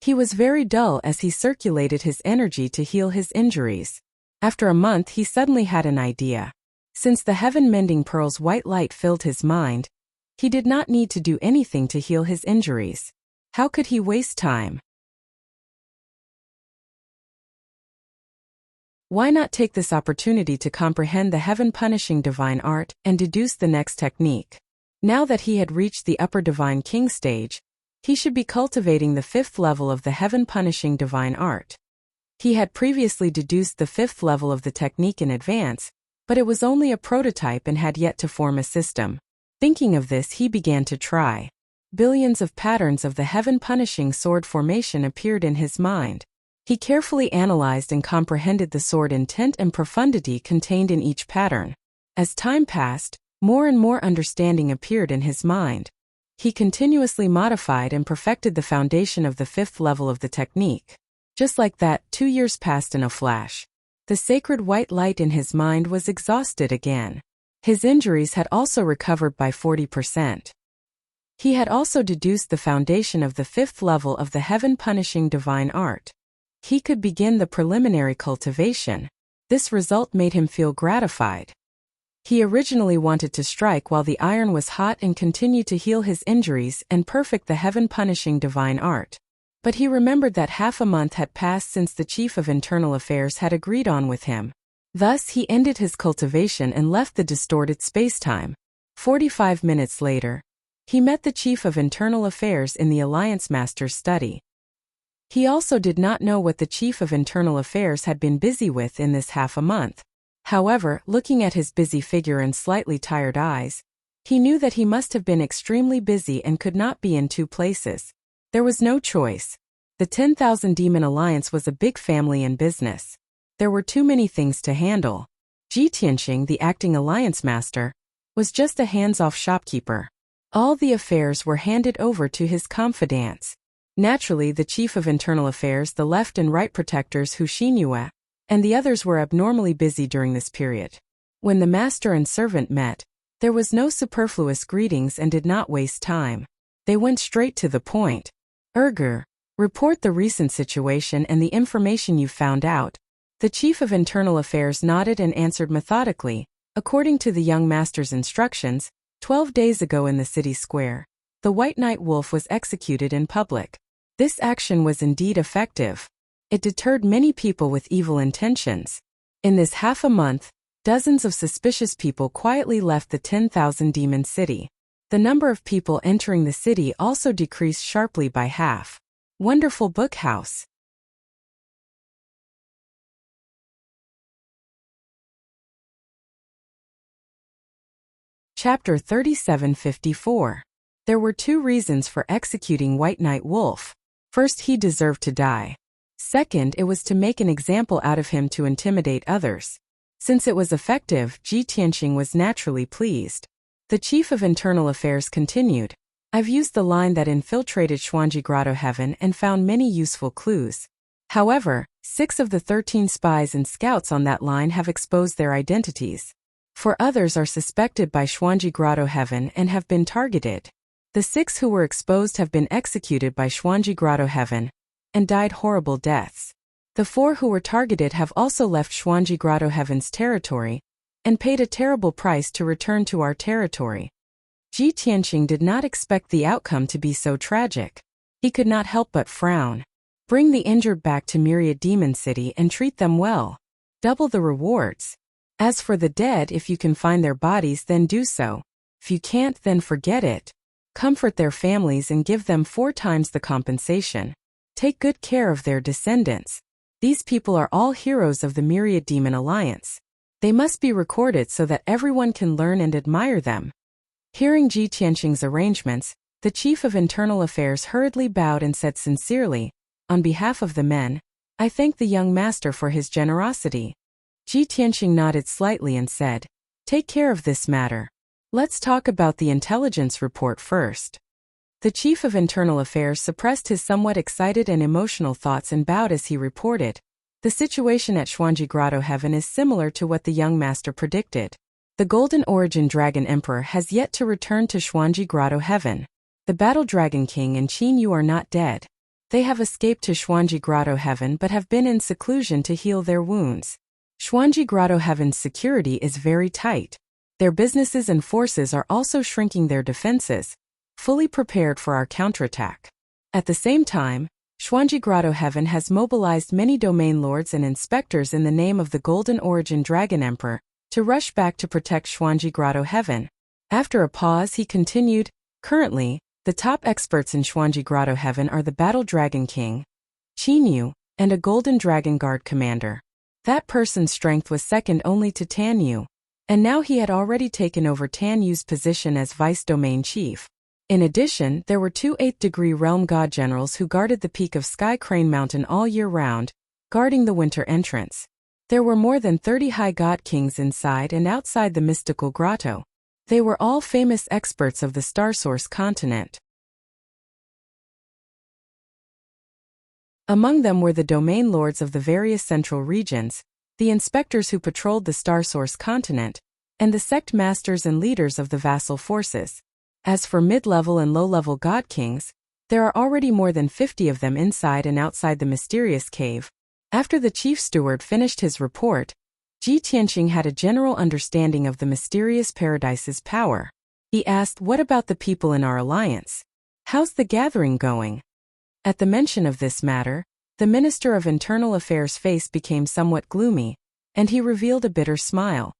He was very dull as he circulated his energy to heal his injuries. After a month, he suddenly had an idea. Since the heaven-mending pearl's white light filled his mind, he did not need to do anything to heal his injuries. How could he waste time? Why not take this opportunity to comprehend the heaven-punishing divine art and deduce the next technique? Now that he had reached the upper divine king stage, he should be cultivating the 5th level of the heaven-punishing divine art. He had previously deduced the 5th level of the technique in advance, but it was only a prototype and had yet to form a system. Thinking of this, he began to try. Billions of patterns of the heaven-punishing sword formation appeared in his mind. He carefully analyzed and comprehended the sword intent and profundity contained in each pattern. As time passed, more and more understanding appeared in his mind. He continuously modified and perfected the foundation of the 5th level of the technique. Just like that, 2 years passed in a flash. The sacred white light in his mind was exhausted again. His injuries had also recovered by 40%. He had also deduced the foundation of the 5th level of the heaven-punishing divine art. He could begin the preliminary cultivation. This result made him feel gratified. He originally wanted to strike while the iron was hot and continue to heal his injuries and perfect the heaven-punishing divine art. But he remembered that half a month had passed since the Chief of Internal Affairs had agreed on with him. Thus he ended his cultivation and left the distorted spacetime. 45 minutes later, he met the Chief of Internal Affairs in the Alliance Master's study. He also did not know what the Chief of Internal Affairs had been busy with in this half a month. However, looking at his busy figure and slightly tired eyes, he knew that he must have been extremely busy and could not be in 2 places. There was no choice. The 10,000 Demon Alliance was a big family and business. There were too many things to handle. Ji Tianqing, the acting Alliance Master, was just a hands-off shopkeeper. All the affairs were handed over to his confidants. Naturally, the Chief of Internal Affairs, the left and right protectors Hu Xinyue, and the others were abnormally busy during this period. When the master and servant met, there was no superfluous greetings and did not waste time. They went straight to the point. Report the recent situation and the information you found out. The Chief of Internal Affairs nodded and answered methodically. According to the young master's instructions, 12 days ago in the city square, the White Knight Wolf was executed in public. This action was indeed effective. It deterred many people with evil intentions. In this half a month, dozens of suspicious people quietly left the 10,000 demon city. The number of people entering the city also decreased sharply by half. Wonderful book house. Chapter 3754. There were 2 reasons for executing White Knight Wolf. First, he deserved to die. Second, it was to make an example out of him to intimidate others. Since it was effective, Ji Tianqing was naturally pleased. The Chief of Internal Affairs continued, I've used the line that infiltrated Xuanji Grotto Heaven and found many useful clues. However, 6 of the 13 spies and scouts on that line have exposed their identities. 4 others are suspected by Xuanji Grotto Heaven and have been targeted. The 6 who were exposed have been executed by Xuanji Grotto Heaven and died horrible deaths. The 4 who were targeted have also left Xuanji Grotto Heaven's territory and paid a terrible price to return to our territory. Ji Tianqing did not expect the outcome to be so tragic. He could not help but frown. Bring the injured back to Myriad Demon City and treat them well. Double the rewards. As for the dead, if you can find their bodies, then do so. If you can't, then forget it. Comfort their families and give them 4 times the compensation. Take good care of their descendants. These people are all heroes of the Myriad Demon Alliance. They must be recorded so that everyone can learn and admire them. Hearing Ji Tianqing's arrangements, the Chief of Internal Affairs hurriedly bowed and said sincerely, on behalf of the men, I thank the young master for his generosity. Ji Tianqing nodded slightly and said, take care of this matter. Let's talk about the intelligence report first. The Chief of Internal Affairs suppressed his somewhat excited and emotional thoughts and bowed as he reported. The situation at Xuanji Grotto Heaven is similar to what the young master predicted. The Golden Origin Dragon Emperor has yet to return to Xuanji Grotto Heaven. The Battle Dragon King and Qin Yu are not dead. They have escaped to Xuanji Grotto Heaven but have been in seclusion to heal their wounds. Xuanji Grotto Heaven's security is very tight. Their businesses and forces are also shrinking their defenses, fully prepared for our counterattack. At the same time, Xuanji Grotto Heaven has mobilized many domain lords and inspectors in the name of the Golden Origin Dragon Emperor to rush back to protect Xuanji Grotto Heaven. After a pause, he continued, currently, the top experts in Xuanji Grotto Heaven are the Battle Dragon King, Qin Yu, and a Golden Dragon Guard commander. That person's strength was second only to Tan Yu. and now he had already taken over Tan Yu's position as vice domain chief. In addition, there were two 8th-degree realm god generals who guarded the peak of Sky Crane Mountain all year round, guarding the winter entrance. There were more than 30 high god kings inside and outside the mystical grotto. They were all famous experts of the Starsource continent. Among them were the domain lords of the various central regions, the inspectors who patrolled the Starsource continent, and the sect masters and leaders of the vassal forces. As for mid-level and low-level god kings, there are already more than 50 of them inside and outside the mysterious cave. After the chief steward finished his report, Ji Tianqing had a general understanding of the mysterious paradise's power. He asked, "What about the people in our alliance? How's the gathering going?" At the mention of this matter, the Minister of Internal Affairs' face became somewhat gloomy, and he revealed a bitter smile.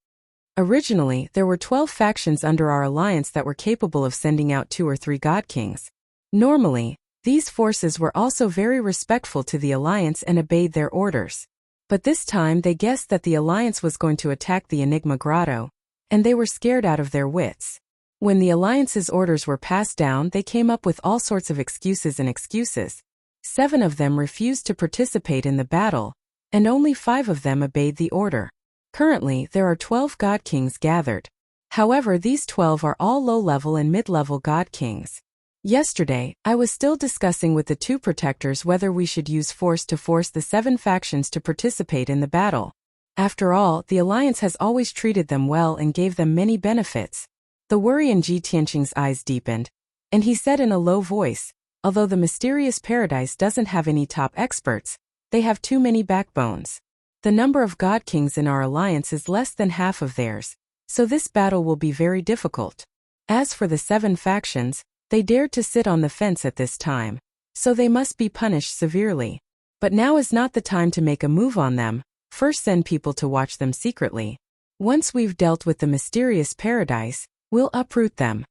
Originally, there were 12 factions under our alliance that were capable of sending out 2 or 3 god kings. Normally, these forces were also very respectful to the alliance and obeyed their orders. But this time they guessed that the alliance was going to attack the Enigma Grotto, and they were scared out of their wits. When the alliance's orders were passed down, they came up with all sorts of excuses. 7 of them refused to participate in the battle, and only 5 of them obeyed the order. Currently, there are 12 god kings gathered. However, these 12 are all low-level and mid-level god kings. Yesterday, I was still discussing with the 2 protectors whether we should use force to force the 7 factions to participate in the battle. After all, the alliance has always treated them well and gave them many benefits. The worry in Ji Tianqing's eyes deepened, and he said in a low voice, "Although the mysterious paradise doesn't have any top experts, they have too many backbones. The number of god kings in our alliance is less than half of theirs, so this battle will be very difficult. As for the 7 factions, they dared to sit on the fence at this time, so they must be punished severely. But now is not the time to make a move on them. First send people to watch them secretly. Once we've dealt with the mysterious paradise, we'll uproot them."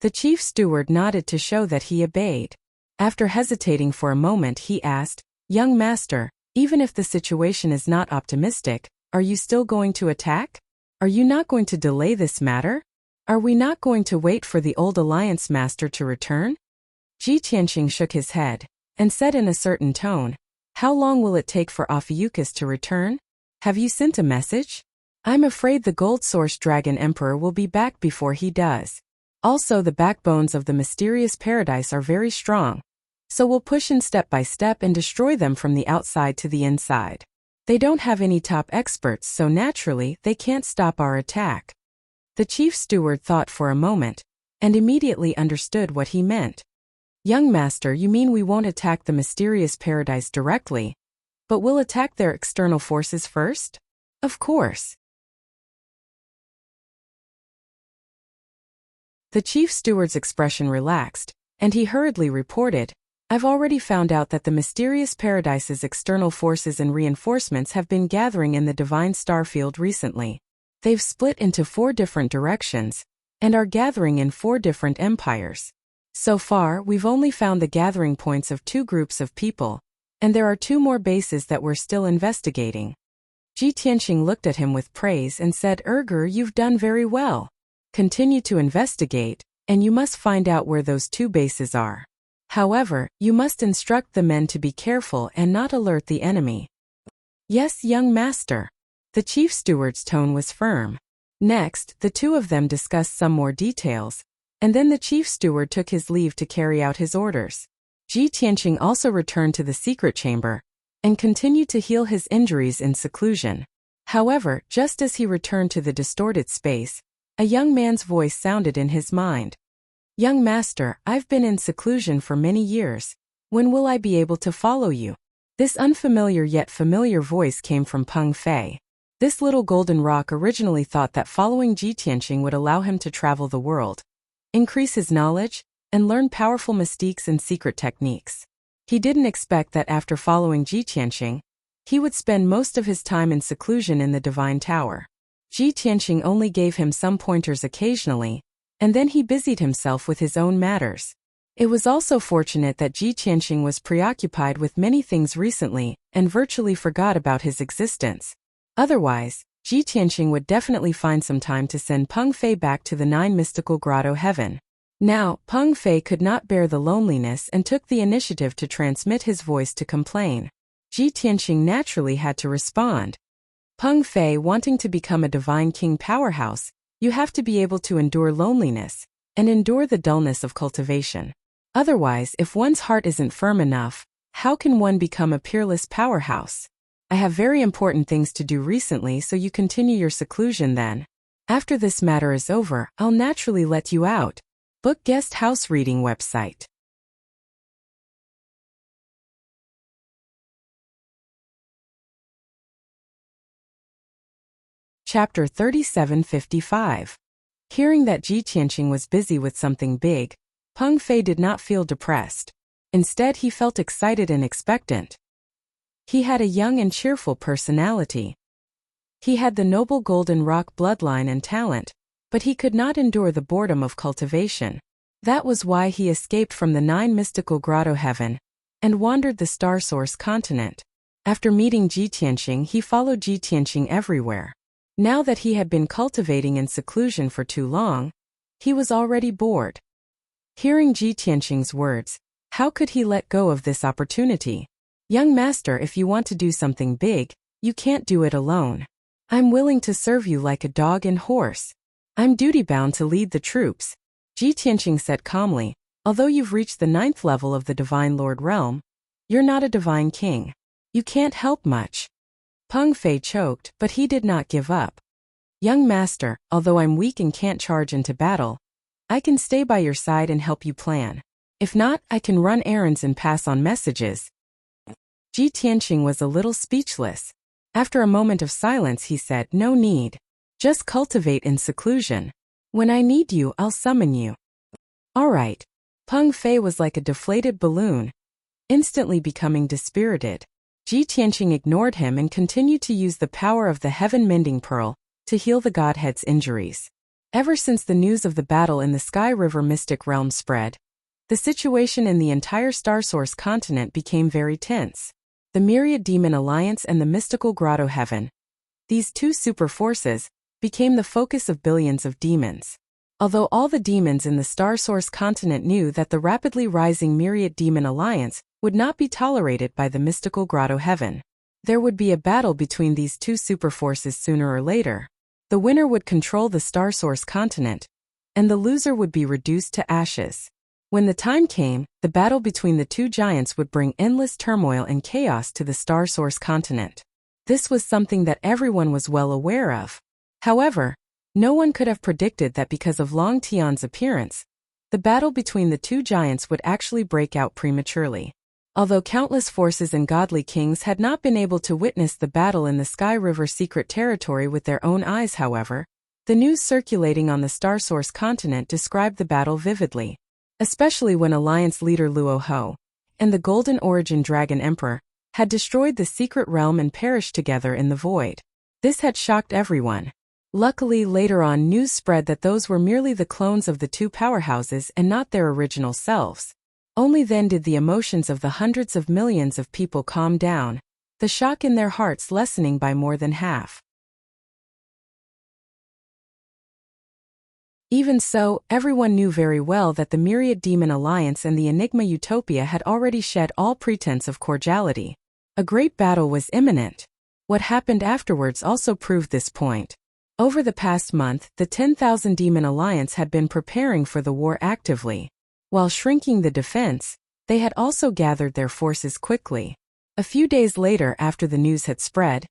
The chief steward nodded to show that he obeyed. After hesitating for a moment, he asked, "Young master, even if the situation is not optimistic, are you still going to attack? Are you not going to delay this matter? Are we not going to wait for the old alliance master to return?" Ji Tianqing shook his head, and said in a certain tone, "How long will it take for Ophiuchus to return? Have you sent a message? I'm afraid the Gold Source Dragon Emperor will be back before he does. Also, the backbones of the mysterious paradise are very strong, so we'll push in step by step and destroy them from the outside to the inside. They don't have any top experts, so naturally, they can't stop our attack." The chief steward thought for a moment, and immediately understood what he meant. "Young master, you mean we won't attack the mysterious paradise directly, but we'll attack their external forces first?" "Of course." The chief steward's expression relaxed, and he hurriedly reported, "I've already found out that the mysterious paradise's external forces and reinforcements have been gathering in the divine starfield recently. They've split into 4 different directions, and are gathering in 4 different empires. So far, we've only found the gathering points of 2 groups of people, and there are 2 more bases that we're still investigating." Ji Tianqing looked at him with praise and said, "You've done very well. Continue to investigate, and you must find out where those 2 bases are. However, you must instruct the men to be careful and not alert the enemy." "Yes, young master." The chief steward's tone was firm. Next, the 2 of them discussed some more details, and then the chief steward took his leave to carry out his orders. Ji Tianqing also returned to the secret chamber, and continued to heal his injuries in seclusion. However, just as he returned to the distorted space, a young man's voice sounded in his mind. "Young master, I've been in seclusion for many years. When will I be able to follow you?" This unfamiliar yet familiar voice came from Peng Fei. This little golden rock originally thought that following Ji Tianqing would allow him to travel the world, increase his knowledge, and learn powerful mystiques and secret techniques. He didn't expect that after following Ji Tianqing, he would spend most of his time in seclusion in the Divine Tower. Ji Tianqing only gave him some pointers occasionally, and then he busied himself with his own matters. It was also fortunate that Ji Tianqing was preoccupied with many things recently and virtually forgot about his existence. Otherwise, Ji Tianqing would definitely find some time to send Peng Fei back to the 9 mystical grotto heaven. Now, Peng Fei could not bear the loneliness and took the initiative to transmit his voice to complain. Ji Tianqing naturally had to respond. Peng Fei, wanting to become a divine king powerhouse, you have to be able to endure loneliness and endure the dullness of cultivation. Otherwise, if one's heart isn't firm enough, how can one become a peerless powerhouse? I have very important things to do recently, so you continue your seclusion then. After this matter is over, I'll naturally let you out. Book Guest House Reading website. Chapter 3755. Hearing that Ji Tianqing was busy with something big, Peng Fei did not feel depressed. Instead, he felt excited and expectant. He had a young and cheerful personality. He had the noble Golden Rock bloodline and talent, but he could not endure the boredom of cultivation. That was why he escaped from the 9 mystical grotto heaven and wandered the Star Source continent. After meeting Ji Tianqing, he followed Ji Tianqing everywhere. Now that he had been cultivating in seclusion for too long, he was already bored. Hearing Ji Tianqing's words, how could he let go of this opportunity? Young master, if you want to do something big, you can't do it alone. I'm willing to serve you like a dog and horse. I'm duty-bound to lead the troops, Ji Tianqing said calmly. Although you've reached the 9th level of the Divine Lord realm, you're not a divine king. You can't help much. Peng Fei choked, but he did not give up. Young master, although I'm weak and can't charge into battle, I can stay by your side and help you plan. If not, I can run errands and pass on messages. Ji Tianqing was a little speechless. After a moment of silence, he said, no need. Just cultivate in seclusion. When I need you, I'll summon you. All right. Peng Fei was like a deflated balloon, instantly becoming dispirited. Ji Tianqing ignored him and continued to use the power of the Heaven Mending Pearl to heal the Godhead's injuries. Ever since the news of the battle in the Sky River Mystic Realm spread, the situation in the entire Star Source continent became very tense. The Myriad Demon Alliance and the Mystical Grotto Heaven, these two super forces, became the focus of billions of demons. Although all the demons in the Star Source continent knew that the rapidly rising Myriad Demon Alliance would not be tolerated by the Mystical Grotto Heaven. There would be a battle between these two superforces sooner or later. The winner would control the Star Source continent, and the loser would be reduced to ashes. When the time came, the battle between the two giants would bring endless turmoil and chaos to the Star Source continent. This was something that everyone was well aware of. However, no one could have predicted that because of Long Tian's appearance, the battle between the two giants would actually break out prematurely. Although countless forces and godly kings had not been able to witness the battle in the Sky River secret territory with their own eyes, however, the news circulating on the Star Source continent described the battle vividly, especially when Alliance leader Luo Ho and the Golden Origin Dragon Emperor had destroyed the secret realm and perished together in the void. This had shocked everyone. Luckily, later on, news spread that those were merely the clones of the two powerhouses and not their original selves. Only then did the emotions of the hundreds of millions of people calm down, the shock in their hearts lessening by more than half. Even so, everyone knew very well that the Myriad Demon Alliance and the Enigma Utopia had already shed all pretense of cordiality. A great battle was imminent. What happened afterwards also proved this point. Over the past month, the 10,000 Demon Alliance had been preparing for the war actively. While shrinking the defense, they had also gathered their forces quickly. A few days later, after the news had spread,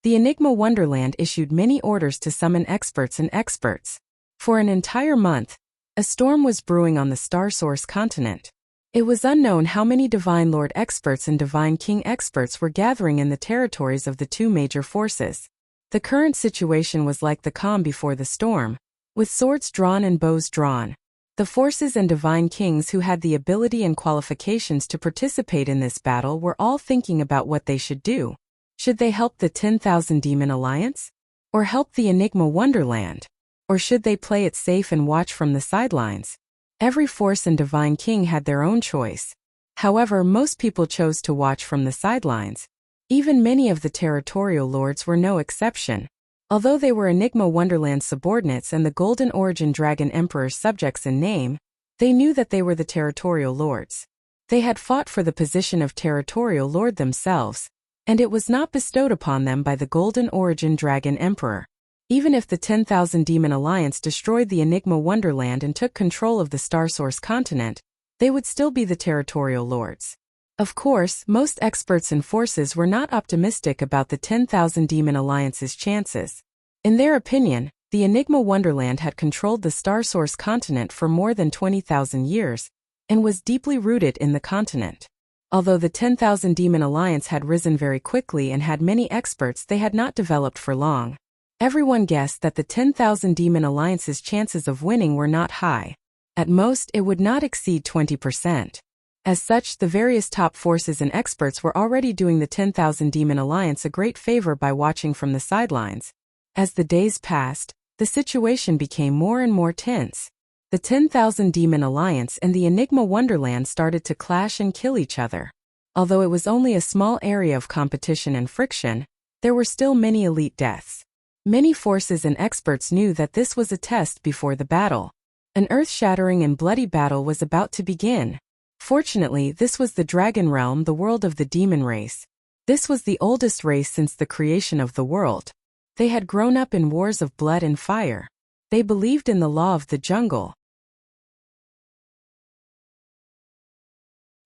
the Enigma Wonderland issued many orders to summon experts and experts. For an entire month, a storm was brewing on the Star Source continent. It was unknown how many Divine Lord experts and Divine King experts were gathering in the territories of the two major forces. The current situation was like the calm before the storm, with swords drawn and bows drawn. The forces and divine kings who had the ability and qualifications to participate in this battle were all thinking about what they should do. Should they help the 10,000 Demon Alliance? Or help the Enigma Wonderland? Or should they play it safe and watch from the sidelines? Every force and divine king had their own choice. However, most people chose to watch from the sidelines. Even many of the territorial lords were no exception. Although they were Enigma Wonderland's subordinates and the Golden Origin Dragon Emperor's subjects in name, they knew that they were the territorial lords. They had fought for the position of territorial lord themselves, and it was not bestowed upon them by the Golden Origin Dragon Emperor. Even if the 10,000 Demon Alliance destroyed the Enigma Wonderland and took control of the Star Source continent, they would still be the territorial lords. Of course, most experts and forces were not optimistic about the 10,000 Demon Alliance's chances. In their opinion, the Enigma Wonderland had controlled the Star Source continent for more than 20,000 years, and was deeply rooted in the continent. Although the 10,000 Demon Alliance had risen very quickly and had many experts, they had not developed for long. Everyone guessed that the 10,000 Demon Alliance's chances of winning were not high. At most, it would not exceed 20%. As such, the various top forces and experts were already doing the 10,000 Demon Alliance a great favor by watching from the sidelines. As the days passed, the situation became more and more tense. The 10,000 Demon Alliance and the Enigma Wonderland started to clash and kill each other. Although it was only a small area of competition and friction, there were still many elite deaths. Many forces and experts knew that this was a test before the battle. An earth-shattering and bloody battle was about to begin. Fortunately, this was the Dragon Realm, the world of the demon race. This was the oldest race since the creation of the world. They had grown up in wars of blood and fire. They believed in the law of the jungle.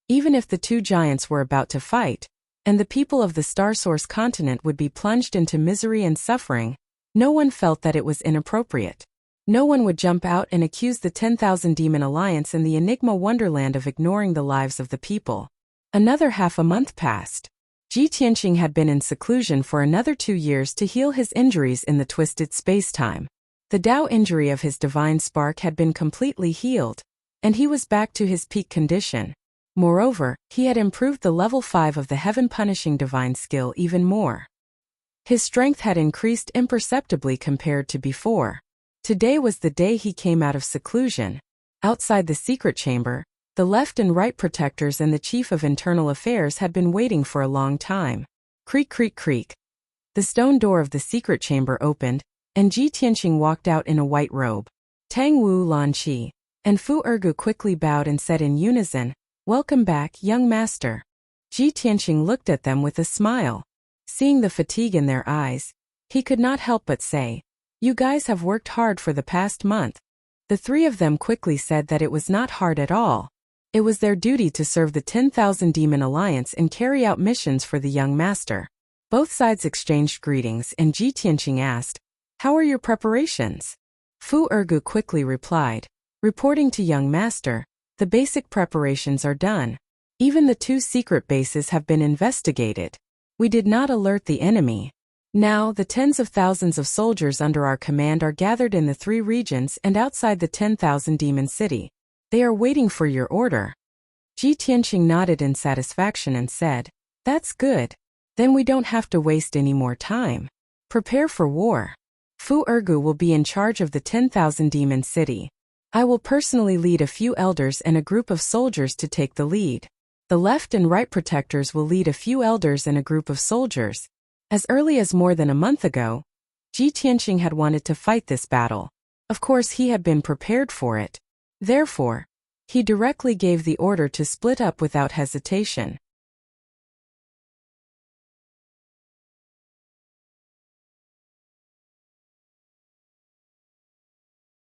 Even if the two giants were about to fight, and the people of the Star Source continent would be plunged into misery and suffering, no one felt that it was inappropriate. No one would jump out and accuse the 10,000 Demon Alliance and the Enigma Wonderland of ignoring the lives of the people. Another half a month passed. Ji Tianqing had been in seclusion for another 2 years to heal his injuries in the twisted space-time. The Tao injury of his divine spark had been completely healed, and he was back to his peak condition. Moreover, he had improved the level 5 of the heaven-punishing divine skill even more. His strength had increased imperceptibly compared to before. Today was the day he came out of seclusion. Outside the secret chamber, the left and right protectors and the chief of internal affairs had been waiting for a long time. Creak, creak, creak. The stone door of the secret chamber opened, and Ji Tianqing walked out in a white robe. Tang Wu, Lan Qi, and Fu Ergu quickly bowed and said in unison, "Welcome back, young master." Ji Tianqing looked at them with a smile. Seeing the fatigue in their eyes, he could not help but say, "You guys have worked hard for the past month." The three of them quickly said that it was not hard at all. It was their duty to serve the 10,000 Demon Alliance and carry out missions for the young master. Both sides exchanged greetings and Ji Tianqing asked, "How are your preparations?" Fu Ergu quickly replied, "Reporting to young master, the basic preparations are done. Even the 2 secret bases have been investigated. We did not alert the enemy. Now, the tens of thousands of soldiers under our command are gathered in the 3 regions and outside the 10,000 Demon City. They are waiting for your order." Ji Tianqing nodded in satisfaction and said, "That's good. Then we don't have to waste any more time. Prepare for war. Fu Ergu will be in charge of the 10,000 Demon City. I will personally lead a few elders and a group of soldiers to take the lead. The left and right protectors will lead a few elders and a group of soldiers." As early as more than a month ago, Ji Tianqing had wanted to fight this battle. Of course, he had been prepared for it. Therefore, he directly gave the order to split up without hesitation.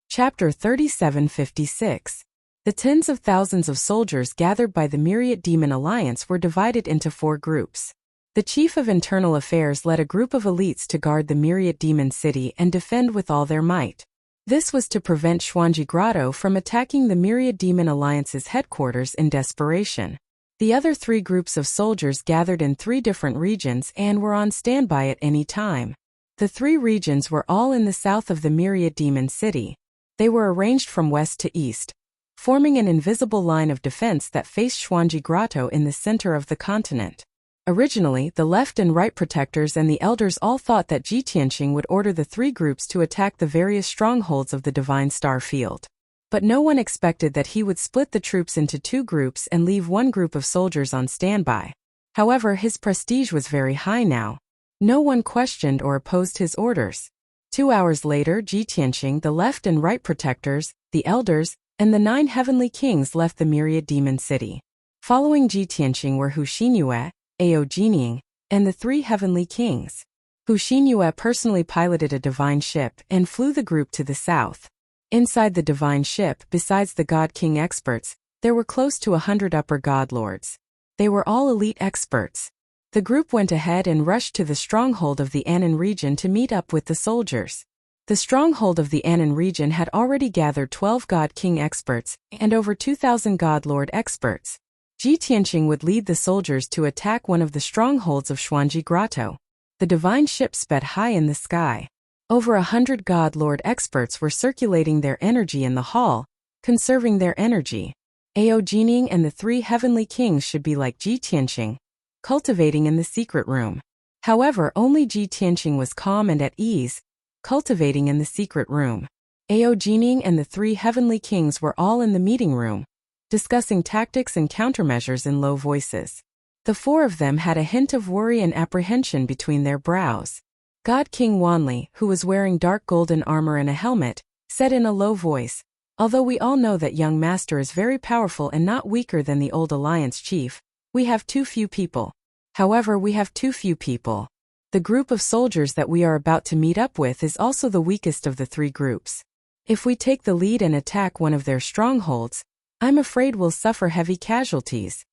Chapter 3756. The tens of thousands of soldiers gathered by the Myriad Demon Alliance were divided into 4 groups. The chief of internal affairs led a group of elites to guard the Myriad Demon City and defend with all their might. This was to prevent Xuanji Grotto from attacking the Myriad Demon Alliance's headquarters in desperation. The other 3 groups of soldiers gathered in 3 different regions and were on standby at any time. The 3 regions were all in the south of the Myriad Demon City. They were arranged from west to east, forming an invisible line of defense that faced Xuanji Grotto in the center of the continent. Originally, the left and right protectors and the elders all thought that Ji Tianqing would order the 3 groups to attack the various strongholds of the Divine Star Field. But no one expected that he would split the troops into 2 groups and leave 1 group of soldiers on standby. However, his prestige was very high now. No one questioned or opposed his orders. 2 hours later, Ji Tianqing, the left and right protectors, the elders, and the 9 heavenly kings left the myriad demon city. Following Ji Tianqing were Hu Xinyue, Ao Jining, and the 3 heavenly kings. Hu Xinyue personally piloted a divine ship and flew the group to the south. Inside the divine ship, besides the God King experts, there were close to 100 upper god lords. They were all elite experts. The group went ahead and rushed to the stronghold of the Annan region to meet up with the soldiers. The stronghold of the Annan region had already gathered 12 God King experts and over 2,000 God Lord experts. Ji Tianqing would lead the soldiers to attack one of the strongholds of Xuanji Grotto. The divine ship sped high in the sky. Over 100 God Lord experts were circulating their energy in the hall, conserving their energy. Ao Jining and the 3 heavenly kings should be like Ji Tianqing, cultivating in the secret room. However, only Ji Tianqing was calm and at ease, cultivating in the secret room. Ao Jining and the 3 heavenly kings were all in the meeting room, discussing tactics and countermeasures in low voices. The 4 of them had a hint of worry and apprehension between their brows. God King Wanli, who was wearing dark golden armor and a helmet, said in a low voice, "Although we all know that young master is very powerful and not weaker than the old alliance chief, we have too few people. However, we have too few people. The group of soldiers that we are about to meet up with is also the weakest of the 3 groups. If we take the lead and attack one of their strongholds, I'm afraid we'll suffer heavy casualties."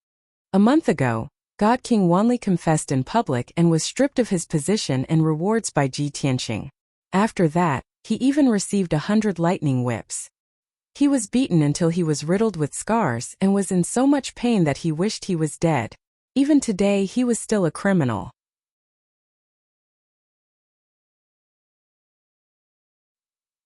A month ago, God King Wanli confessed in public and was stripped of his position and rewards by Ji Tianqing. After that, he even received 100 lightning whips. He was beaten until he was riddled with scars and was in so much pain that he wished he was dead. Even today, he was still a criminal.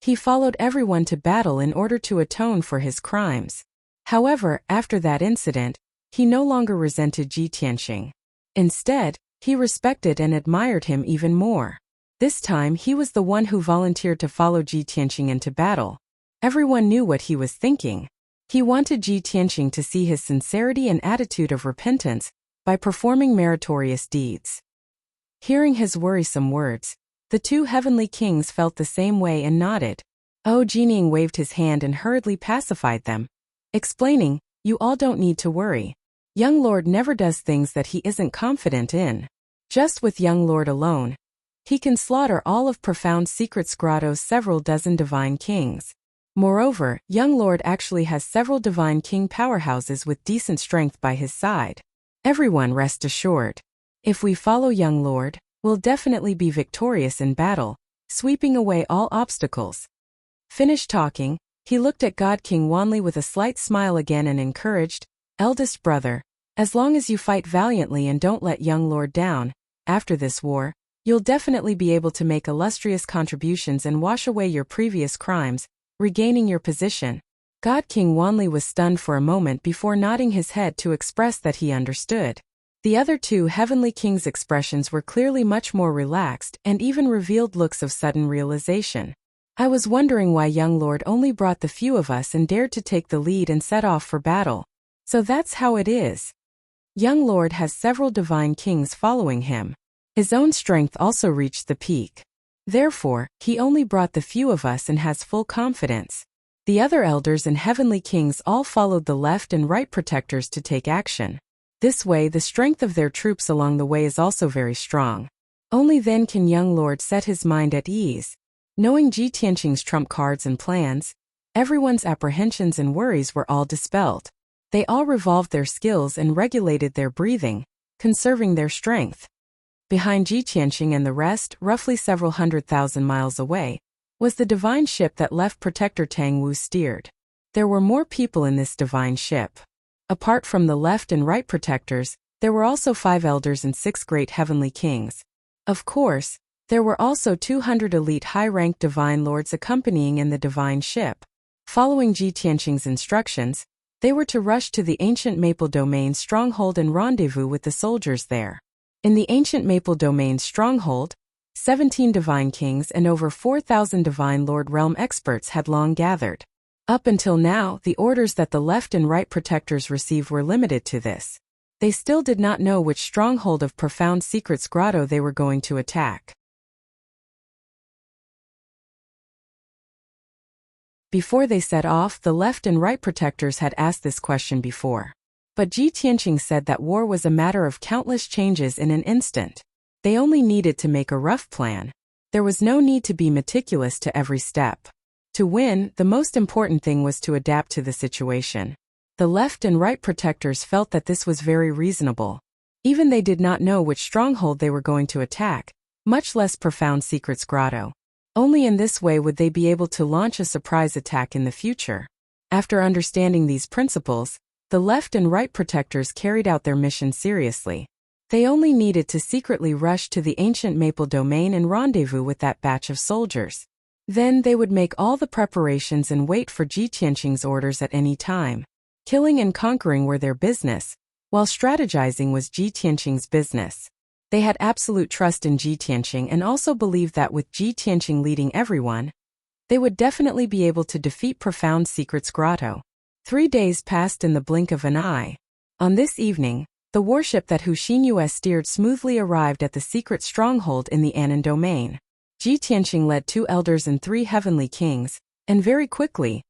He followed everyone to battle in order to atone for his crimes. However, after that incident, he no longer resented Ji Tianqing. Instead, he respected and admired him even more. This time he was the one who volunteered to follow Ji Tianqing into battle. Everyone knew what he was thinking. He wanted Ji Tianqing to see his sincerity and attitude of repentance by performing meritorious deeds. Hearing his worrisome words, the 2 heavenly kings felt the same way and nodded. Ao Jining waved his hand and hurriedly pacified them, explaining, "You all don't need to worry. Young Lord never does things that he isn't confident in. Just with Young Lord alone, he can slaughter all of Profound Secrets Grotto's several dozen divine kings. Moreover, Young Lord actually has several divine king powerhouses with decent strength by his side. Everyone rest assured. If we follow Young Lord, we'll definitely be victorious in battle, sweeping away all obstacles." Finished talking, he looked at God King Wanli with a slight smile again and encouraged, "Eldest brother, as long as you fight valiantly and don't let Young Lord down, after this war, you'll definitely be able to make illustrious contributions and wash away your previous crimes, regaining your position." God King Wanli was stunned for a moment before nodding his head to express that he understood. The other 2 heavenly kings' expressions were clearly much more relaxed and even revealed looks of sudden realization. "I was wondering why Young Lord only brought the few of us and dared to take the lead and set off for battle. So that's how it is. Young Lord has several divine kings following him. His own strength also reached the peak. Therefore, he only brought the few of us and has full confidence. The other elders and heavenly kings all followed the left and right protectors to take action. This way, the strength of their troops along the way is also very strong. Only then can Young Lord set his mind at ease. Knowing Ji Tianqing's trump cards and plans, everyone's apprehensions and worries were all dispelled. They all revolved their skills and regulated their breathing, conserving their strength. Behind Ji Tianqing and the rest, roughly several 100,000 miles away, was the divine ship that left Protector Tang Wu steered. There were more people in this divine ship. Apart from the left and right protectors, there were also 5 elders and 6 great heavenly kings. Of course, there were also 200 elite high-ranked divine lords accompanying in the divine ship. Following Ji Tianqing's instructions, they were to rush to the ancient Maple Domain stronghold and rendezvous with the soldiers there. In the ancient Maple Domain stronghold, 17 divine kings and over 4,000 divine lord realm experts had long gathered. Up until now, the orders that the left and right protectors received were limited to this. They still did not know which stronghold of Profound Secrets Grotto they were going to attack. Before they set off, the left and right protectors had asked this question before. But Ji Tianqing said that war was a matter of countless changes in an instant. They only needed to make a rough plan. There was no need to be meticulous to every step. To win, the most important thing was to adapt to the situation. The left and right protectors felt that this was very reasonable. Even they did not know which stronghold they were going to attack, much less profound secrets grotto. Only in this way would they be able to launch a surprise attack in the future. After understanding these principles, the left and right protectors carried out their mission seriously. They only needed to secretly rush to the ancient Maple Domain and rendezvous with that batch of soldiers. Then they would make all the preparations and wait for Ji Tianqing's orders at any time. Killing and conquering were their business, while strategizing was Ji Tianqing's business. They had absolute trust in Ji Tianqing and also believed that with Ji Tianqing leading everyone, they would definitely be able to defeat Profound Secrets Grotto. 3 days passed in the blink of an eye. On this evening, the warship that Hu Xinyue steered smoothly arrived at the secret stronghold in the Annan domain. Ji Tianqing led 2 elders and 3 heavenly kings, and very quickly,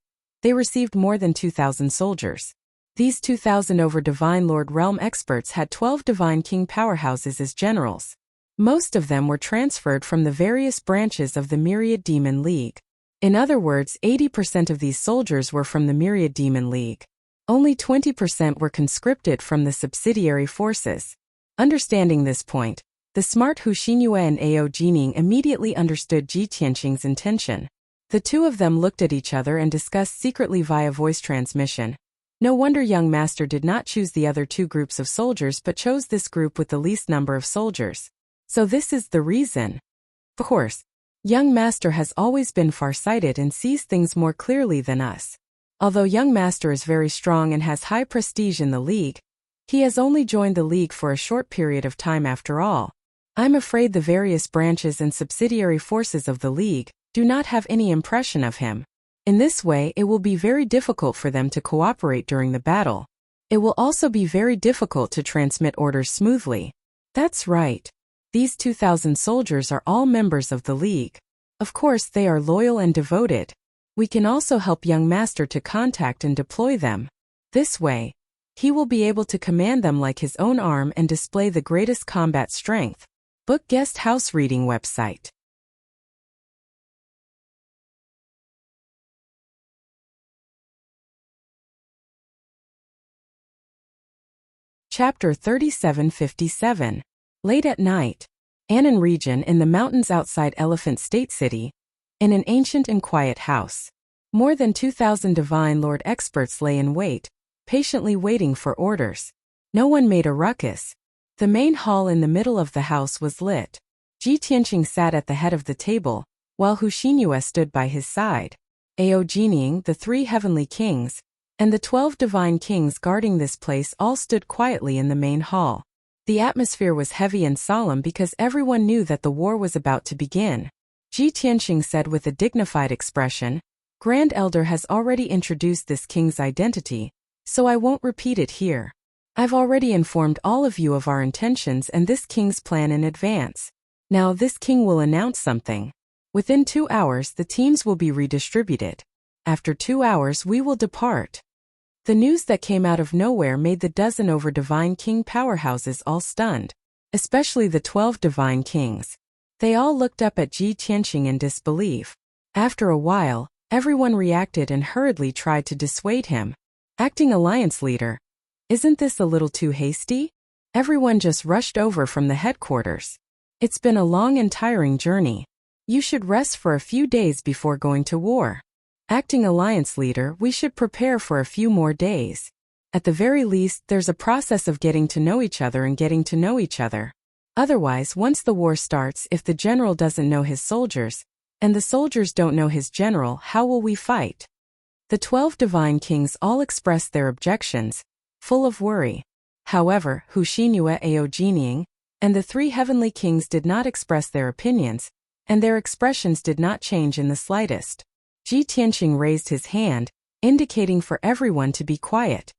they received more than 2,000 soldiers. These 2,000 over Divine Lord Realm experts had 12 Divine King powerhouses as generals. Most of them were transferred from the various branches of the Myriad Demon League. In other words, 80% of these soldiers were from the Myriad Demon League. Only 20% were conscripted from the subsidiary forces. Understanding this point, the smart Hu Xinyue and Ao Jining immediately understood Ji Tianqing's intention. The two of them looked at each other and discussed secretly via voice transmission. No wonder young master did not choose the other 2 groups of soldiers but chose this group with the least number of soldiers. So this is the reason. Of course, young master has always been farsighted and sees things more clearly than us. Although young master is very strong and has high prestige in the league, he has only joined the league for a short period of time after all. I'm afraid the various branches and subsidiary forces of the league do not have any impression of him. In this way, it will be very difficult for them to cooperate during the battle. It will also be very difficult to transmit orders smoothly. That's right. These 2,000 soldiers are all members of the league. Of course, they are loyal and devoted. We can also help young master to contact and deploy them. This way, he will be able to command them like his own arm and display the greatest combat strength. Book Guest House Reading Website. Chapter 3757. Late at night. Annan region in the mountains outside Elephant State City. In an ancient and quiet house. More than 2,000 Divine Lord experts lay in wait, patiently waiting for orders. No one made a ruckus. The main hall in the middle of the house was lit. Ji Tianqing sat at the head of the table, while Hu Xinyue stood by his side. Ao Jining, the 3 heavenly kings, and the 12 divine kings guarding this place all stood quietly in the main hall. The atmosphere was heavy and solemn because everyone knew that the war was about to begin. Ji Tianqing said with a dignified expression, "Grand Elder has already introduced this king's identity, so I won't repeat it here. I've already informed all of you of our intentions and this king's plan in advance. Now this king will announce something. Within 2 hours the teams will be redistributed. After 2 hours we will depart." The news that came out of nowhere made the dozen over Divine King powerhouses all stunned, especially the 12 Divine Kings. They all looked up at Ji Tianqing in disbelief. After a while, everyone reacted and hurriedly tried to dissuade him. Acting alliance leader, isn't this a little too hasty? Everyone just rushed over from the headquarters. It's been a long and tiring journey. You should rest for a few days before going to war. Acting alliance leader, we should prepare for a few more days. At the very least, there's a process of getting to know each other and getting to know each other. Otherwise, once the war starts, if the general doesn't know his soldiers, and the soldiers don't know his general, how will we fight? The 12 divine kings all expressed their objections, full of worry. However, Hu Xinyue, Ao Jining, and the 3 heavenly kings did not express their opinions, and their expressions did not change in the slightest. Ji Tianqing raised his hand, indicating for everyone to be quiet.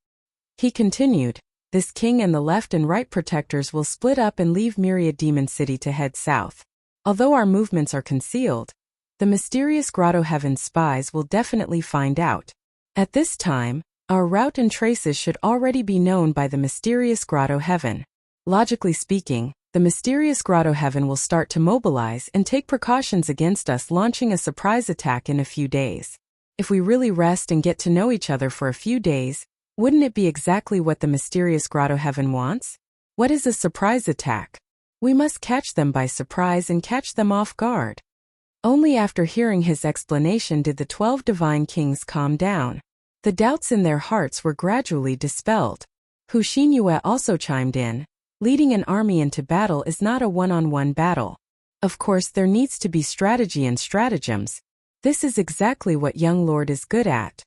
He continued, "This king and the left and right protectors will split up and leave Myriad Demon City to head south. Although our movements are concealed, The mysterious grotto heaven spies will definitely find out. At this time, our route and traces should already be known by the mysterious grotto heaven. Logically speaking, the mysterious grotto heaven will start to mobilize and take precautions against us launching a surprise attack in a few days. If we really rest and get to know each other for a few days, wouldn't it be exactly what the mysterious grotto heaven wants? What is a surprise attack? We must catch them by surprise and catch them off guard. Only after hearing his explanation did the 12 divine kings calm down. The doubts in their hearts were gradually dispelled. Hu Xinyue also chimed in. Leading an army into battle is not a one-on-one battle. Of course, there needs to be strategy and stratagems. This is exactly what young lord is good at.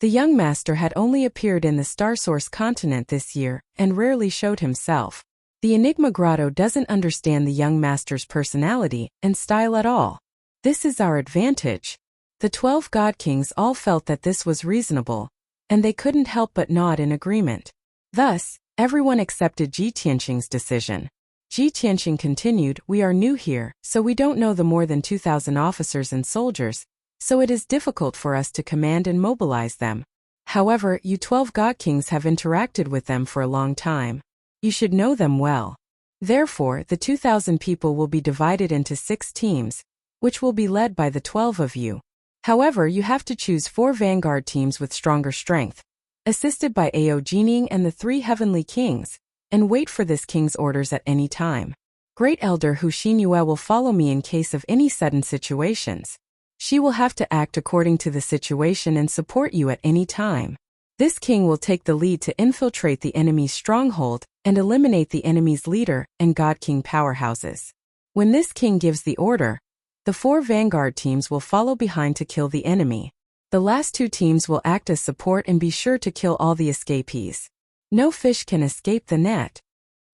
The young master had only appeared in the Starsource continent this year and rarely showed himself. The Enigma Grotto doesn't understand the young master's personality and style at all. This is our advantage. The 12 god kings all felt that this was reasonable, and they couldn't help but nod in agreement. Thus, everyone accepted Ji Tianqing's decision. Ji Tianqing continued, "We are new here, so we don't know the more than 2,000 officers and soldiers, so it is difficult for us to command and mobilize them. However, you 12 god kings have interacted with them for a long time. You should know them well. Therefore, the 2,000 people will be divided into 6 teams, which will be led by the 12 of you. However, you have to choose 4 vanguard teams with stronger strength, assisted by Ao Jining and the 3 heavenly kings, and wait for this king's orders at any time. Great Elder Hu Xinyue will follow me in case of any sudden situations. She will have to act according to the situation and support you at any time. This king will take the lead to infiltrate the enemy's stronghold and eliminate the enemy's leader and god king powerhouses. When this king gives the order, the 4 vanguard teams will follow behind to kill the enemy. The last 2 teams will act as support and be sure to kill all the escapees. No fish can escape the net.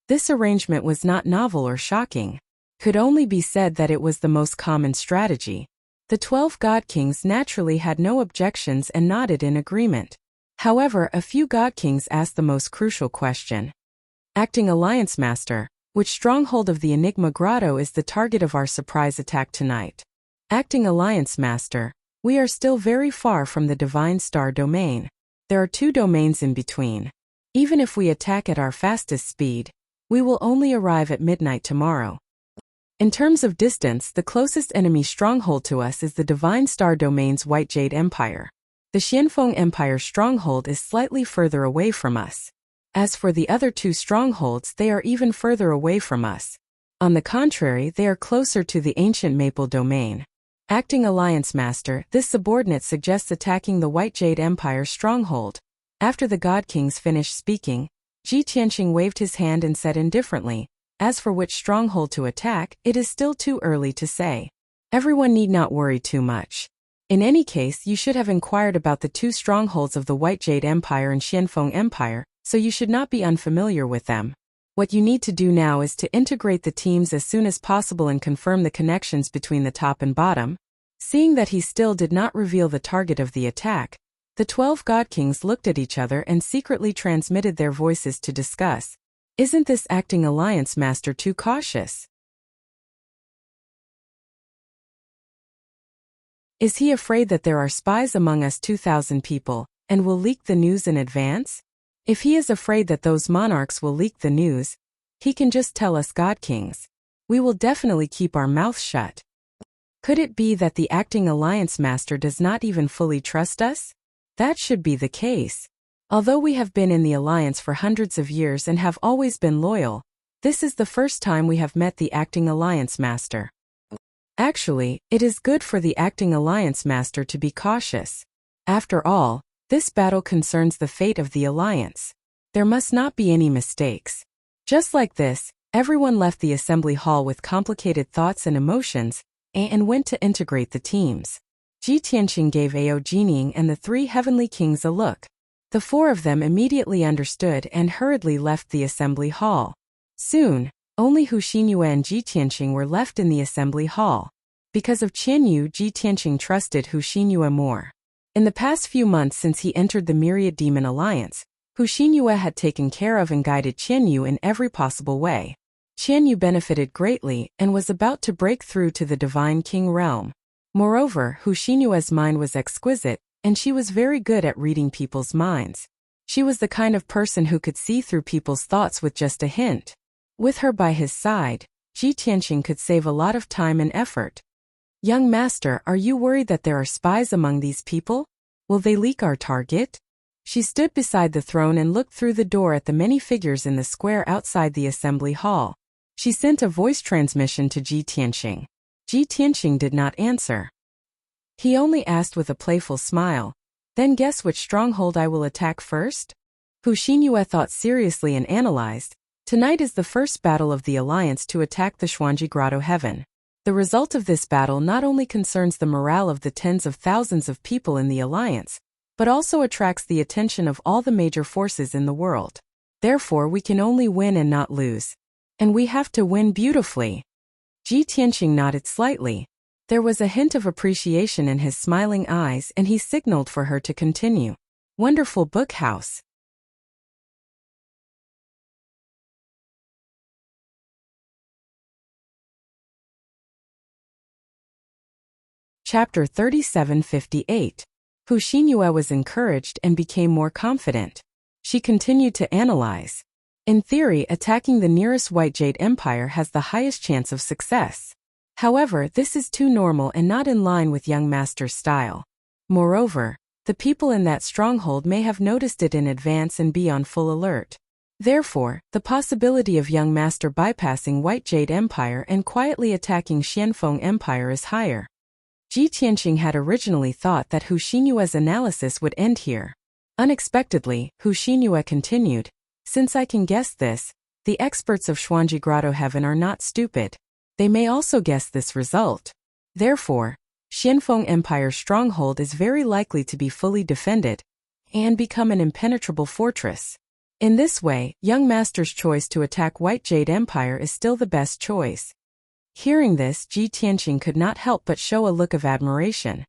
This arrangement was not novel or shocking. Could only be said that it was the most common strategy. The 12 god kings naturally had no objections and nodded in agreement. However, a few god kings asked the most crucial question. Acting Alliance Master, which stronghold of the Enigma Grotto is the target of our surprise attack tonight? Acting Alliance Master, we are still very far from the Divine Star domain. There are 2 domains in between. Even if we attack at our fastest speed, we will only arrive at midnight tomorrow. In terms of distance, the closest enemy stronghold to us is the Divine Star domain's White Jade Empire. The Xianfeng Empire's stronghold is slightly further away from us. As for the other 2 strongholds, they are even further away from us. On the contrary, they are closer to the ancient Maple domain. Acting Alliance Master, this subordinate suggests attacking the White Jade Empire's stronghold. After the god kings finished speaking, Ji Tianqing waved his hand and said indifferently, "As for which stronghold to attack, it is still too early to say. Everyone need not worry too much. In any case, you should have inquired about the 2 strongholds of the White Jade Empire and Xianfeng Empire, so you should not be unfamiliar with them. What you need to do now is to integrate the teams as soon as possible and confirm the connections between the top and bottom." Seeing that he still did not reveal the target of the attack, the 12 god kings looked at each other and secretly transmitted their voices to discuss. Isn't this acting Alliance Master too cautious? Is he afraid that there are spies among us 2,000 people, and will leak the news in advance? If he is afraid that those monarchs will leak the news, he can just tell us god kings. We will definitely keep our mouths shut. Could it be that the acting Alliance Master does not even fully trust us? That should be the case. Although we have been in the Alliance for hundreds of years and have always been loyal, this is the first time we have met the acting Alliance Master. Actually, it is good for the acting Alliance Master to be cautious. After all, this battle concerns the fate of the Alliance. There must not be any mistakes. Just like this, everyone left the assembly hall with complicated thoughts and emotions, and went to integrate the teams. Ji Tianqing gave Ao Jining and the 3 heavenly kings a look. The 4 of them immediately understood and hurriedly left the assembly hall. Soon, only Hu Xinyue and Ji Tianqing were left in the assembly hall. Because of Qian Yu, Ji Tianqing trusted Hu Xinyue more. In the past few months since he entered the Myriad Demon Alliance, Hu Xinyue had taken care of and guided Qian Yu in every possible way. Qianyu benefited greatly and was about to break through to the divine king realm. Moreover, Hu Xinyue's mind was exquisite, and she was very good at reading people's minds. She was the kind of person who could see through people's thoughts with just a hint. With her by his side, Ji Tianqing could save a lot of time and effort. Young master, are you worried that there are spies among these people? Will they leak our target? She stood beside the throne and looked through the door at the many figures in the square outside the assembly hall. She sent a voice transmission to Ji Tianqing. Ji Tianqing did not answer. He only asked with a playful smile, "Then guess which stronghold I will attack first?" Hu Xinyue thought seriously and analyzed. Tonight is the first battle of the alliance to attack the Xuanji Grotto heaven. The result of this battle not only concerns the morale of the tens of thousands of people in the alliance, but also attracts the attention of all the major forces in the world. Therefore, we can only win and not lose. And we have to win beautifully. Ji Tianqing nodded slightly. There was a hint of appreciation in his smiling eyes, and he signaled for her to continue. Wonderful book house. Chapter 3758. Hu Xinyue was encouraged and became more confident. She continued to analyze. In theory, attacking the nearest White Jade Empire has the highest chance of success. However, this is too normal and not in line with young master's style. Moreover, the people in that stronghold may have noticed it in advance and be on full alert. Therefore, the possibility of young master bypassing White Jade Empire and quietly attacking Xianfeng Empire is higher. Ji Tianqing had originally thought that Hu Xinyue's analysis would end here. Unexpectedly, Hu Xinyue continued, "Since I can guess this, the experts of Xuanji Grotto Heaven are not stupid. They may also guess this result. Therefore, Xianfeng Empire's stronghold is very likely to be fully defended and become an impenetrable fortress. In this way, young master's choice to attack White Jade Empire is still the best choice." Hearing this, Ji Tianqing could not help but show a look of admiration.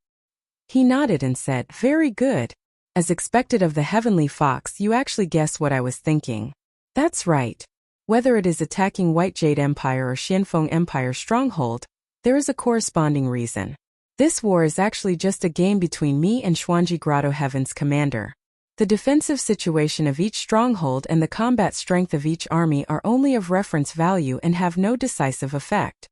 He nodded and said, "Very good. As expected of the Heavenly Fox, you actually guess what I was thinking. That's right. Whether it is attacking White Jade Empire or Xianfeng Empire stronghold, there is a corresponding reason. This war is actually just a game between me and Xuanji Grotto Heaven's commander. The defensive situation of each stronghold and the combat strength of each army are only of reference value and have no decisive effect."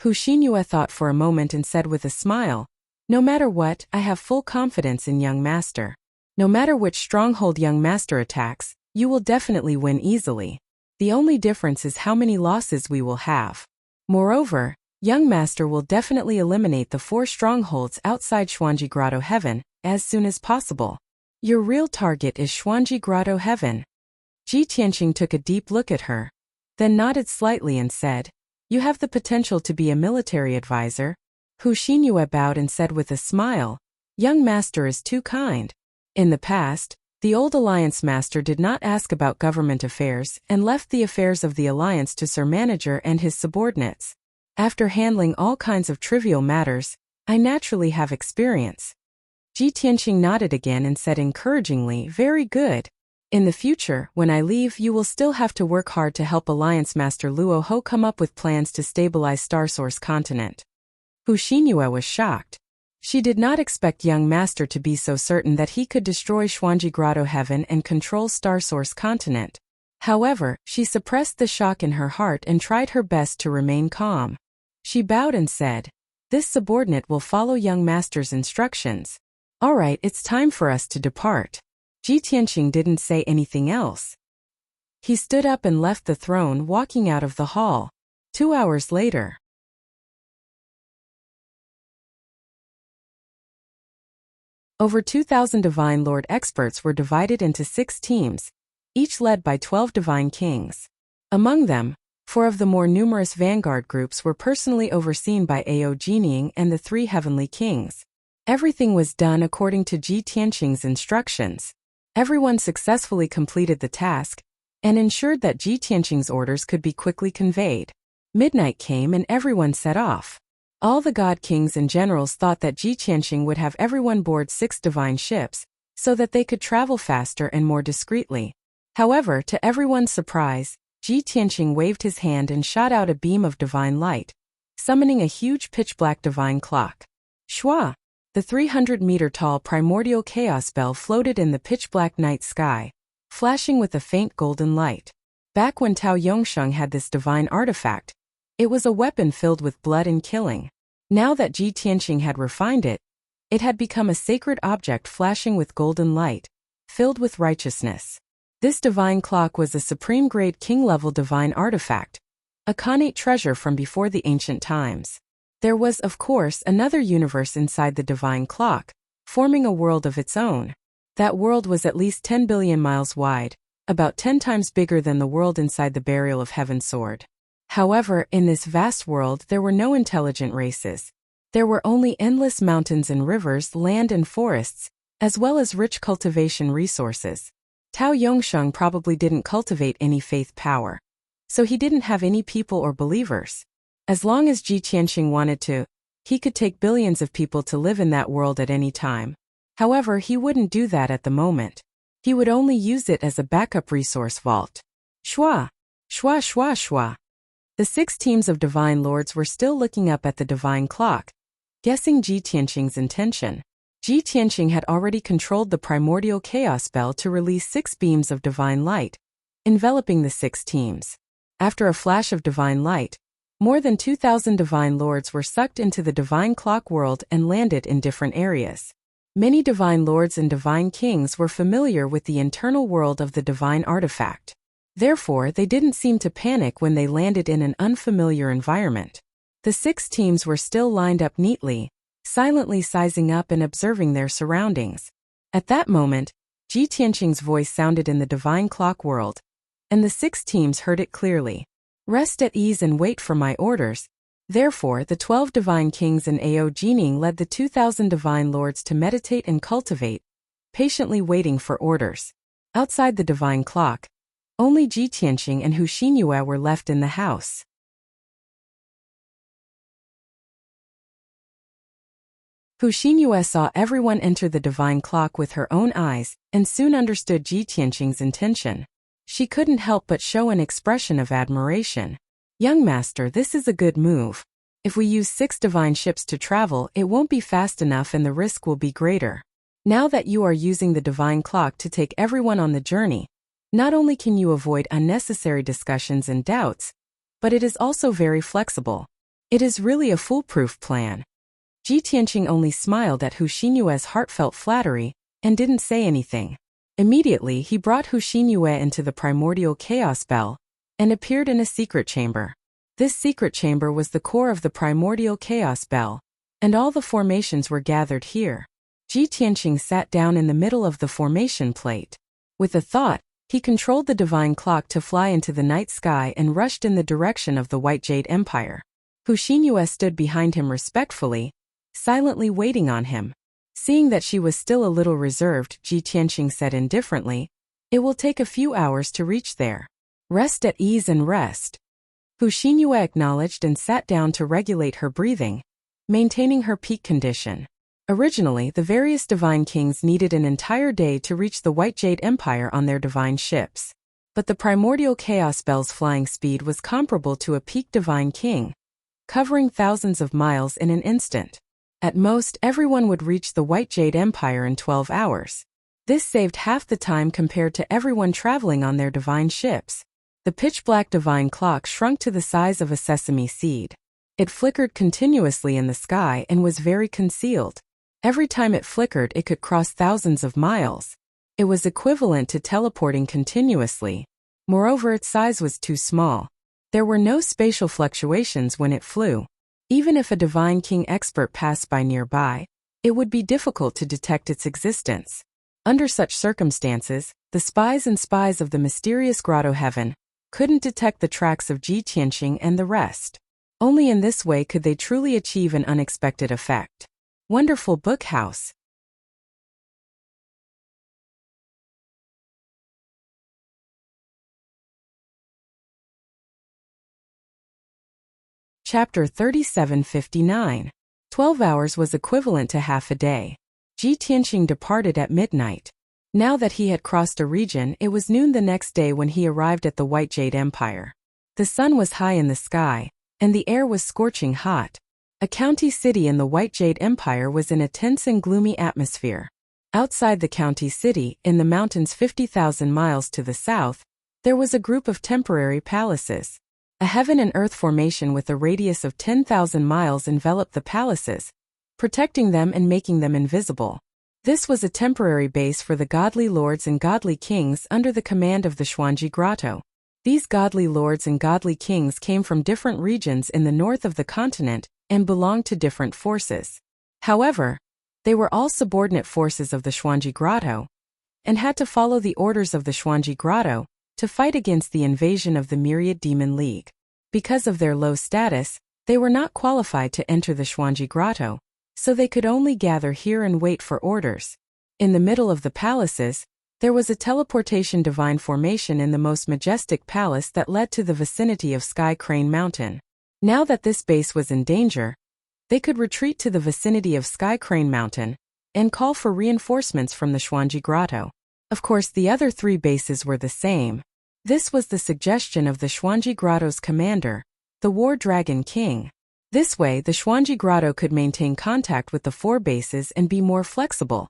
Hu Xinyue thought for a moment and said with a smile, "No matter what, I have full confidence in young master. No matter which stronghold young master attacks, you will definitely win easily. The only difference is how many losses we will have. Moreover, young master will definitely eliminate the 4 strongholds outside Xuanji Grotto Heaven as soon as possible. Your real target is Xuanji Grotto Heaven." Ji Tianqing took a deep look at her, then nodded slightly and said, "You have the potential to be a military advisor." Hu Xinyue bowed and said with a smile, "Young master is too kind." In the past, the old alliance master did not ask about government affairs and left the affairs of the alliance to Sir Manager and his subordinates. After handling all kinds of trivial matters, I naturally have experience. Ji Tianqing nodded again and said encouragingly, "Very good. In the future, when I leave, you will still have to work hard to help Alliance Master Luo Ho come up with plans to stabilize Starsource Continent." Hu Xinyue was shocked. She did not expect young master to be so certain that he could destroy Xuanji Grotto Heaven and control Starsource Continent. However, she suppressed the shock in her heart and tried her best to remain calm. She bowed and said, "This subordinate will follow young master's instructions. All right, it's time for us to depart." Ji Tianqing didn't say anything else. He stood up and left the throne, walking out of the hall. 2 hours later. Over 2,000 Divine Lord experts were divided into 6 teams, each led by 12 Divine Kings. Among them, 4 of the more numerous vanguard groups were personally overseen by Ao Jining and the 3 Heavenly Kings. Everything was done according to Ji Tianqing's instructions. Everyone successfully completed the task and ensured that Ji Tianqing's orders could be quickly conveyed. Midnight came and everyone set off. All the God Kings and generals thought that Ji Tianqing would have everyone board 6 divine ships so that they could travel faster and more discreetly. However, to everyone's surprise, Ji Tianqing waved his hand and shot out a beam of divine light, summoning a huge pitch-black divine clock. Shua! The 300-meter-tall primordial chaos bell floated in the pitch-black night sky, flashing with a faint golden light. Back when Tao Yongsheng had this divine artifact, it was a weapon filled with blood and killing. Now that Ji Tianqing had refined it, it had become a sacred object flashing with golden light, filled with righteousness. This divine clock was a supreme-grade king-level divine artifact, a connate treasure from before the ancient times. There was, of course, another universe inside the divine clock, forming a world of its own. That world was at least 10 billion miles wide, about 10 times bigger than the world inside the Burial of Heaven sword. However, in this vast world there were no intelligent races. There were only endless mountains and rivers, land and forests, as well as rich cultivation resources. Tao Yongsheng probably didn't cultivate any faith power, so he didn't have any people or believers. As long as Ji Tianqing wanted to, he could take billions of people to live in that world at any time. However, he wouldn't do that at the moment. He would only use it as a backup resource vault. Shua! Shua shua shua! The 6 teams of divine lords were still looking up at the divine clock, guessing Ji Tianqing's intention. Ji Tianqing had already controlled the primordial chaos bell to release 6 beams of divine light, enveloping the 6 teams. After a flash of divine light, more than 2,000 divine lords were sucked into the divine clock world and landed in different areas. Many divine lords and divine kings were familiar with the internal world of the divine artifact. Therefore, they didn't seem to panic when they landed in an unfamiliar environment. The 6 teams were still lined up neatly, silently sizing up and observing their surroundings. At that moment, Ji Tianqing's voice sounded in the divine clock world, and the 6 teams heard it clearly. Rest at ease and wait for my orders. Therefore, the 12 divine kings and Ao Jining led the 2,000 divine lords to meditate and cultivate, patiently waiting for orders. Outside the divine clock, only Ji Tianqing and Hu Xinyue were left in the house. Hu Xinyue saw everyone enter the divine clock with her own eyes and soon understood Ji Tianqing's intention. She couldn't help but show an expression of admiration. Young master, this is a good move. If we use 6 divine ships to travel, it won't be fast enough and the risk will be greater. Now that you are using the divine clock to take everyone on the journey, not only can you avoid unnecessary discussions and doubts, but it is also very flexible. It is really a foolproof plan. Ji Tianqing only smiled at Hu Xinyue's heartfelt flattery and didn't say anything. Immediately, he brought Hu Xinyue into the primordial chaos bell and appeared in a secret chamber. This secret chamber was the core of the primordial chaos bell, and all the formations were gathered here. Ji Tianqing sat down in the middle of the formation plate. With a thought, he controlled the divine clock to fly into the night sky and rushed in the direction of the White Jade Empire. Hu Xinyue stood behind him respectfully, silently waiting on him. Seeing that she was still a little reserved, Ji Tianqing said indifferently, "It will take a few hours to reach there. Rest at ease and rest." Hu Xinyue acknowledged and sat down to regulate her breathing, maintaining her peak condition. Originally, the various divine kings needed an entire day to reach the White Jade Empire on their divine ships. But the primordial chaos bell's flying speed was comparable to a peak divine king, covering thousands of miles in an instant. At most, everyone would reach the White Jade Empire in 12 hours. This saved half the time compared to everyone traveling on their divine ships. The pitch-black divine clock shrunk to the size of a sesame seed. It flickered continuously in the sky and was very concealed. Every time it flickered, it could cross thousands of miles. It was equivalent to teleporting continuously. Moreover, its size was too small. There were no spatial fluctuations when it flew. Even if a divine king expert passed by nearby, it would be difficult to detect its existence. Under such circumstances, the spies of the mysterious grotto heaven couldn't detect the tracks of Ji Tianqing and the rest. Only in this way could they truly achieve an unexpected effect. Wonderful book house. Chapter 3759. 12 hours was equivalent to half a day. Ji Tianqing departed at midnight. Now that he had crossed a region, it was noon the next day when he arrived at the White Jade Empire. The sun was high in the sky, and the air was scorching hot. A county city in the White Jade Empire was in a tense and gloomy atmosphere. Outside the county city, in the mountains 50,000 miles to the south, there was a group of temporary palaces. A heaven and earth formation with a radius of 10,000 miles enveloped the palaces, protecting them and making them invisible. This was a temporary base for the godly lords and godly kings under the command of the Xuanji Grotto. These godly lords and godly kings came from different regions in the north of the continent and belonged to different forces. However, they were all subordinate forces of the Xuanji Grotto and had to follow the orders of the Xuanji Grotto to fight against the invasion of the Myriad Demon League. Because of their low status, they were not qualified to enter the Xuanji Grotto, so they could only gather here and wait for orders. In the middle of the palaces, there was a teleportation divine formation in the most majestic palace that led to the vicinity of Sky Crane Mountain. Now that this base was in danger, they could retreat to the vicinity of Sky Crane Mountain and call for reinforcements from the Xuanji Grotto. Of course, the other three bases were the same. This was the suggestion of the Xuanji Grotto's commander, the War Dragon King. This way, the Xuanji Grotto could maintain contact with the four bases and be more flexible,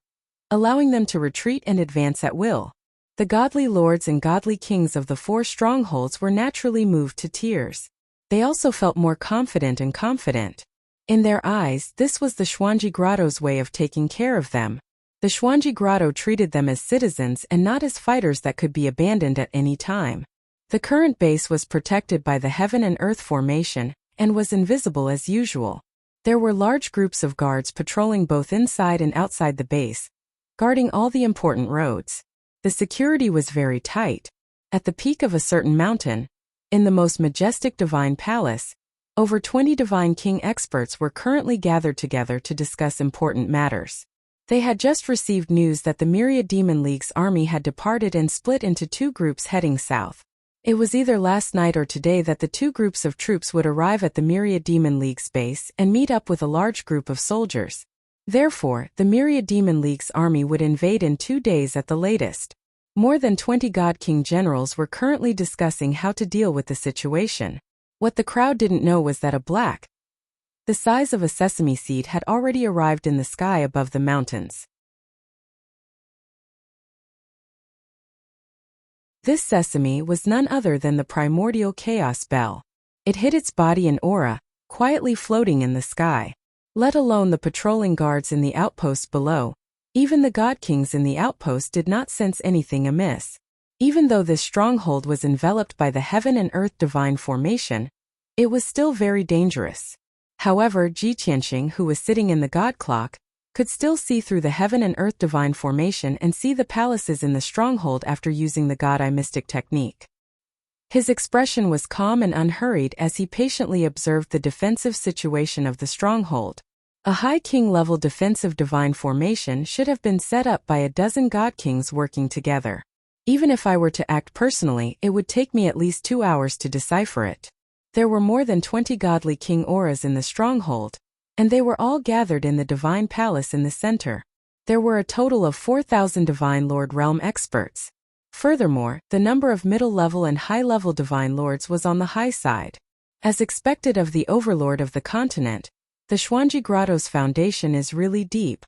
allowing them to retreat and advance at will. The godly lords and godly kings of the four strongholds were naturally moved to tears. They also felt more confident and confident. In their eyes, this was the Xuanji Grotto's way of taking care of them. The Xuanji Grotto treated them as citizens and not as fighters that could be abandoned at any time. The current base was protected by the Heaven and Earth formation and was invisible as usual. There were large groups of guards patrolling both inside and outside the base, guarding all the important roads. The security was very tight. At the peak of a certain mountain, in the most majestic divine palace, over 20 divine king experts were currently gathered together to discuss important matters. They had just received news that the Myriad Demon League's army had departed and split into two groups heading south. It was either last night or today that the two groups of troops would arrive at the Myriad Demon League's base and meet up with a large group of soldiers. Therefore, the Myriad Demon League's army would invade in 2 days at the latest. More than 20 God King generals were currently discussing how to deal with the situation. What the crowd didn't know was that a black, the size of a sesame seed, had already arrived in the sky above the mountains. This sesame was none other than the primordial chaos bell. It hid its body and aura, quietly floating in the sky. Let alone the patrolling guards in the outposts below, even the God Kings in the outpost did not sense anything amiss. Even though this stronghold was enveloped by the Heaven and Earth divine formation, it was still very dangerous. However, Ji Tianxing, who was sitting in the God Clock, could still see through the Heaven and Earth divine formation and see the palaces in the stronghold after using the God Eye mystic technique. His expression was calm and unhurried as he patiently observed the defensive situation of the stronghold. A high king-level defensive divine formation should have been set up by a dozen God Kings working together. Even if I were to act personally, it would take me at least 2 hours to decipher it. There were more than 20 godly king auras in the stronghold, and they were all gathered in the divine palace in the center. There were a total of 4,000 divine lord realm experts. Furthermore, the number of middle-level and high-level divine lords was on the high side. As expected of the overlord of the continent, the Xuanji Grotto's foundation is really deep.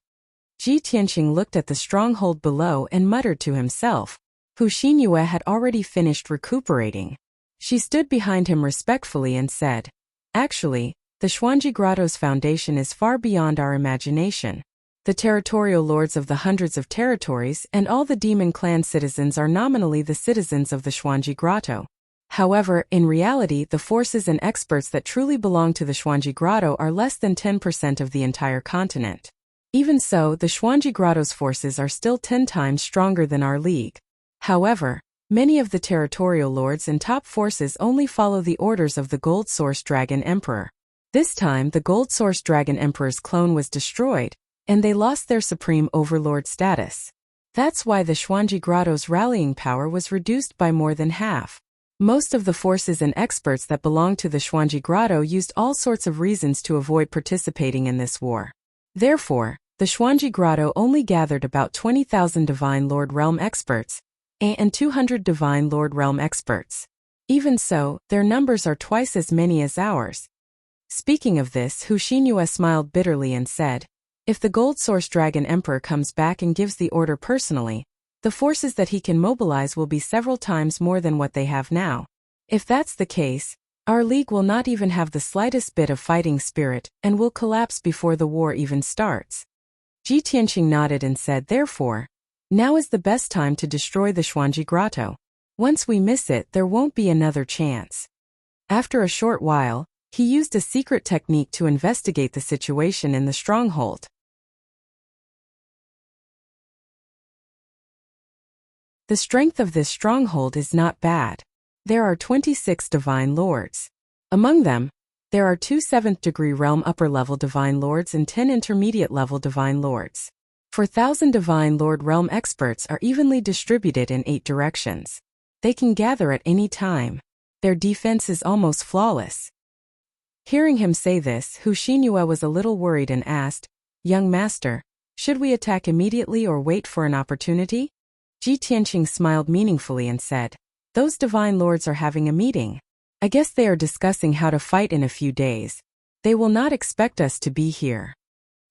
Ji Tianxing looked at the stronghold below and muttered to himself. Hu Xinyue had already finished recuperating. She stood behind him respectfully and said, "Actually, the Xuanji Grotto's foundation is far beyond our imagination. The territorial lords of the hundreds of territories and all the demon clan citizens are nominally the citizens of the Xuanji Grotto. However, in reality, the forces and experts that truly belong to the Xuanji Grotto are less than 10% of the entire continent. Even so, the Xuanji Grotto's forces are still 10 times stronger than our league. However, many of the territorial lords and top forces only follow the orders of the Gold Source Dragon Emperor. This time, the Gold Source Dragon Emperor's clone was destroyed, and they lost their supreme overlord status. That's why the Xuanji Grotto's rallying power was reduced by more than half. Most of the forces and experts that belonged to the Xuanji Grotto used all sorts of reasons to avoid participating in this war. Therefore, The Xuanji Grotto only gathered about 20,000 Divine Lord Realm experts and 200 Divine Lord Realm experts. Even so, their numbers are twice as many as ours. Speaking of this, Hu Xinyue smiled bitterly and said, if the Gold Source Dragon Emperor comes back and gives the order personally, the forces that he can mobilize will be several times more than what they have now. If that's the case, our league will not even have the slightest bit of fighting spirit and will collapse before the war even starts. Ji Tianqing nodded and said, therefore, now is the best time to destroy the Xuanji Grotto. Once we miss it, there won't be another chance. After a short while, he used a secret technique to investigate the situation in the stronghold. The strength of this stronghold is not bad. There are 26 Divine Lords. Among them, there are 2 7th-degree realm upper-level Divine Lords and 10 intermediate-level Divine Lords. 4,000 Divine Lord realm experts are evenly distributed in 8 directions. They can gather at any time. Their defense is almost flawless. Hearing him say this, Hu Xinyue was a little worried and asked, young master, should we attack immediately or wait for an opportunity? Ji Tianqing smiled meaningfully and said, those Divine Lords are having a meeting. I guess they are discussing how to fight in a few days. They will not expect us to be here.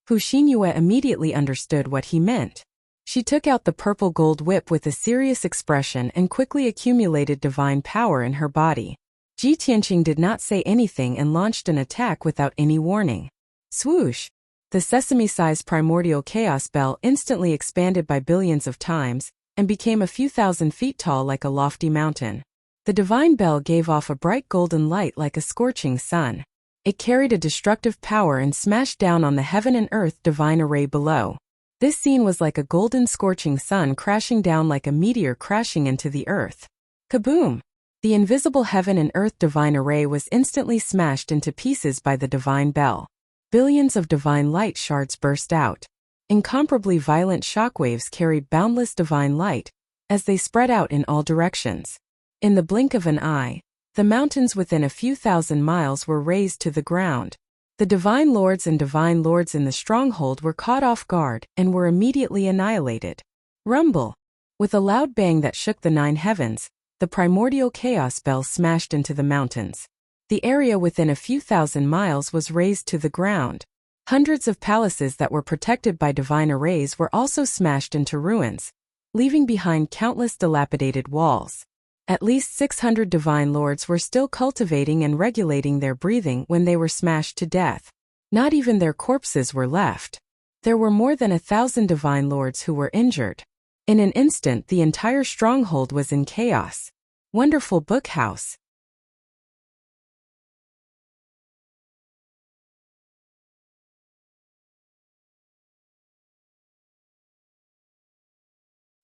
Hu Xinyue immediately understood what he meant. She took out the purple gold whip with a serious expression and quickly accumulated divine power in her body. Ji Tianqing did not say anything and launched an attack without any warning. Swoosh! The sesame-sized primordial chaos bell instantly expanded by billions of times and became a few thousand feet tall like a lofty mountain. The divine bell gave off a bright golden light like a scorching sun. It carried a destructive power and smashed down on the heaven and earth divine array below. This scene was like a golden scorching sun crashing down like a meteor crashing into the earth. Kaboom! The invisible heaven and earth divine array was instantly smashed into pieces by the divine bell. Billions of divine light shards burst out. Incomparably violent shockwaves carried boundless divine light as they spread out in all directions. In the blink of an eye, the mountains within a few thousand miles were razed to the ground. The Divine Lords and Divine Lords in the stronghold were caught off guard and were immediately annihilated. Rumble! With a loud bang that shook the 9 heavens, the primordial chaos bell smashed into the mountains. The area within a few thousand miles was razed to the ground. Hundreds of palaces that were protected by divine arrays were also smashed into ruins, leaving behind countless dilapidated walls. At least 600 Divine Lords were still cultivating and regulating their breathing when they were smashed to death. Not even their corpses were left. There were more than 1,000 Divine Lords who were injured. In an instant, the entire stronghold was in chaos. Wonderful book house.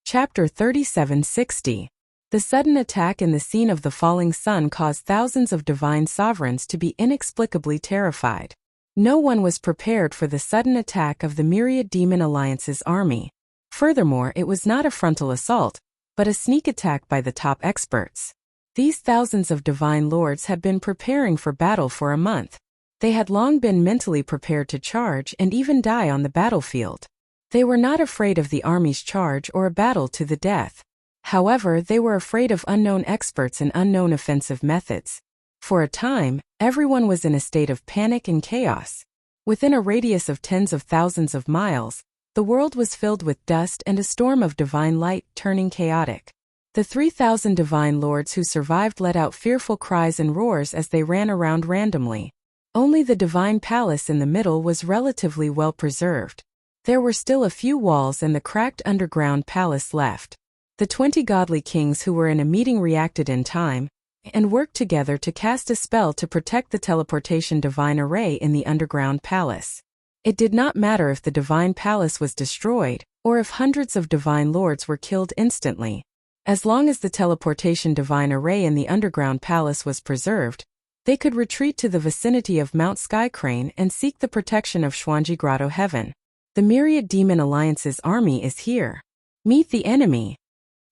Chapter 3760. The sudden attack in the scene of the falling sun caused thousands of divine sovereigns to be inexplicably terrified. No one was prepared for the sudden attack of the myriad demon alliance's army. Furthermore, it was not a frontal assault, but a sneak attack by the top experts. These thousands of divine lords had been preparing for battle for a month. They had long been mentally prepared to charge and even die on the battlefield. They were not afraid of the army's charge or a battle to the death. However, they were afraid of unknown experts and unknown offensive methods. For a time, everyone was in a state of panic and chaos. Within a radius of tens of thousands of miles, the world was filled with dust and a storm of divine light turning chaotic. The 3,000 divine lords who survived let out fearful cries and roars as they ran around randomly. Only the divine palace in the middle was relatively well preserved. There were still a few walls and the cracked underground palace left. The 20 godly kings who were in a meeting reacted in time and worked together to cast a spell to protect the teleportation divine array in the underground palace. It did not matter if the divine palace was destroyed or if hundreds of divine lords were killed instantly. As long as the teleportation divine array in the underground palace was preserved, they could retreat to the vicinity of Mount Skycrane and seek the protection of Xuanji Grotto Heaven. The myriad demon alliance's army is here. Meet the enemy.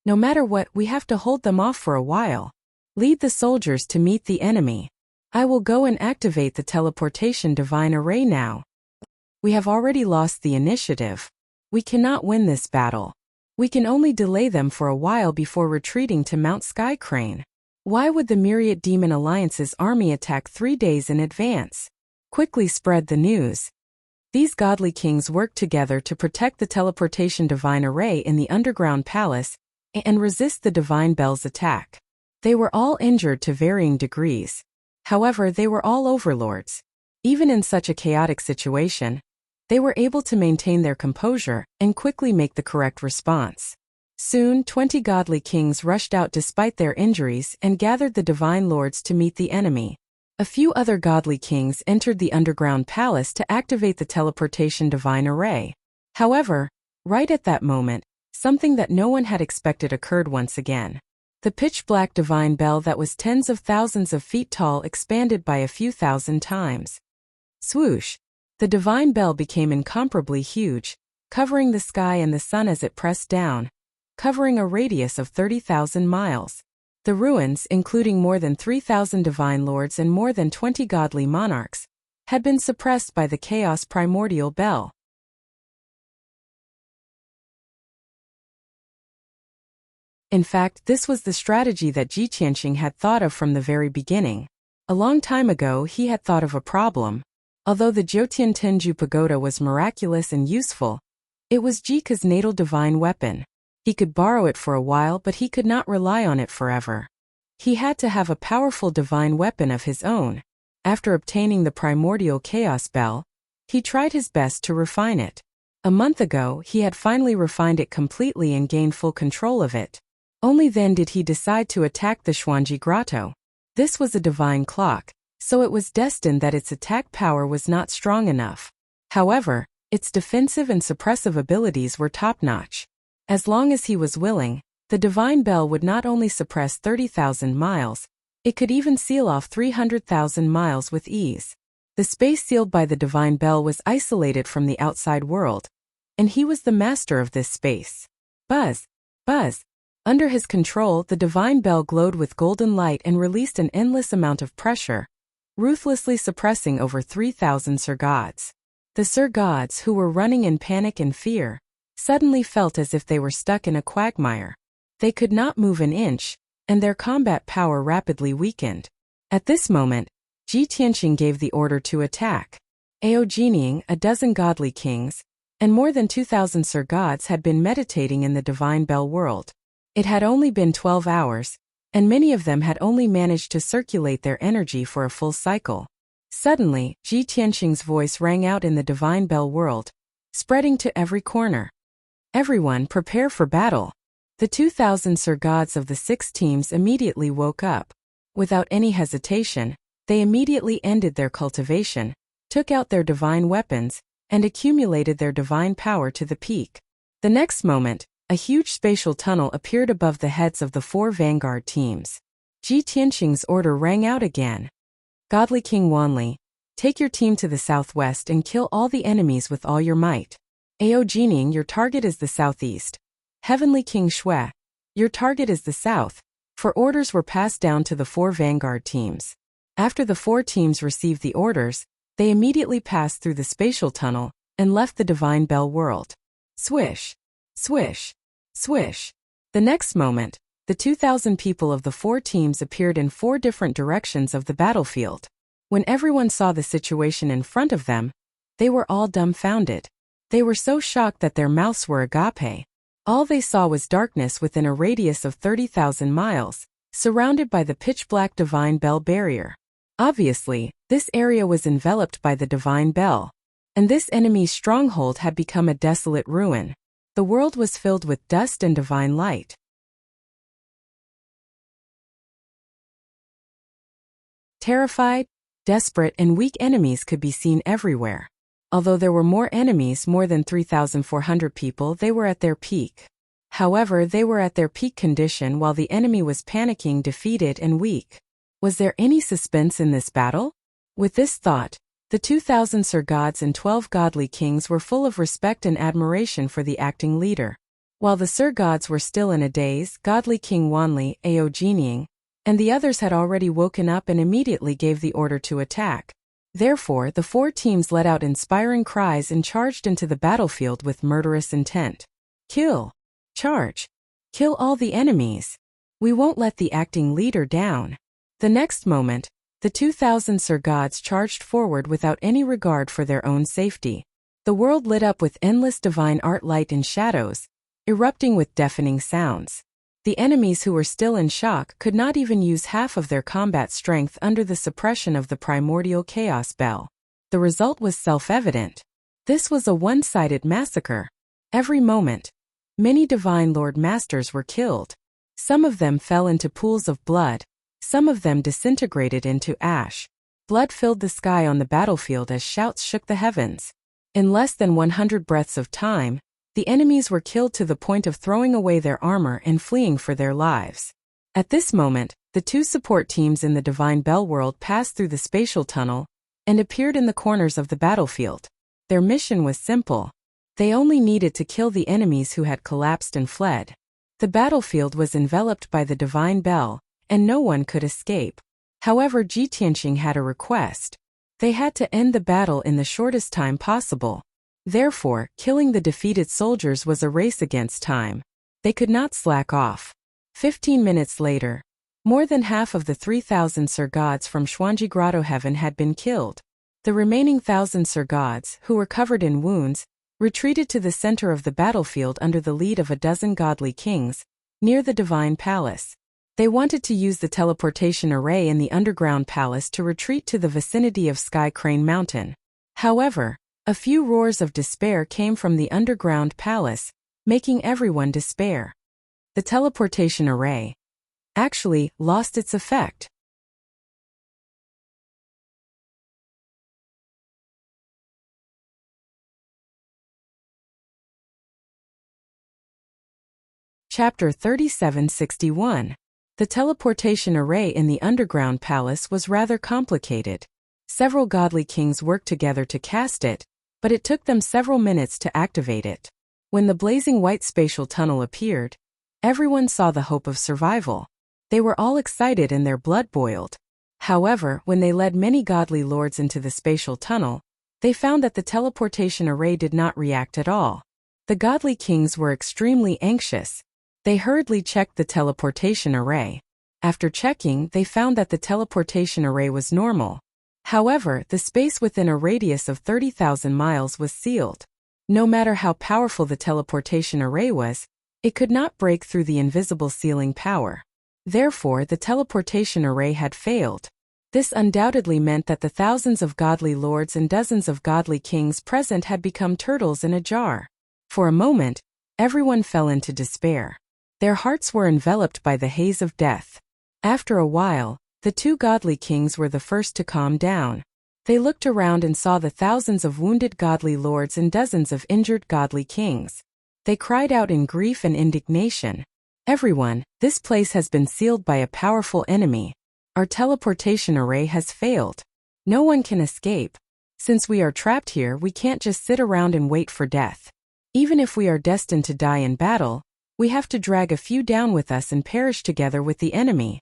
No matter what, we have to hold them off for a while. Lead the soldiers to meet the enemy. I will go and activate the teleportation divine array now. We have already lost the initiative. We cannot win this battle. We can only delay them for a while before retreating to Mount Sky Crane. Why would the Myriad Demon Alliance's army attack 3 days in advance? Quickly spread the news. These godly kings worked together to protect the teleportation divine array in the underground palace and resist the divine bell's attack. They were all injured to varying degrees. However, they were all overlords. Even in such a chaotic situation, they were able to maintain their composure and quickly make the correct response. Soon, 20 godly kings rushed out despite their injuries and gathered the divine lords to meet the enemy. A few other godly kings entered the underground palace to activate the teleportation divine array. However, right at that moment, something that no one had expected occurred once again. The pitch-black divine bell that was tens of thousands of feet tall expanded by a few thousand times. Swoosh! The divine bell became incomparably huge, covering the sky and the sun as it pressed down, covering a radius of 30,000 miles. The ruins, including more than 3,000 divine lords and more than 20 godly monarchs, had been suppressed by the chaos primordial bell. In fact, this was the strategy that Ji Tianqing had thought of from the very beginning. A long time ago he had thought of a problem. Although the Jiutian Tenju Pagoda was miraculous and useful, it was Jika's natal divine weapon. He could borrow it for a while, but he could not rely on it forever. He had to have a powerful divine weapon of his own. After obtaining the primordial chaos bell, he tried his best to refine it. A month ago, he had finally refined it completely and gained full control of it. Only then did he decide to attack the Xuanji Grotto. This was a divine clock, so it was destined that its attack power was not strong enough. However, its defensive and suppressive abilities were top-notch. As long as he was willing, the divine bell would not only suppress 30,000 miles, it could even seal off 300,000 miles with ease. The space sealed by the divine bell was isolated from the outside world, and he was the master of this space. Buzz! Buzz! Under his control, the divine bell glowed with golden light and released an endless amount of pressure, ruthlessly suppressing over 3,000 Sir-Gods. The Sir-Gods, who were running in panic and fear, suddenly felt as if they were stuck in a quagmire. They could not move an inch, and their combat power rapidly weakened. At this moment, Ji Tianqing gave the order to attack. Aogening, a dozen godly kings, and more than 2,000 Sir-Gods had been meditating in the divine bell world. It had only been 12 hours, and many of them had only managed to circulate their energy for a full cycle. Suddenly, Ji Tianqing's voice rang out in the divine bell world, spreading to every corner. Everyone prepare for battle. The 2,000 Sir-Gods of the 6 teams immediately woke up. Without any hesitation, they immediately ended their cultivation, took out their divine weapons, and accumulated their divine power to the peak. The next moment, a huge spatial tunnel appeared above the heads of the 4 vanguard teams. Ji Tianqing's order rang out again. Godly King Wanli, take your team to the southwest and kill all the enemies with all your might. Aogening, your target is the southeast. Heavenly King Xue, your target is the south. For orders were passed down to the 4 vanguard teams. After the 4 teams received the orders, they immediately passed through the spatial tunnel and left the divine bell world. Swish! Swish! Swish! The next moment, the 2,000 people of the 4 teams appeared in 4 different directions of the battlefield. When everyone saw the situation in front of them, they were all dumbfounded. They were so shocked that their mouths were agape. All they saw was darkness within a radius of 30,000 miles, surrounded by the pitch-black divine bell barrier. Obviously, this area was enveloped by the divine bell, and this enemy's stronghold had become a desolate ruin. The world was filled with dust and divine light. Terrified, desperate, and weak enemies could be seen everywhere. Although there were more enemies, more than 3,400 people, they were at their peak. However, they were at their peak condition while the enemy was panicking, defeated, and weak. Was there any suspense in this battle? With this thought, the 2,000 Sir-Gods and 12 godly kings were full of respect and admiration for the acting leader. While the Sir-Gods were still in a daze, godly King Wanli, Aogening, and the others had already woken up and immediately gave the order to attack. Therefore, the four teams let out inspiring cries and charged into the battlefield with murderous intent. Kill! Charge! Kill all the enemies! We won't let the acting leader down. The next moment, the 2,000 Sir Gods charged forward without any regard for their own safety. The world lit up with endless divine art, light and shadows, erupting with deafening sounds. The enemies who were still in shock could not even use half of their combat strength under the suppression of the primordial chaos bell. The result was self-evident. This was a one-sided massacre. Every moment, many divine Lord Masters were killed. Some of them fell into pools of blood. Some of them disintegrated into ash. Blood filled the sky on the battlefield as shouts shook the heavens. In less than 100 breaths of time, the enemies were killed to the point of throwing away their armor and fleeing for their lives. At this moment, the two support teams in the Divine Bell world passed through the spatial tunnel and appeared in the corners of the battlefield. Their mission was simple. They only needed to kill the enemies who had collapsed and fled. The battlefield was enveloped by the Divine Bell, and no one could escape. However, Ji Tianqing had a request. They had to end the battle in the shortest time possible. Therefore, killing the defeated soldiers was a race against time. They could not slack off. 15 minutes later, more than half of the 3,000 Sir Gods from Xuanji Grotto Heaven had been killed. The remaining 1,000 Sir Gods, who were covered in wounds, retreated to the center of the battlefield under the lead of a dozen godly kings, near the Divine Palace. They wanted to use the teleportation array in the underground palace to retreat to the vicinity of Sky Crane Mountain. However, a few roars of despair came from the underground palace, making everyone despair. The teleportation array actually lost its effect. Chapter 3761. The teleportation array in the underground palace was rather complicated. Several godly kings worked together to cast it, but it took them several minutes to activate it. When the blazing white spatial tunnel appeared, everyone saw the hope of survival. They were all excited and their blood boiled. However, when they led many godly lords into the spatial tunnel, they found that the teleportation array did not react at all. The godly kings were extremely anxious. They hurriedly checked the teleportation array. After checking, they found that the teleportation array was normal. However, the space within a radius of 30,000 miles was sealed. No matter how powerful the teleportation array was, it could not break through the invisible sealing power. Therefore, the teleportation array had failed. This undoubtedly meant that the thousands of godly lords and dozens of godly kings present had become turtles in a jar. For a moment, everyone fell into despair. Their hearts were enveloped by the haze of death. After a while, the two godly kings were the first to calm down. They looked around and saw the thousands of wounded godly lords and dozens of injured godly kings. They cried out in grief and indignation. "Everyone, this place has been sealed by a powerful enemy. Our teleportation array has failed. No one can escape. Since we are trapped here, we can't just sit around and wait for death. Even if we are destined to die in battle, we have to drag a few down with us and perish together with the enemy.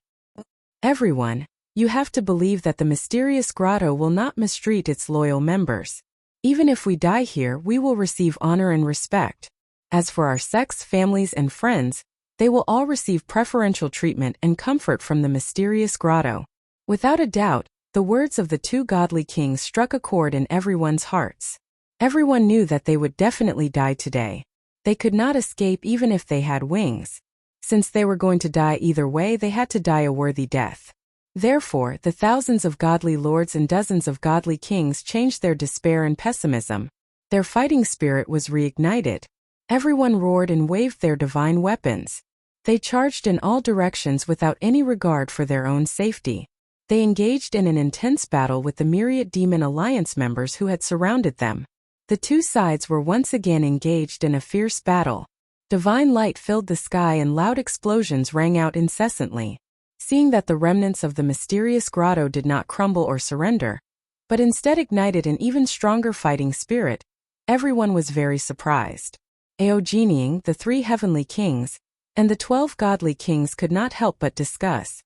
Everyone, you have to believe that the mysterious grotto will not mistreat its loyal members. Even if we die here, we will receive honor and respect. As for our sects, families, and friends, they will all receive preferential treatment and comfort from the mysterious grotto." Without a doubt, the words of the two godly kings struck a chord in everyone's hearts. Everyone knew that they would definitely die today. They could not escape even if they had wings. Since they were going to die either way, they had to die a worthy death. Therefore, the thousands of godly lords and dozens of godly kings changed their despair and pessimism. Their fighting spirit was reignited. Everyone roared and waved their divine weapons. They charged in all directions without any regard for their own safety. They engaged in an intense battle with the myriad demon alliance members who had surrounded them. The two sides were once again engaged in a fierce battle. Divine light filled the sky and loud explosions rang out incessantly. Seeing that the remnants of the mysterious grotto did not crumble or surrender, but instead ignited an even stronger fighting spirit, everyone was very surprised. Aogening, the three heavenly kings, and the 12 godly kings could not help but discuss.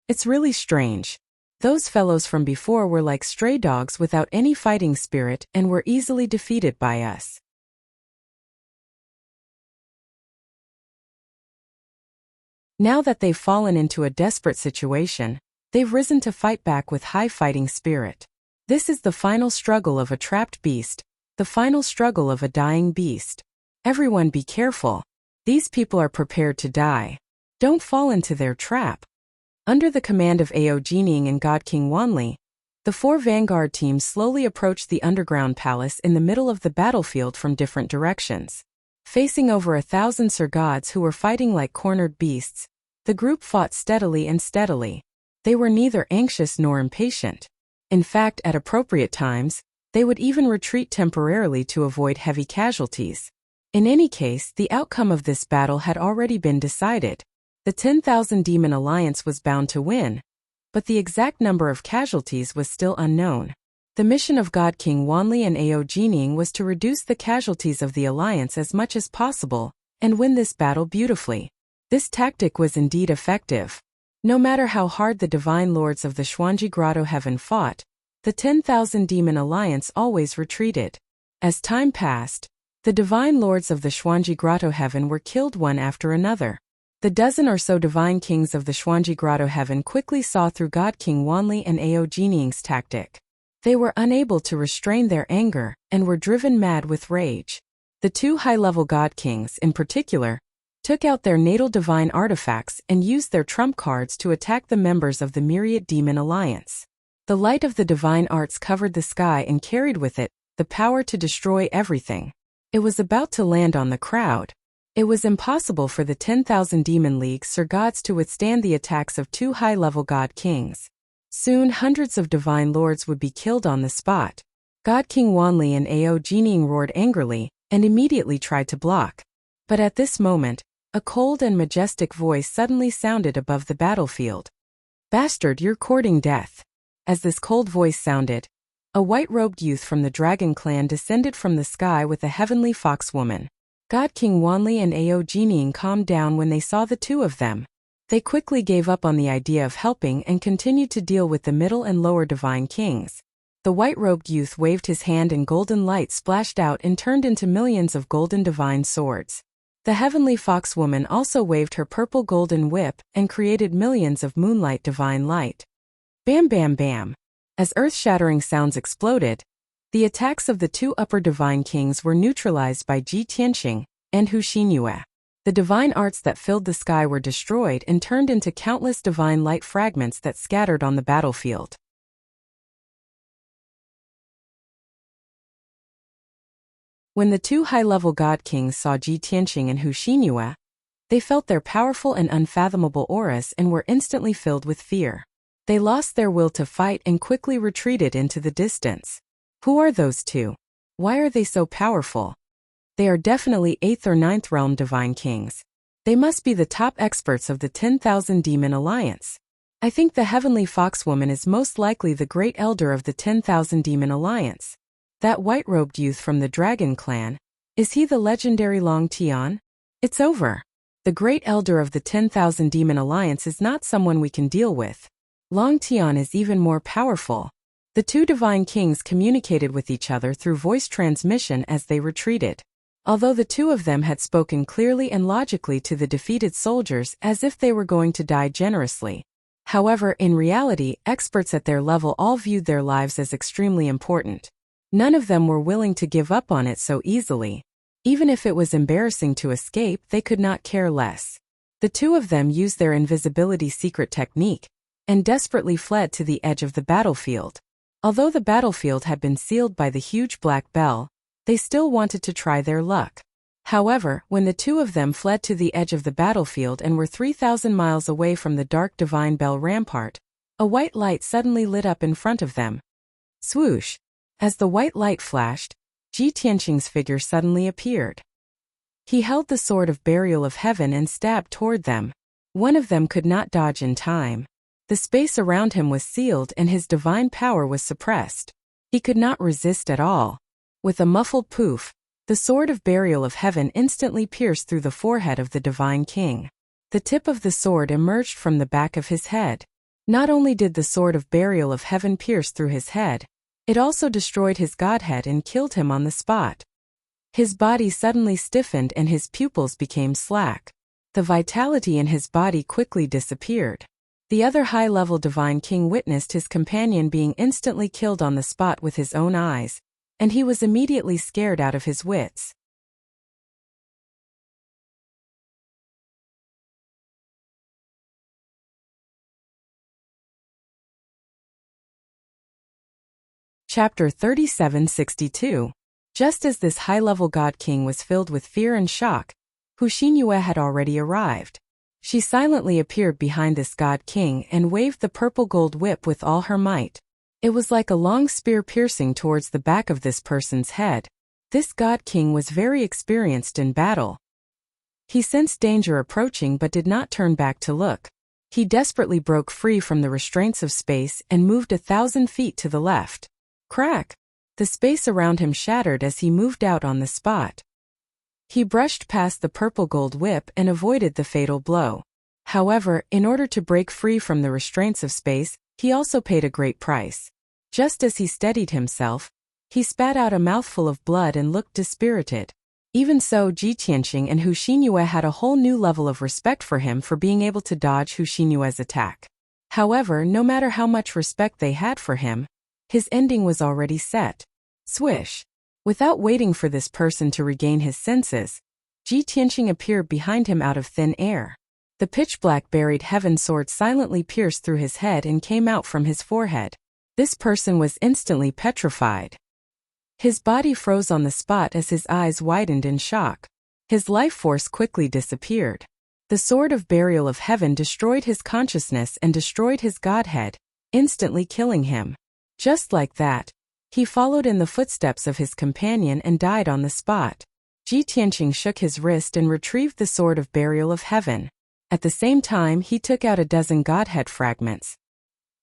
"It's really strange. Those fellows from before were like stray dogs without any fighting spirit and were easily defeated by us. Now that they've fallen into a desperate situation, they've risen to fight back with high fighting spirit. This is the final struggle of a trapped beast, the final struggle of a dying beast. Everyone be careful. These people are prepared to die. Don't fall into their trap. Under the command of Ao Jining and God King Wanli, the 4 vanguard teams slowly approached the underground palace in the middle of the battlefield from different directions. Facing over 1,000 Sir Gods who were fighting like cornered beasts, the group fought steadily and steadily. They were neither anxious nor impatient. In fact, at appropriate times, they would even retreat temporarily to avoid heavy casualties. In any case, the outcome of this battle had already been decided. The 10,000 Demon Alliance was bound to win, but the exact number of casualties was still unknown. The mission of God King Wanli and Ao Jining was to reduce the casualties of the alliance as much as possible and win this battle beautifully. This tactic was indeed effective. No matter how hard the divine lords of the Xuanji Grotto Heaven fought, the 10,000 Demon Alliance always retreated. As time passed, the divine lords of the Xuanji Grotto Heaven were killed one after another. The dozen or so divine kings of the Xuanji Grotto Heaven quickly saw through God King Wanli and Ao Jining's tactic. They were unable to restrain their anger and were driven mad with rage. The 2 high-level God Kings, in particular, took out their natal divine artifacts and used their trump cards to attack the members of the Myriad Demon Alliance. The light of the divine arts covered the sky and carried with it the power to destroy everything. It was about to land on the crowd. It was impossible for the 10,000 Demon League Sir Gods to withstand the attacks of 2 high-level God Kings. Soon hundreds of divine lords would be killed on the spot. God King Wanli and Ao Jining roared angrily and immediately tried to block. But at this moment, a cold and majestic voice suddenly sounded above the battlefield. "Bastard, you're courting death." As this cold voice sounded, a white-robed youth from the Dragon Clan descended from the sky with a heavenly fox woman. God King Wanli and Ao Jining calmed down when they saw the 2 of them. They quickly gave up on the idea of helping and continued to deal with the middle and lower divine kings. The white-robed youth waved his hand and golden light splashed out and turned into millions of golden divine swords. The heavenly fox woman also waved her purple golden whip and created millions of moonlight divine light. Bam bam bam. As earth-shattering sounds exploded, the attacks of the 2 upper divine kings were neutralized by Ji Tianqing and Hu Xinyue. The divine arts that filled the sky were destroyed and turned into countless divine light fragments that scattered on the battlefield. When the 2 high-level God Kings saw Ji Tianqing and Hu Xinyue, they felt their powerful and unfathomable auras and were instantly filled with fear. They lost their will to fight and quickly retreated into the distance. Who are those 2? Why are they so powerful? They are definitely 8th or 9th realm divine kings. They must be the top experts of the 10,000 Demon Alliance. I think the heavenly fox woman is most likely the great elder of the 10,000 Demon Alliance. That white-robed youth from the Dragon Clan, is he the legendary Long Tian? It's over. The great elder of the 10,000 Demon Alliance is not someone we can deal with. Long Tian is even more powerful. The 2 divine kings communicated with each other through voice transmission as they retreated. Although the 2 of them had spoken clearly and logically to the defeated soldiers as if they were going to die generously. However, in reality, experts at their level all viewed their lives as extremely important. None of them were willing to give up on it so easily. Even if it was embarrassing to escape, they could not care less. The 2 of them used their invisibility secret technique and desperately fled to the edge of the battlefield. Although the battlefield had been sealed by the huge black bell, they still wanted to try their luck. However, when the 2 of them fled to the edge of the battlefield and were 3,000 miles away from the dark divine bell rampart, a white light suddenly lit up in front of them. Swoosh! As the white light flashed, Ji Tianqing's figure suddenly appeared. He held the sword of burial of heaven and stabbed toward them. One of them could not dodge in time. The space around him was sealed and his divine power was suppressed. He could not resist at all. With a muffled poof, the sword of burial of heaven instantly pierced through the forehead of the divine king. The tip of the sword emerged from the back of his head. Not only did the sword of burial of heaven pierce through his head, it also destroyed his godhead and killed him on the spot. His body suddenly stiffened and his pupils became slack. The vitality in his body quickly disappeared. The other high-level divine king witnessed his companion being instantly killed on the spot with his own eyes, and he was immediately scared out of his wits. Chapter 3762. Just as this high-level god king was filled with fear and shock, Huxinyue had already arrived. She silently appeared behind this god king and waved the purple-gold whip with all her might. It was like a long spear piercing towards the back of this person's head. This god king was very experienced in battle. He sensed danger approaching but did not turn back to look. He desperately broke free from the restraints of space and moved 1,000 feet to the left. Crack! The space around him shattered as he moved out on the spot. He brushed past the purple-gold whip and avoided the fatal blow. However, in order to break free from the restraints of space, he also paid a great price. Just as he steadied himself, he spat out a mouthful of blood and looked dispirited. Even so, Ji Tianqing and Huxinyue had a whole new level of respect for him for being able to dodge Huxinyue's attack. However, no matter how much respect they had for him, his ending was already set. Swish! Without waiting for this person to regain his senses, Ji Tianqing appeared behind him out of thin air. The pitch-black buried heaven sword silently pierced through his head and came out from his forehead. This person was instantly petrified. His body froze on the spot as his eyes widened in shock. His life force quickly disappeared. The sword of burial of heaven destroyed his consciousness and destroyed his godhead, instantly killing him. Just like that, he followed in the footsteps of his companion and died on the spot. Ji Tianqing shook his wrist and retrieved the sword of burial of heaven. At the same time, he took out 12 godhead fragments.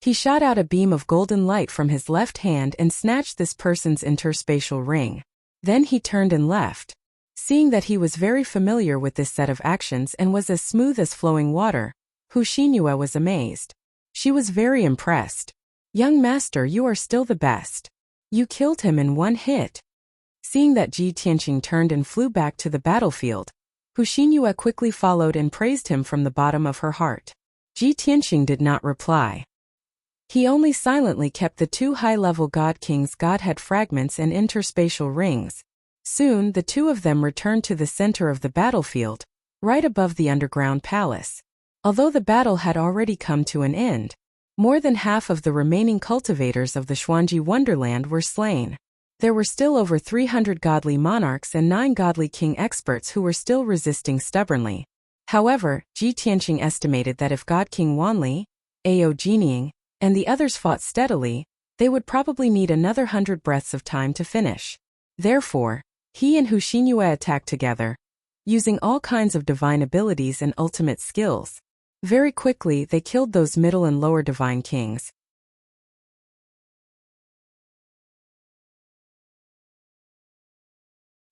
He shot out a beam of golden light from his left hand and snatched this person's interspatial ring. Then he turned and left. Seeing that he was very familiar with this set of actions and was as smooth as flowing water, Huxinyue was amazed. She was very impressed. "Young master, you are still the best. You killed him in one hit." Seeing that Ji Tianqing turned and flew back to the battlefield, Huxinyue quickly followed and praised him from the bottom of her heart. Ji Tianqing did not reply. He only silently kept the 2 high-level god kings' godhead fragments and interspatial rings. Soon the 2 of them returned to the center of the battlefield, right above the underground palace. Although the battle had already come to an end, more than half of the remaining cultivators of the Xuanji Wonderland were slain. There were still over 300 godly monarchs and 9 godly king experts who were still resisting stubbornly. However, Ji Tianqing estimated that if God King Wanli, Ao Jinying, and the others fought steadily, they would probably need another 100 breaths of time to finish. Therefore, he and Huxinyue attacked together, using all kinds of divine abilities and ultimate skills. Very quickly, they killed those middle and lower divine kings.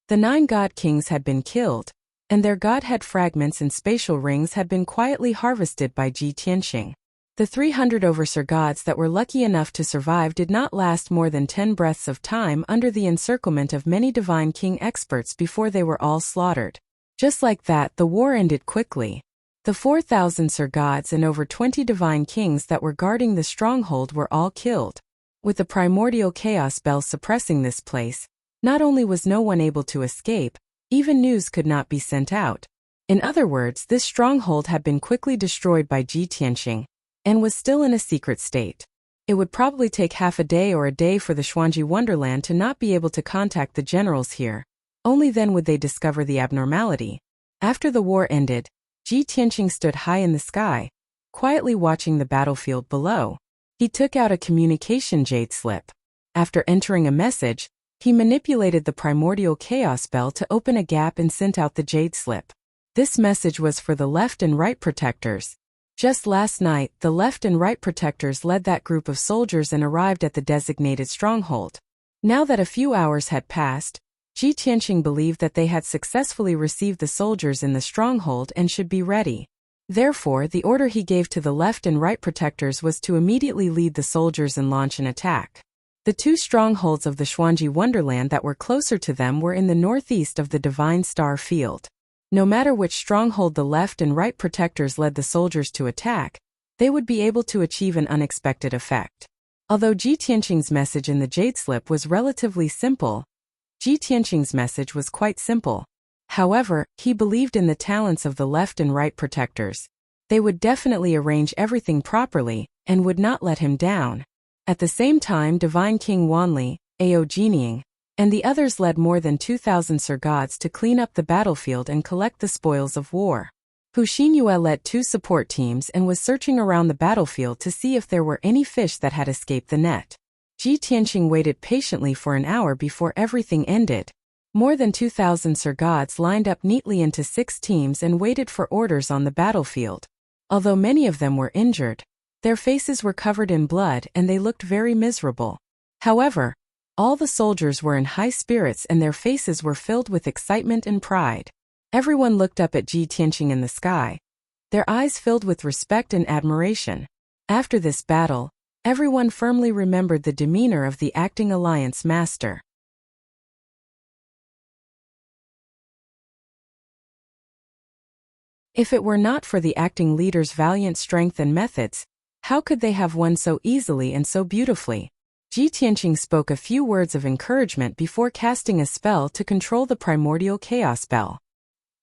The 9 god kings had been killed, and their godhead fragments and spatial rings had been quietly harvested by Ji Tianqing. The 300 overseer gods that were lucky enough to survive did not last more than 10 breaths of time under the encirclement of many divine king experts before they were all slaughtered. Just like that, the war ended quickly. The 4,000 Sir gods and over 20 divine kings that were guarding the stronghold were all killed. With the primordial chaos bell suppressing this place, not only was no one able to escape, even news could not be sent out. In other words, this stronghold had been quickly destroyed by Ji Tianqing, and was still in a secret state. It would probably take half a day or a day for the Xuanji Wonderland to not be able to contact the generals here. Only then would they discover the abnormality. After the war ended, Ji Tianqing stood high in the sky, quietly watching the battlefield below. He took out a communication jade slip. After entering a message, he manipulated the primordial chaos bell to open a gap and sent out the jade slip. This message was for the left and right protectors. Just last night, the left and right protectors led that group of soldiers and arrived at the designated stronghold. Now that a few hours had passed, Ji Tianqing believed that they had successfully received the soldiers in the stronghold and should be ready. Therefore, the order he gave to the left and right protectors was to immediately lead the soldiers and launch an attack. The two strongholds of the Xuanji Wonderland that were closer to them were in the northeast of the Divine Star Field. No matter which stronghold the left and right protectors led the soldiers to attack, they would be able to achieve an unexpected effect. Although Ji Tianqing's message in the Jade Slip was relatively simple, Ji Tianqing's message was quite simple. However, he believed in the talents of the left and right protectors. They would definitely arrange everything properly, and would not let him down. At the same time, Divine King Wanli, Ao Jining, and the others led more than 2,000 Sir-Gods to clean up the battlefield and collect the spoils of war. Hu Xinyue led 2 support teams and was searching around the battlefield to see if there were any fish that had escaped the net. Ji Tianqing waited patiently for an hour before everything ended. More than 2,000 Sir-Gods lined up neatly into 6 teams and waited for orders on the battlefield. Although many of them were injured, their faces were covered in blood and they looked very miserable. However, all the soldiers were in high spirits and their faces were filled with excitement and pride. Everyone looked up at Ji Tianqing in the sky, their eyes filled with respect and admiration. After this battle, everyone firmly remembered the demeanor of the acting alliance master. If it were not for the acting leader's valiant strength and methods, how could they have won so easily and so beautifully? Ji Tianqing spoke a few words of encouragement before casting a spell to control the primordial chaos bell.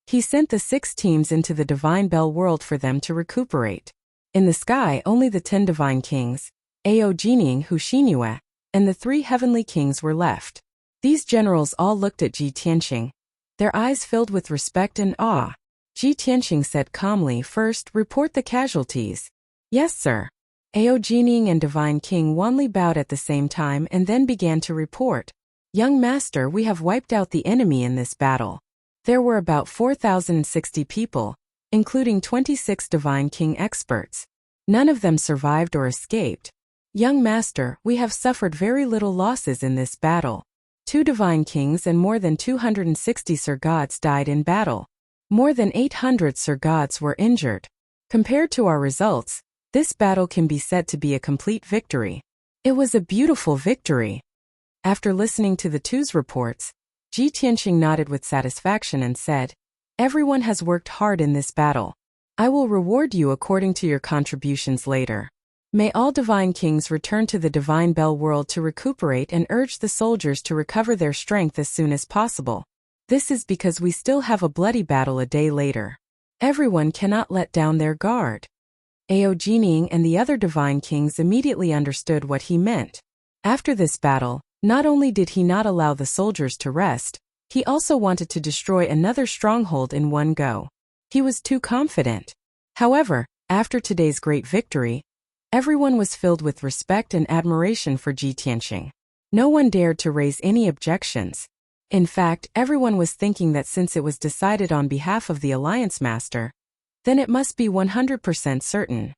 He sent the 6 teams into the Divine Bell world for them to recuperate. In the sky, only the 10 Divine Kings, Ao Jining, Hu Xinyue, and the 3 Heavenly Kings were left. These generals all looked at Ji Tianqing, their eyes filled with respect and awe. Ji Tianqing said calmly, "First, report the casualties." "Yes, sir." Ao Jining and Divine King Wanli bowed at the same time and then began to report. "Young master, we have wiped out the enemy in this battle. There were about 4,060 people, including 26 Divine King experts. None of them survived or escaped. Young master, we have suffered very little losses in this battle. 2 Divine Kings and more than 260 Sir-Gods died in battle. More than 800 Sir-Gods were injured. Compared to our results, this battle can be said to be a complete victory. It was a beautiful victory." After listening to the two's reports, Ji Tianqing nodded with satisfaction and said, "Everyone has worked hard in this battle. I will reward you according to your contributions later. May all Divine Kings return to the Divine Bell world to recuperate and urge the soldiers to recover their strength as soon as possible. This is because we still have a bloody battle a day later. Everyone cannot let down their guard." Ao Jining and the other Divine Kings immediately understood what he meant. After this battle, not only did he not allow the soldiers to rest, he also wanted to destroy another stronghold in one go. He was too confident. However, after today's great victory, everyone was filled with respect and admiration for Ji Tianqing. No one dared to raise any objections. In fact, everyone was thinking that since it was decided on behalf of the Alliance Master, then it must be 100% certain.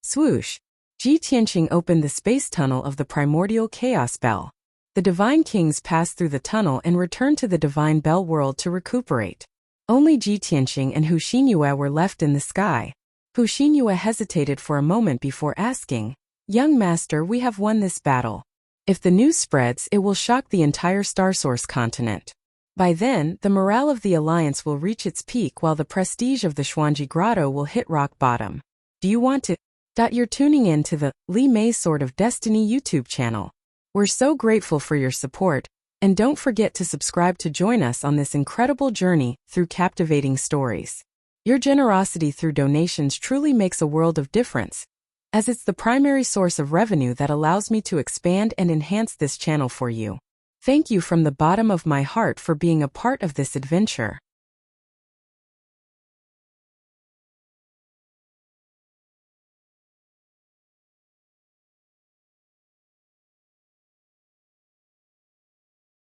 Swoosh! Ji Tianqing opened the space tunnel of the primordial chaos bell. The Divine Kings passed through the tunnel and returned to the Divine Bell world to recuperate. Only Ji Tianqing and Hu Xinyue were left in the sky. Hu Xinyue hesitated for a moment before asking, "Young master, we have won this battle. If the news spreads, it will shock the entire Starsource continent. By then, the morale of the Alliance will reach its peak while the prestige of the Xuanji Grotto will hit rock bottom. Do you want to?" You're tuning in to the Li Mei's Sword of Destiny YouTube channel. We're so grateful for your support, and don't forget to subscribe to join us on this incredible journey through captivating stories. Your generosity through donations truly makes a world of difference, as it's the primary source of revenue that allows me to expand and enhance this channel for you. Thank you from the bottom of my heart for being a part of this adventure.